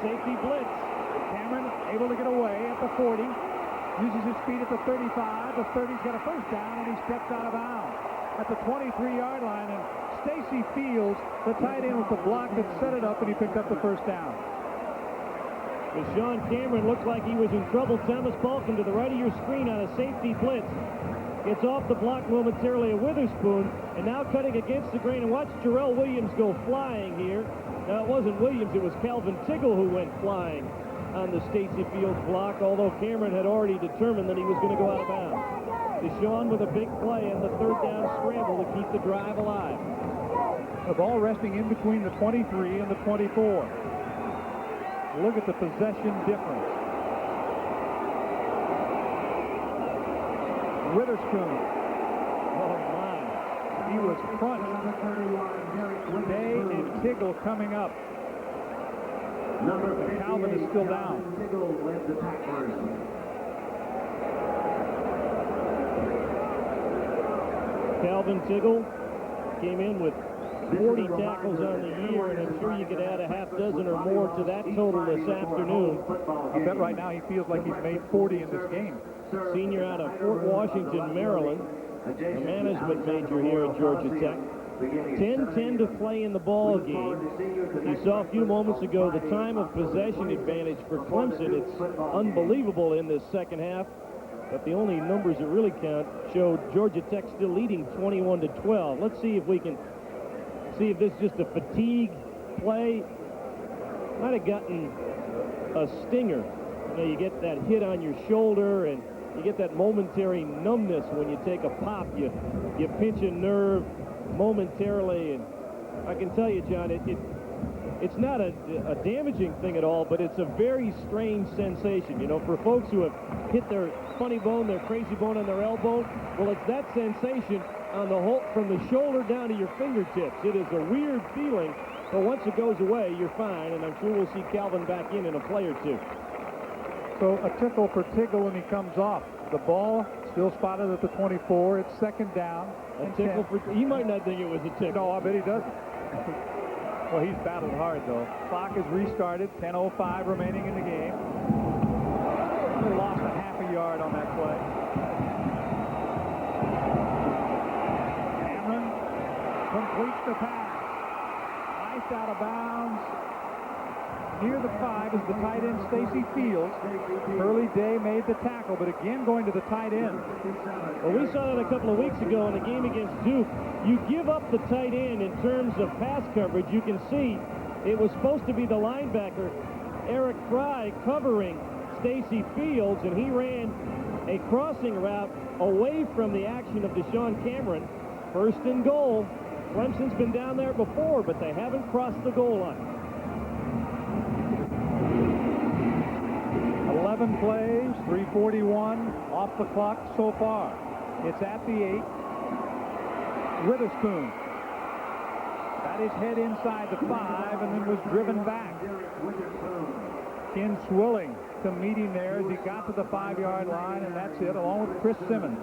Safety blitz. Cameron able to get away at the 40. Uses his feet at the 35. The 30's got a first down, and he steps out of bounds at the 23-yard line. And Stacy Fields, the tight end with the block that set it up, and he picked up the first down. Sean Cameron looked like he was in trouble. Thomas Balkin to the right of your screen on a safety blitz. Gets off the block momentarily, a Witherspoon, and now cutting against the grain. And watch Jarrell Williams go flying here. Now, it wasn't Williams, it was Calvin Tiggle who went flying on the Stacy Fields block, although Cameron had already determined that he was going to go out of bounds. Deshaun with a big play and the third down scramble to keep the drive alive. The ball resting in between the 23 and the 24. Look at the possession difference. Witherspoon. Oh, my. He was crunched. Day and Tiggle coming up. And Calvin is still down. Calvin Tiggle came in with 40 tackles on the year, and I'm sure you could add a half dozen or more to that total this afternoon. I bet right now he feels like he's made 40 in this game. Senior out of Fort Washington, Maryland, a management major here at Georgia Tech. 10-10 to play in the ball game. You saw a few moments ago the time of possession advantage for Clemson. It's unbelievable in this second half, but the only numbers that really count showed Georgia Tech still leading 21-12. Let's see if we can see if this is just a fatigue play. Might have gotten a stinger. You know, you get that hit on your shoulder and you get that momentary numbness when you take a pop. You pinch a nerve momentarily, and I can tell you, John, it's not a damaging thing at all, but it's a very strange sensation. You know, for folks who have hit their funny bone, their crazy bone on their elbow, well, it's that sensation on the whole, from the shoulder down to your fingertips. It is a weird feeling, but once it goes away, you're fine, and I'm sure we'll see Calvin back in a play or two. So a tickle for Tiggle, and he comes off. The ball Still spotted at the 24. It's second down. A tickle for, he might not think it was a tickle. No, I bet he doesn't. Well, he's battled hard, though. Clock is restarted. 10:05 remaining in the game. They lost a half a yard on that play. Cameron completes the pass. Nice out of bounds. Near the 5 is the tight end, Stacy Fields. Early Day made the tackle, but again going to the tight end. Well, we saw that a couple of weeks ago in the game against Duke. You give up the tight end in terms of pass coverage. You can see it was supposed to be the linebacker, Eric Fry, covering Stacy Fields, and he ran a crossing route away from the action of Deshaun Cameron. First and goal. Clemson's been down there before, but they haven't crossed the goal line. 11 plays, 3:41 off the clock so far. It's at the 8. Witherspoon got his head inside the 5 and then was driven back. Ken Swilling to meet him there as he got to the 5-yard line, and that's it, along with Chris Simmons.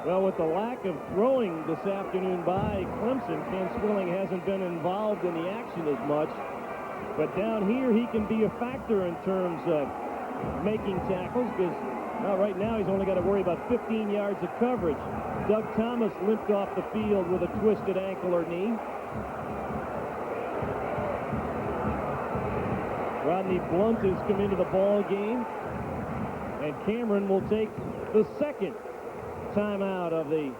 Well, with the lack of throwing this afternoon by Clemson, Ken Swilling hasn't been involved in the action as much. But down here, he can be a factor in terms of making tackles, because right now he's only got to worry about 15 yards of coverage. Doug Thomas limped off the field with a twisted ankle or knee. Rodney Blunt has come into the ball game, and Cameron will take the second timeout of the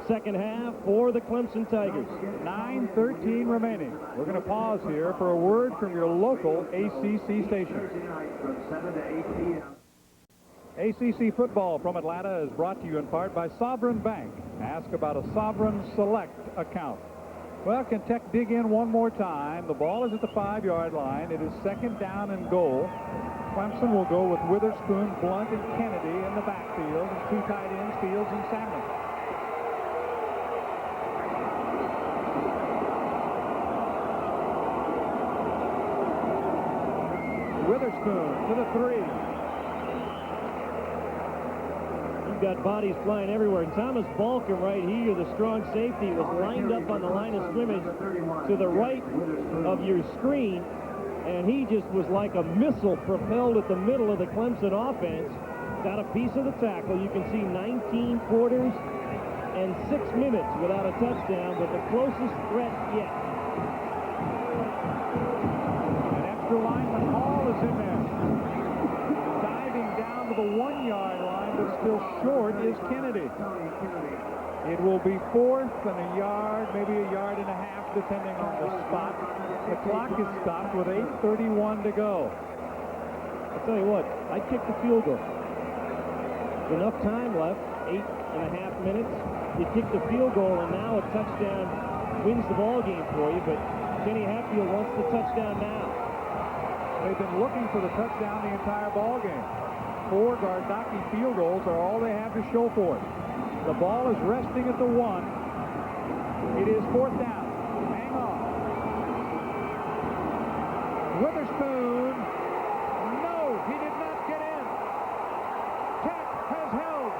second half for the Clemson Tigers. 9:13 remaining. We're going to pause here for a word from your local ACC station. ACC football from Atlanta is brought to you in part by Sovereign Bank. Ask about a Sovereign Select account. Well, can Tech dig in one more time? The ball is at the 5-yard line. It is second down and goal. Clemson will go with Witherspoon, Blunt, and Kennedy in the backfield, and 2 tight ends, Fields and Salmon. Witherspoon to the 3. You've got bodies flying everywhere. And Thomas Balcom right here, the strong safety, was lined up on the line of scrimmage to the right of your screen, and he just was like a missile propelled at the middle of the Clemson offense. Got a piece of the tackle. You can see 19 quarters and 6 minutes without a touchdown, but the closest threat yet. An extra lineman Hall is in there. Diving down to the 1-yard line, but still short is Kennedy. It will be 4th and a yard, maybe a yard and a half, depending on the spot. The clock is stopped with 8:31 to go. I'll tell you what, I'd kick the field goal. There's enough time left, 8.5 minutes. You kick the field goal, and now a touchdown wins the ball game for you, but Kenny Hatfield wants the touchdown now. They've been looking for the touchdown the entire ball game. 4 Gardocki field goals are all they have to show for it. The ball is resting at the 1. It is 4th down. Hang on. Witherspoon. No, he did not get in. Tech has held.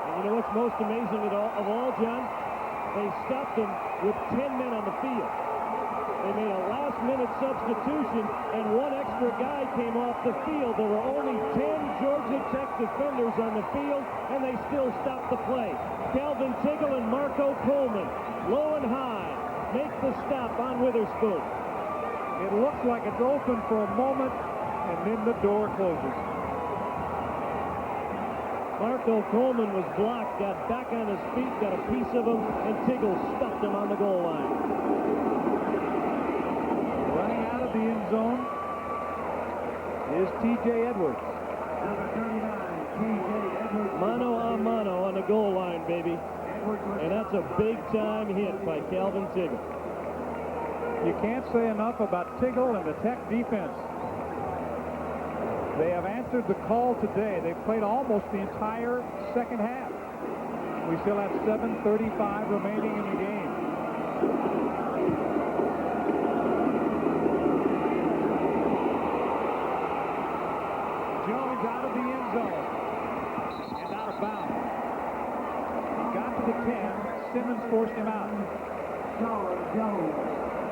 And you know what's most amazing of all, John? They stopped him with 10 men on the field. They made a last-minute substitution, and 1 extra guy came off the field. There were only 10 Georgia Tech defenders on the field, and they still stopped the play. Calvin Tiggle and Marco Coleman, low and high, make the stop on Witherspoon. It looks like it's open for a moment, and then the door closes. Marco Coleman was blocked, got back on his feet, got a piece of him, and Tiggle stuffed him on the goal line. Running out of the end zone is T.J. Edwards. Number 39, T.J. Edwards. Mano a mano on the goal line, baby. And that's a big-time hit by Calvin Tiggle. You can't say enough about Tiggle and the Tech defense. They have answered the call today. They've played almost the entire second half. We still have 7:35 remaining in the game. the end zone. And out of bounds. He got to the 10. Simmons forced him out.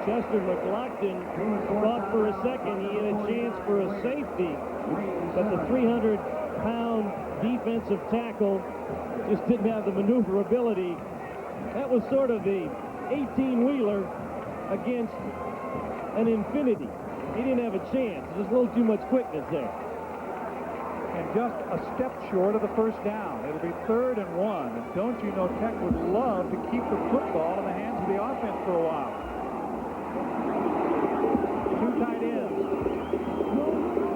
Chester McLaughlin thought for a second he had a chance for a safety, but the 300-pound defensive tackle just didn't have the maneuverability. That was sort of the 18-wheeler against an infinity. He didn't have a chance. There's a little too much quickness there. And just a step short of the first down. It'll be 3rd and 1. And don't you know, Tech would love to keep the football in the hands of the offense for a while. 2 tight ends.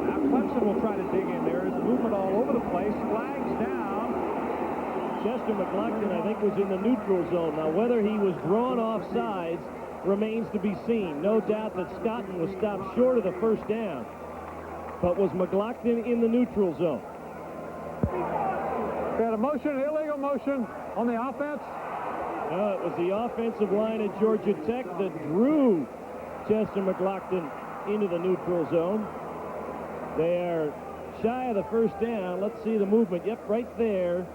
Now Clemson will try to dig in there. There's movement all over the place. Flags down. Chester McLaughlin, I think, was in the neutral zone. Now, whether he was drawn off sides remains to be seen. No doubt that Scotton was stopped short of the first down. But was McLaughlin in the neutral zone? We had a motion, illegal motion on the offense. No, it was the offensive line at Georgia Tech that drew Chester McLaughlin into the neutral zone. They are shy of the first down. Let's see the movement. Yep, right there.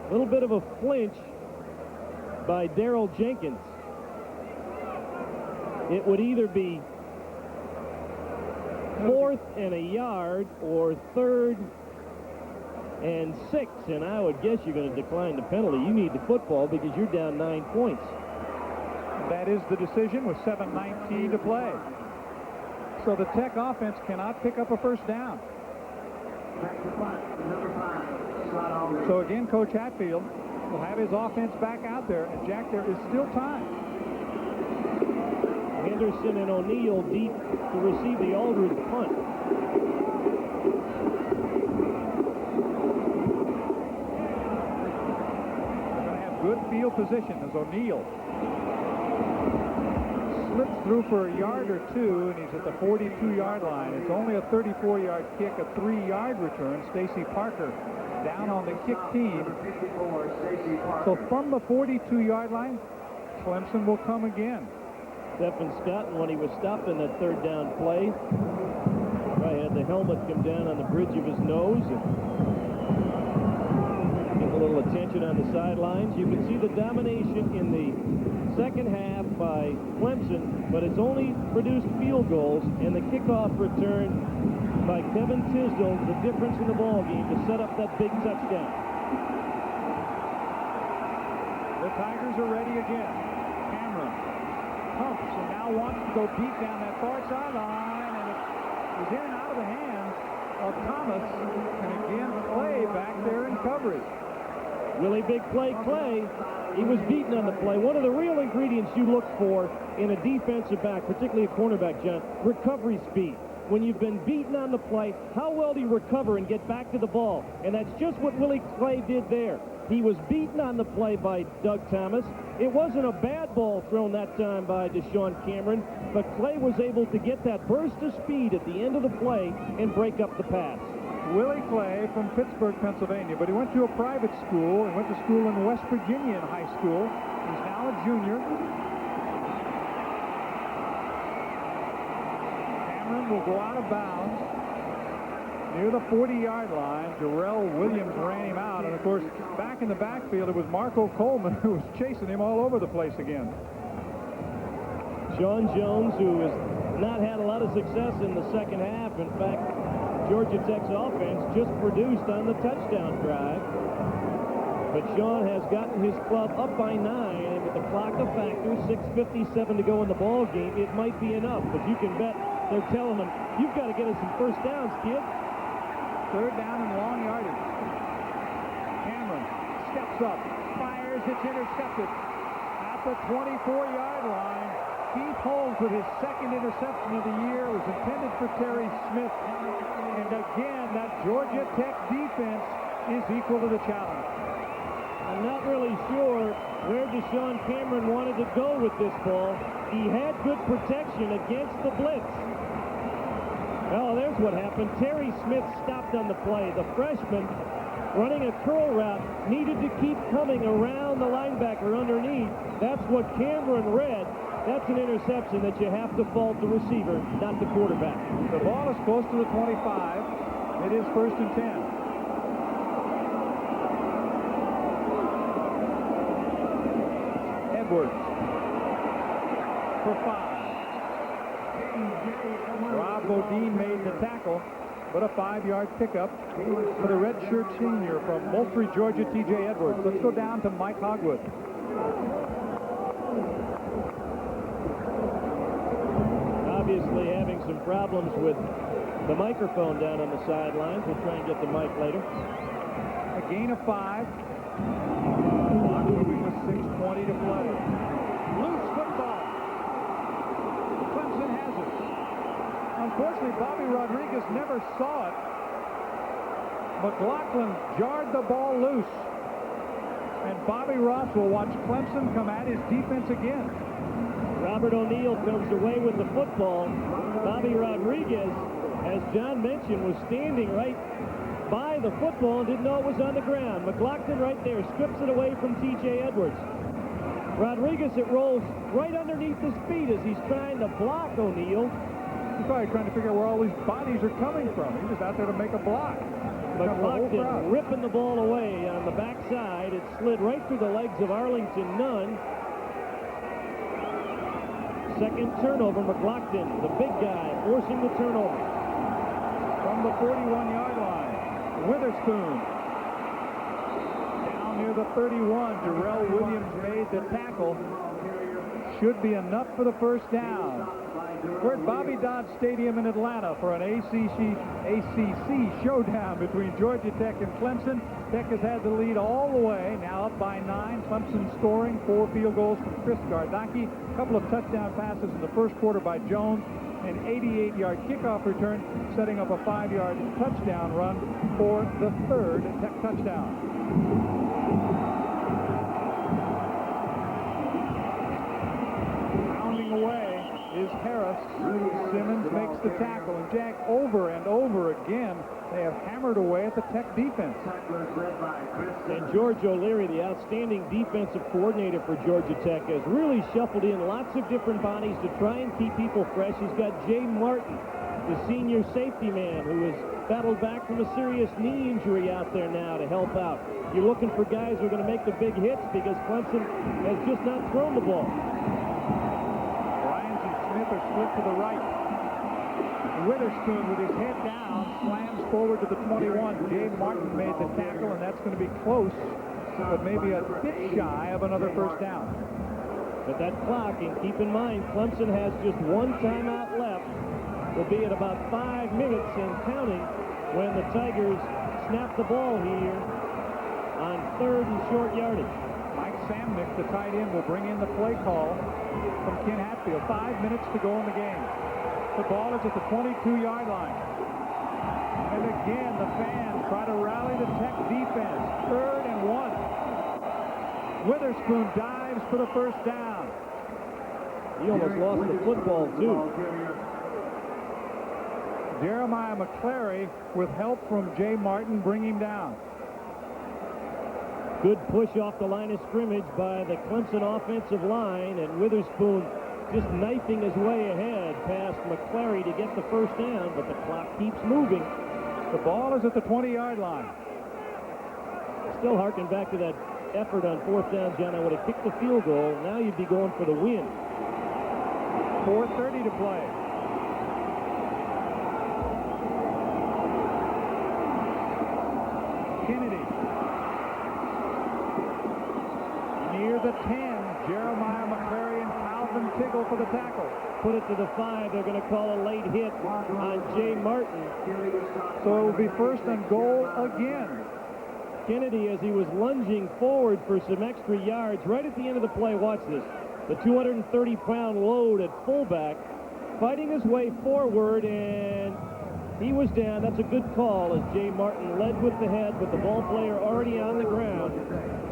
A little bit of a flinch by Darrell Jenkins. It would either be 4th and a yard or 3rd and 6, and I would guess you're going to decline the penalty. You need the football because you're down 9 points. That is the decision with 7:19 to play. So the Tech offense cannot pick up a first down. So again, Coach Hatfield will have his offense back out there, and Jack, there is still time. Henderson and O'Neal deep to receive the Aldridge punt. They're going to have good field position as O'Neal slips through for a yard or 2, and he's at the 42-yard line. It's only a 34-yard kick, a 3-yard return. Stacy Parker down on the kick team. So from the 42-yard line, Clemson will come again. Stephen Scotton, when he was stopped in that 3rd down play, I had the helmet come down on the bridge of his nose and get a little attention on the sidelines. You can see the domination in the second half by Clemson, but it's only produced field goals, and the kickoff return by Kevin Tisdale, the difference in the ball game to set up that big touchdown. The Tigers are ready again. Cameron pumps and now wants to go deep down that far sideline, and it is in and out of the hands of Thomas, and again Clay back there in coverage. Really big play, Clay. He was beaten on the play. One of the real ingredients you look for in a defensive back, particularly a cornerback, John, recovery speed. When you've been beaten on the play, how well do you recover and get back to the ball? And that's just what Willie Clay did there. He was beaten on the play by Doug Thomas. It wasn't a bad ball thrown that time by Deshaun Cameron, but Clay was able to get that burst of speed at the end of the play and break up the pass. Willie Clay from Pittsburgh, Pennsylvania, but he went to a private school. He went to school in West Virginia in high school. He's now a junior. Cameron will go out of bounds near the 40-yard line. Jarrell Williams ran him out, and of course, back in the backfield, it was Marco Coleman who was chasing him all over the place again. Sean Jones, who has not had a lot of success in the second half. In fact, Georgia Tech's offense just produced on the touchdown drive. But Sean has gotten his club up by 9, and with the clock a factor, 6:57 to go in the ball game, it might be enough. But you can bet they're telling him, you've got to get us some first downs, kid. 3rd down and long yardage. Cameron steps up, fires, it's intercepted at the 24-yard line. Keith Holmes with his 2nd interception of the year. Was intended for Terry Smith. And again, that Georgia Tech defense is equal to the challenge. I'm not really sure where Deshaun Cameron wanted to go with this ball. He had good protection against the blitz. Oh, there's what happened. Terry Smith stopped on the play. The freshman, running a curl route, needed to keep coming around the linebacker underneath. That's what Cameron read. That's an interception that you have to fault the receiver, not the quarterback. The ball is close to the 25. It is 1st and 10. Edwards for 5. Rob Bodine made the tackle, but a 5-yard pickup for the redshirt senior from Moultrie, Georgia, T.J. Edwards. Let's go down to Mike Hogwood. Obviously having some problems with the microphone down on the sidelines. We'll try and get the mic later. A gain of 5. Clock moving with 6:20 to play. Loose football. Clemson has it. Unfortunately, Bobby Rodriguez never saw it. McLaughlin jarred the ball loose. And Bobby Ross will watch Clemson come at his defense again. Robert O'Neill comes away with the football. Bobby Rodriguez, as John mentioned, was standing right by the football and didn't know it was on the ground. McLaughlin right there strips it away from T.J. Edwards. Rodriguez, it rolls right underneath his feet as he's trying to block O'Neill. He's probably trying to figure out where all these bodies are coming from. He's just out there to make a block. McLaughlin ripping the ball away on the backside. It slid right through the legs of Arlington Nunn. Second turnover, McLaughlin, the big guy, forcing the turnover. From the 41-yard line, Witherspoon. Down near the 31, Darrell Williams made the tackle. Should be enough for the first down. We're at Bobby Dodd Stadium in Atlanta for an ACC showdown between Georgia Tech and Clemson. Tech has had the lead all the way, now up by 9. Clemson scoring 4 field goals from Chris Gardocki. A couple of touchdown passes in the first quarter by Jones. An 88-yard kickoff return, setting up a 5-yard touchdown run for the third Tech touchdown. Pounding away is Harris. Simmons makes the tackle, and Jack, over and over again, they have hammered away at the Tech defense. And George O'Leary, the outstanding defensive coordinator for Georgia Tech, has really shuffled in lots of different bodies to try and keep people fresh. He's got Jay Martin, the senior safety man, who has battled back from a serious knee injury out there now to help out. You're looking for guys who are going to make the big hits because Clemson has just not thrown the ball. Smith are split to the right. Witherspoon with his head down slams forward to the 21. Jay Martin made the tackle, and that's going to be close, but maybe a bit shy of another first down. But that clock, and keep in mind, Clemson has just one timeout left. Will be at about 5 minutes and counting when the Tigers snap the ball here on 3rd and short yardage. Mike Samnick, the tight end, will bring in the play call from Ken Hatfield. 5 minutes to go in the game. The ball is at the 22-yard line. And again, the fans try to rally the Tech defense. 3rd and 1. Witherspoon dives for the first down. He almost lost the football, too. Jeremiah McClary, with help from Jay Martin, bring him down. Good push off the line of scrimmage by the Clemson offensive line, and Witherspoon just knifing his way ahead past McClary to get the first down, but the clock keeps moving. The ball is at the 20-yard line. Still harking back to that effort on 4th down, John. I would have kicked the field goal. Now you'd be going for the win. 4:30 to play. Kennedy. Near the 10, Jeremiah McClary and Calvin Tiggle for the tackle. Put it to the 5. They're going to call a late hit on Jay Martin. So it will be 1st and goal again. Kennedy, as he was lunging forward for some extra yards, right at the end of the play, watch this. The 230-pound load at fullback, fighting his way forward, and he was down. That's a good call as Jay Martin led with the head with the ball player already on the ground.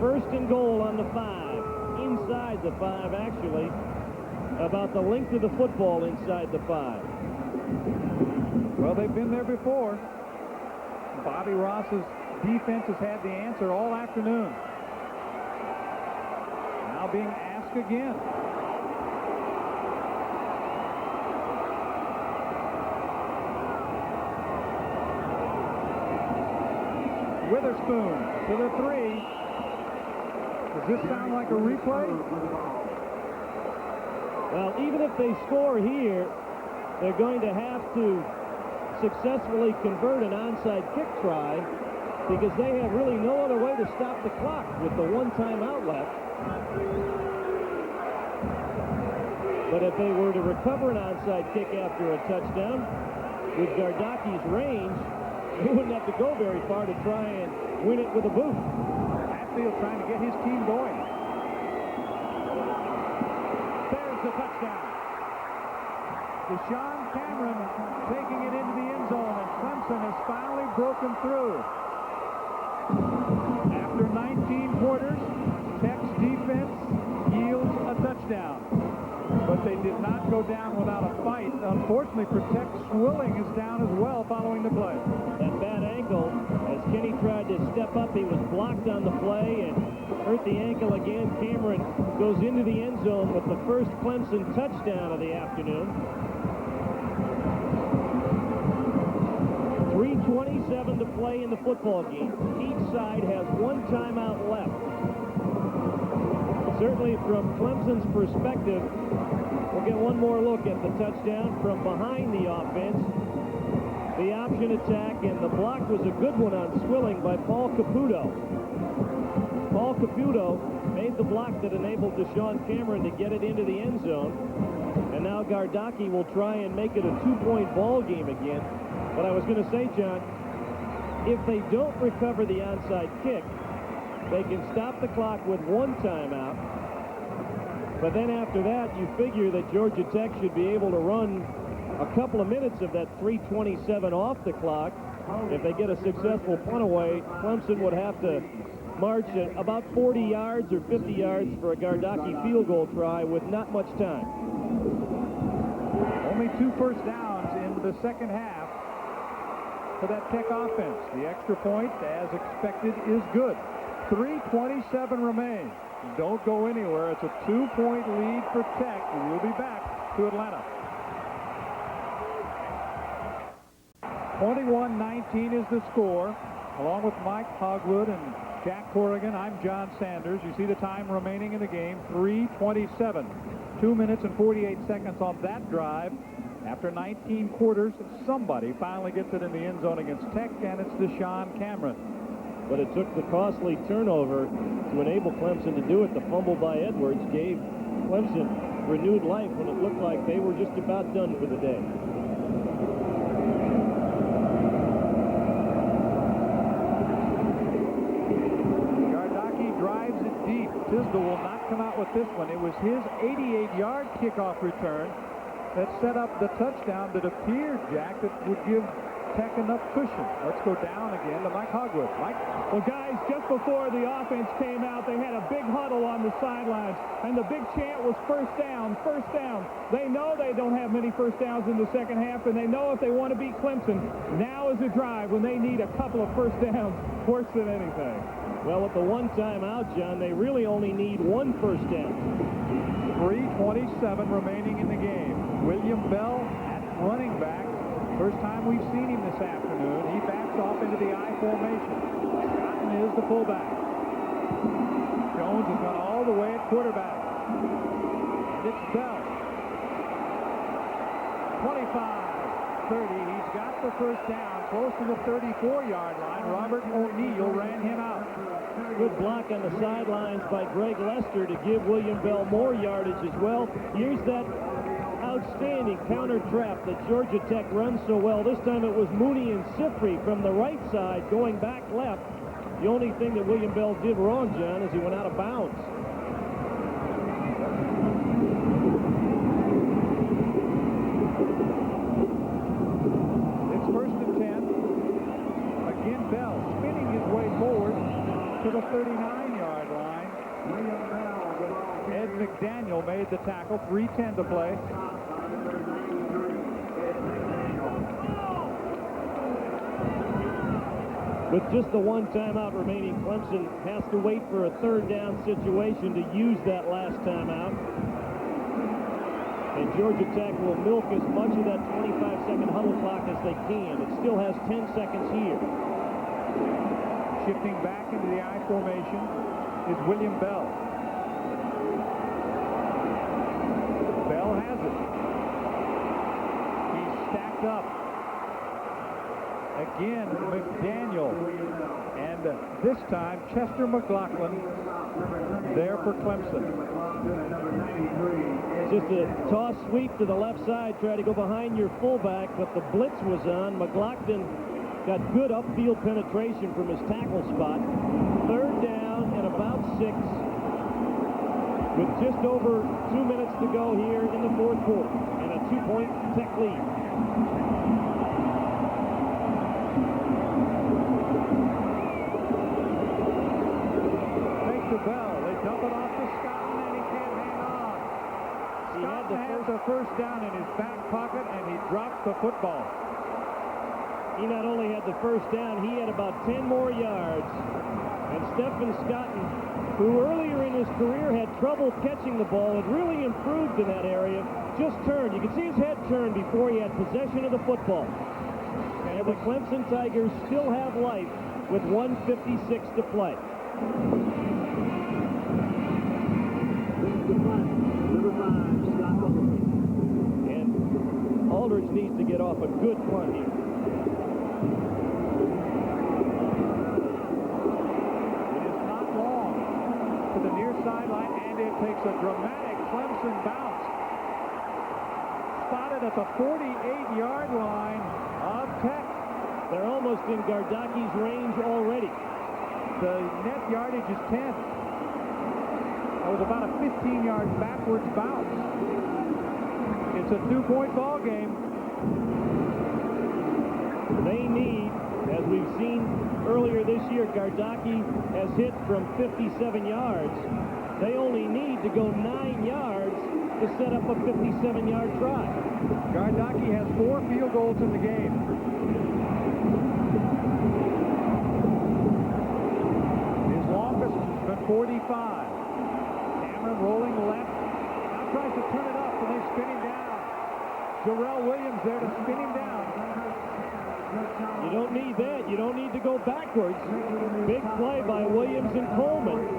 1st and goal on the 5. Inside the 5, actually. About the length of the football inside the 5. Well, they've been there before. Bobby Ross's defense has had the answer all afternoon. Now being asked again. Witherspoon to the 3. Does this sound like a replay? Well, even if they score here, they're going to have to successfully convert an onside kick try because they have really no other way to stop the clock with the one timeout left. But if they were to recover an onside kick after a touchdown, with Gardaki's range, he wouldn't have to go very far to try and win it with a boot. Hatfield trying to get his team going. There's the touchdown. Deshaun Cameron taking it into the end zone, and Clemson has finally broken through. After 19 quarters, Tech's defense yields a touchdown. But they did not go down without a fight. Unfortunately for Tech, Swilling is down as well following the play. That bad ankle, as Kenny tried to step up, he was blocked on the play and hurt the ankle again. Cameron goes into the end zone with the first Clemson touchdown of the afternoon. 3:27 to play in the football game. Each side has one timeout left. Certainly from Clemson's perspective, we'll get one more look at the touchdown from behind the offense. The option attack, and the block was a good one on Swilling by Paul Caputo. Paul Caputo made the block that enabled Deshaun Cameron to get it into the end zone. And now Gardaki will try and make it a two-point ball game again. But I was going to say, John, if they don't recover the onside kick, they can stop the clock with one timeout. But then after that, you figure that Georgia Tech should be able to run a couple of minutes of that 3:27 off the clock. If they get a successful punt away, Clemson would have to march at about 40 yards or 50 yards for a Gardaki field goal try with not much time. Only 2 first downs in the second half for that Tech offense. The extra point, as expected, is good. 3:27 remain. Don't go anywhere. It's a 2-point lead for Tech. We'll be back to Atlanta. 21-19 is the score. Along with Mike Hogwood and Jack Corrigan, I'm John Sanders. You see the time remaining in the game, 3:27. 2 minutes and 48 seconds on that drive. After 19 quarters, somebody finally gets it in the end zone against Tech, and it's Deshaun Cameron. But it took the costly turnover to enable Clemson to do it. The fumble by Edwards gave Clemson renewed life when it looked like they were just about done for the day. Gardaki drives it deep. Tisdale will not come out with this one. It was his 88-yard kickoff return that set up the touchdown that appeared, Jack, that would give Tech enough cushion. Let's go down again to Mike Hogwood. Mike? Well, guys, just before the offense came out, they had a big huddle on the sidelines, and the big chant was first down, first down. They know they don't have many first downs in the second half, and they know if they want to beat Clemson, now is a drive when they need a couple of first downs worse than anything. Well, with the one timeout, John, they really only need one first down. 3:27 remaining in the game. William Bell at running back. First time we've seen him this afternoon. He backs off into the I formation. Cotton is the fullback. Jones has gone all the way at quarterback. And it's Bell. 25, 30. He's got the first down close to the 34-yard line. Robert O'Neill ran him out. Good block on the sidelines by Greg Lester to give William Bell more yardage as well. Here's that outstanding counter trap that Georgia Tech runs so well. This time it was Mooney and Sifri from the right side going back left. The only thing that William Bell did wrong, John, is he went out of bounds. It's 1st and 10. Again, Bell spinning his way forward to the 39-yard line. Ed McDaniel made the tackle. 3:10 to play. With just the one timeout remaining, Clemson has to wait for a third down situation to use that last timeout. And Georgia Tech will milk as much of that 25-second huddle clock as they can. It still has 10 seconds here. Shifting back into the I formation. is William Bell. Bell has it. He's stacked up. Again, McDaniel. And this time, Chester McLaughlin there for Clemson. Just a toss sweep to the left side, try to go behind your fullback, but the blitz was on. McLaughlin got good upfield penetration from his tackle spot. Third down and about 6 with just over 2 minutes to go here in the fourth quarter and a 2-point Tech lead. Takes the Bell. They dump it off to Scotland, and he can't hang on. Scotland has the first down in his back pocket, and he drops the football. He not only had the first down, he had about 10 more yards. And Stephen Scotton, who earlier in his career had trouble catching the ball, had really improved in that area, just turned. You can see his head turn before he had possession of the football. And the Clemson Tigers still have life with 1:56 to play. And Aldridge needs to get off a good punt here. Sideline, and it takes a dramatic Clemson bounce. Spotted at the 48-yard line of Tech. They're almost in Gardaki's range already. The net yardage is 10. That was about a 15-yard backwards bounce. It's a 2-point ball game. They need, as we've seen earlier this year, Gardaki has hit from 57 yards. They only need to go 9 yards to set up a 57-yard try. Gardaki has 4 field goals in the game. His longest has been 45. Cameron rolling left. Now tries to turn it up, and they spin him down. Jarrell Williams there to spin him down. You don't need that. You don't need to go backwards. Big play by Williams and Coleman.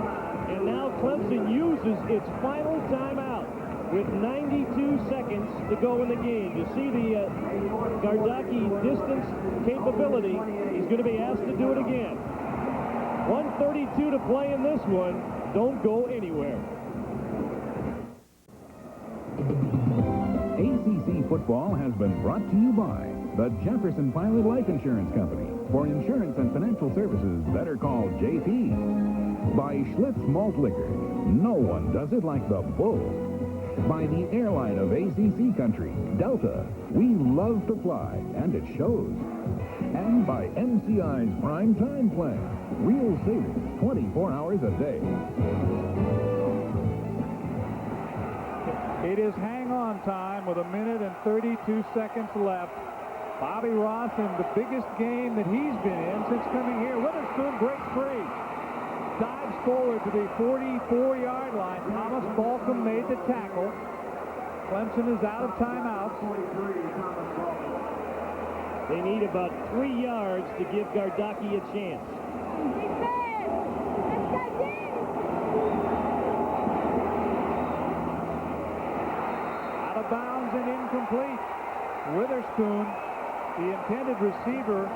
And now Clemson uses its final timeout with 92 seconds to go in the game. You see the Gardaki distance capability. He's going to be asked to do it again. 1:32 to play in this one. Don't go anywhere. ACC football has been brought to you by the Jefferson Pilot Life Insurance Company. For insurance and financial services, better call JP. By Schlitz Malt Liquor. No one does it like the Bull. By the airline of ACC country, Delta. We love to fly, and it shows. And by MCI's Prime Time Plan. Real savings 24 hours a day. It is hang-on time with 1 minute and 32 seconds left. Bobby Ross in the biggest game that he's been in since coming here. Witherspoon breaks free. Dives forward to the 44-yard line. Thomas Balcom made the tackle. Clemson is out of timeouts. They need about 3 yards to give Gardaki a chance. Out of bounds and incomplete. Witherspoon, the intended receiver,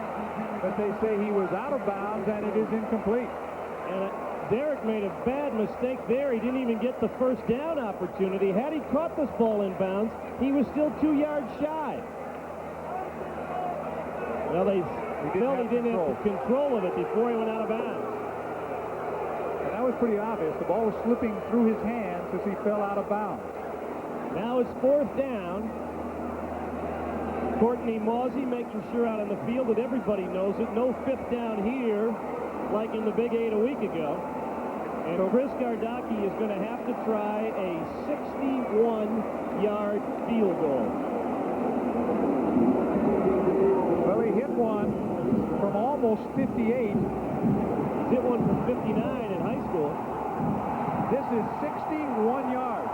but they say he was out of bounds and it is incomplete. And Derek made a bad mistake there. He didn't even get the first down opportunity. Had he caught this ball in bounds, he was still 2 yards shy. Well, they felt he didn't have control of it before he went out of bounds. And that was pretty obvious. The ball was slipping through his hands as he fell out of bounds. Now it's 4th down. Courtney Mawsey making sure out on the field that everybody knows it. No 5th down here like in the Big 8 a week ago. And Chris Gardaki is going to have to try a 61-yard field goal. Well, he hit one from almost 58. He's hit one from 59 in high school. This is 61 yards.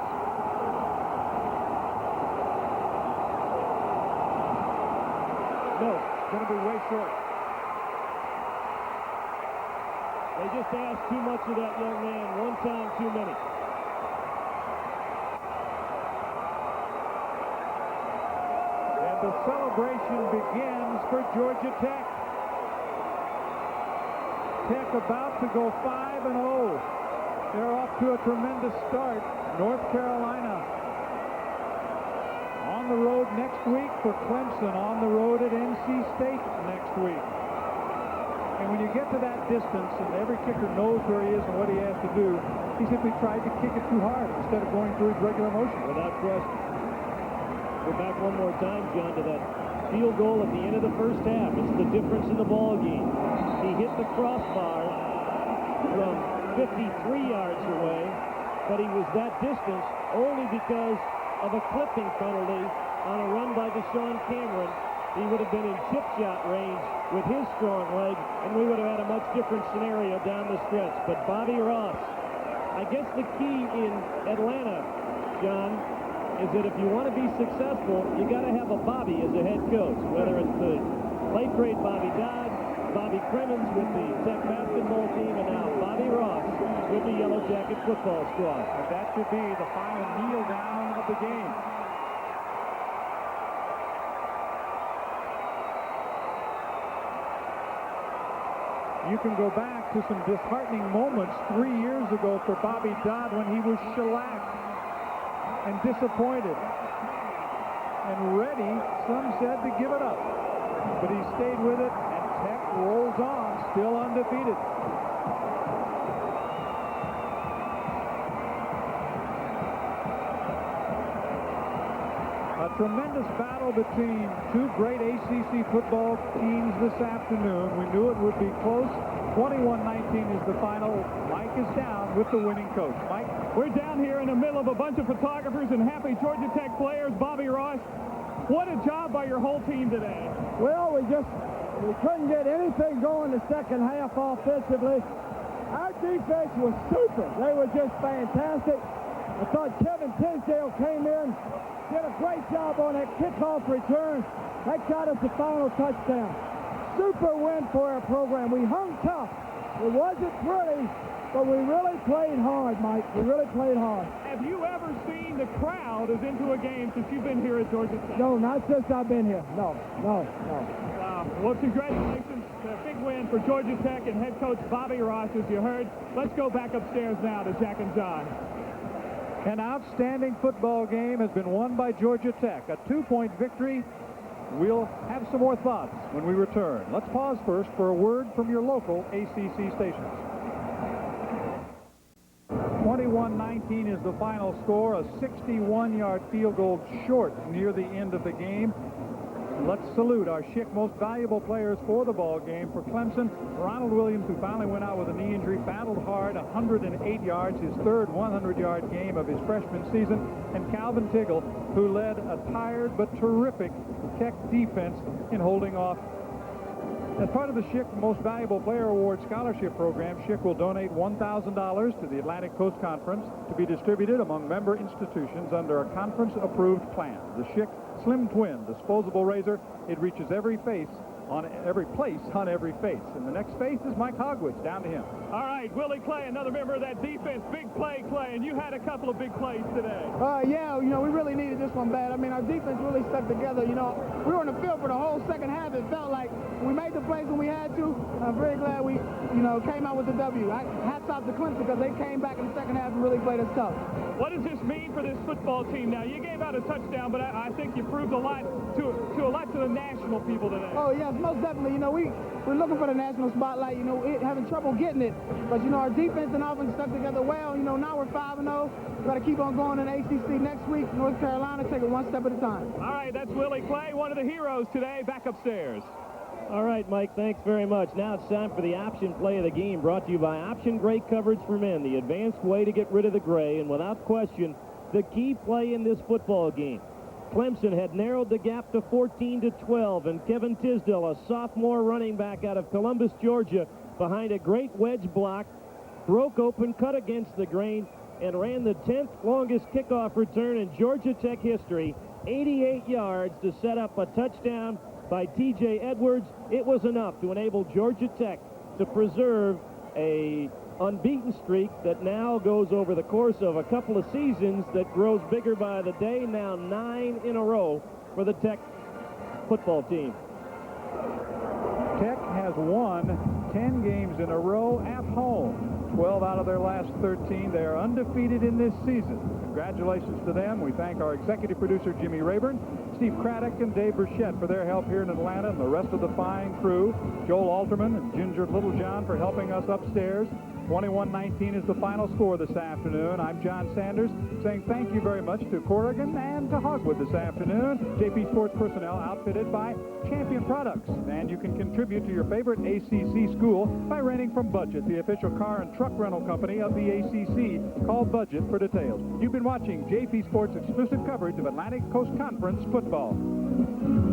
No, going to be way short. They just asked too much of that young man, one time too many. And the celebration begins for Georgia Tech. Tech about to go 5-0. They're off to a tremendous start. North Carolina on the road next week for Clemson, on the road at NC State next week. And when you get to that distance and every kicker knows where he is and what he has to do, he simply tried to kick it too hard instead of going through his regular motion. Without question. Go back one more time, John, to that field goal at the end of the first half. It's the difference in the ball game. He hit the crossbar from 53 yards away, but he was that distance only because of a clipping penalty on a run by Deshaun Cameron. He would have been in chip shot range with his strong leg, and we would have had a much different scenario down the stretch. But Bobby Ross, I guess the key in Atlanta, John, is that if you want to be successful, you got to have a Bobby as a head coach, whether it's the late great Bobby Dodd, Bobby Cremins with the Tech basketball team, and now Bobby Ross with the Yellow Jacket football squad. And that should be the final kneel down of the game. You can go back to some disheartening moments 3 years ago for Bobby Dodd when he was shellacked and disappointed and ready, some said, to give it up. But he stayed with it, and Tech rolls on, still undefeated. A tremendous battle between two great ACC football teams this afternoon. We knew it would be close. 21-19 is the final. Mike is down with the winning coach. Mike? We're down here in the middle of a bunch of photographers and happy Georgia Tech players. Bobby Ross, what a job by your whole team today. Well, we couldn't get anything going the second half offensively. Our defense was super. They were just fantastic. I thought Kevin Tisdale came in, did a great job on that kickoff return. That got us the final touchdown. Super win for our program. We hung tough. It wasn't pretty, but we really played hard, Mike. We really played hard. Have you ever seen the crowd as into a game since you've been here at Georgia Tech? No, not since I've been here. No. Wow. Well, congratulations. A big win for Georgia Tech and head coach Bobby Ross, as you heard. Let's go back upstairs now to Jack and John. An outstanding football game has been won by Georgia Tech. A 2-point victory. We'll have some more thoughts when we return. Let's pause first for a word from your local ACC stations. 21-19 is the final score. A 61-yard field goal short near the end of the game. Let's salute our Schick most valuable players for the ball game. For Clemson, Ronald Williams, who finally went out with a knee injury, battled hard, 108 yards, his third 100-yard game of his freshman season. And Calvin Tiggle, who led a tired but terrific Tech defense in holding off. As part of the Schick Most Valuable Player Award Scholarship Program, Schick will donate $1,000 to the Atlantic Coast Conference to be distributed among member institutions under a conference-approved plan. The Schick Slim Twin disposable razor, it reaches every place on every face. And the next face is Mike Hogwitz. Down to him. All right, Willie Clay, another member of that defense. Big play, Clay, and you had a couple of big plays today. Yeah, we really needed this one bad. I mean, our defense really stuck together. We were on the field for the whole second half. It felt like we made the plays when we had to. I'm very glad we, came out with the W. Hats off to Clemson because they came back in the second half and really played us tough. What does this mean for this football team now? You gave out a touchdown, but I think you proved a lot to the national people today. Oh, yes, most definitely. We're looking for the national spotlight. We're having trouble getting it. But, our defense and offense stuck together well. Now we're 5-0. We've got to keep on going in ACC next week. North Carolina, take it one step at a time. All right, that's Willie Clay, one of the heroes today. Back upstairs. All right, Mike, thanks very much. Now it's time for the option play of the game, brought to you by Option Gray Coverage for Men, the advanced way to get rid of the gray, and without question, the key play in this football game. Clemson had narrowed the gap to 14-12, and Kevin Tisdale, a sophomore running back out of Columbus, Georgia, behind a great wedge block, broke open, cut against the grain, and ran the 10th longest kickoff return in Georgia Tech history, 88 yards to set up a touchdown by T.J. Edwards. It was enough to enable Georgia Tech to preserve a unbeaten streak that now goes over the course of a couple of seasons that grows bigger by the day. Now 9 in a row for the Tech football team. Tech has won 10 games in a row at home. 12 out of their last 13. They are undefeated in this season. Congratulations to them. We thank our executive producer, Jimmy Rayburn, Steve Craddock, and Dave Burchett for their help here in Atlanta, and the rest of the fine crew, Joel Alterman and Ginger Littlejohn for helping us upstairs. 21-19 is the final score this afternoon. I'm John Sanders saying thank you very much to Corrigan and to Hogwood this afternoon. JP Sports personnel outfitted by Champion Products. And you can contribute to your favorite ACC school by renting from Budget, the official car and truck rental company of the ACC. Call Budget for details. You've been watching JP Sports exclusive coverage of Atlantic Coast Conference football.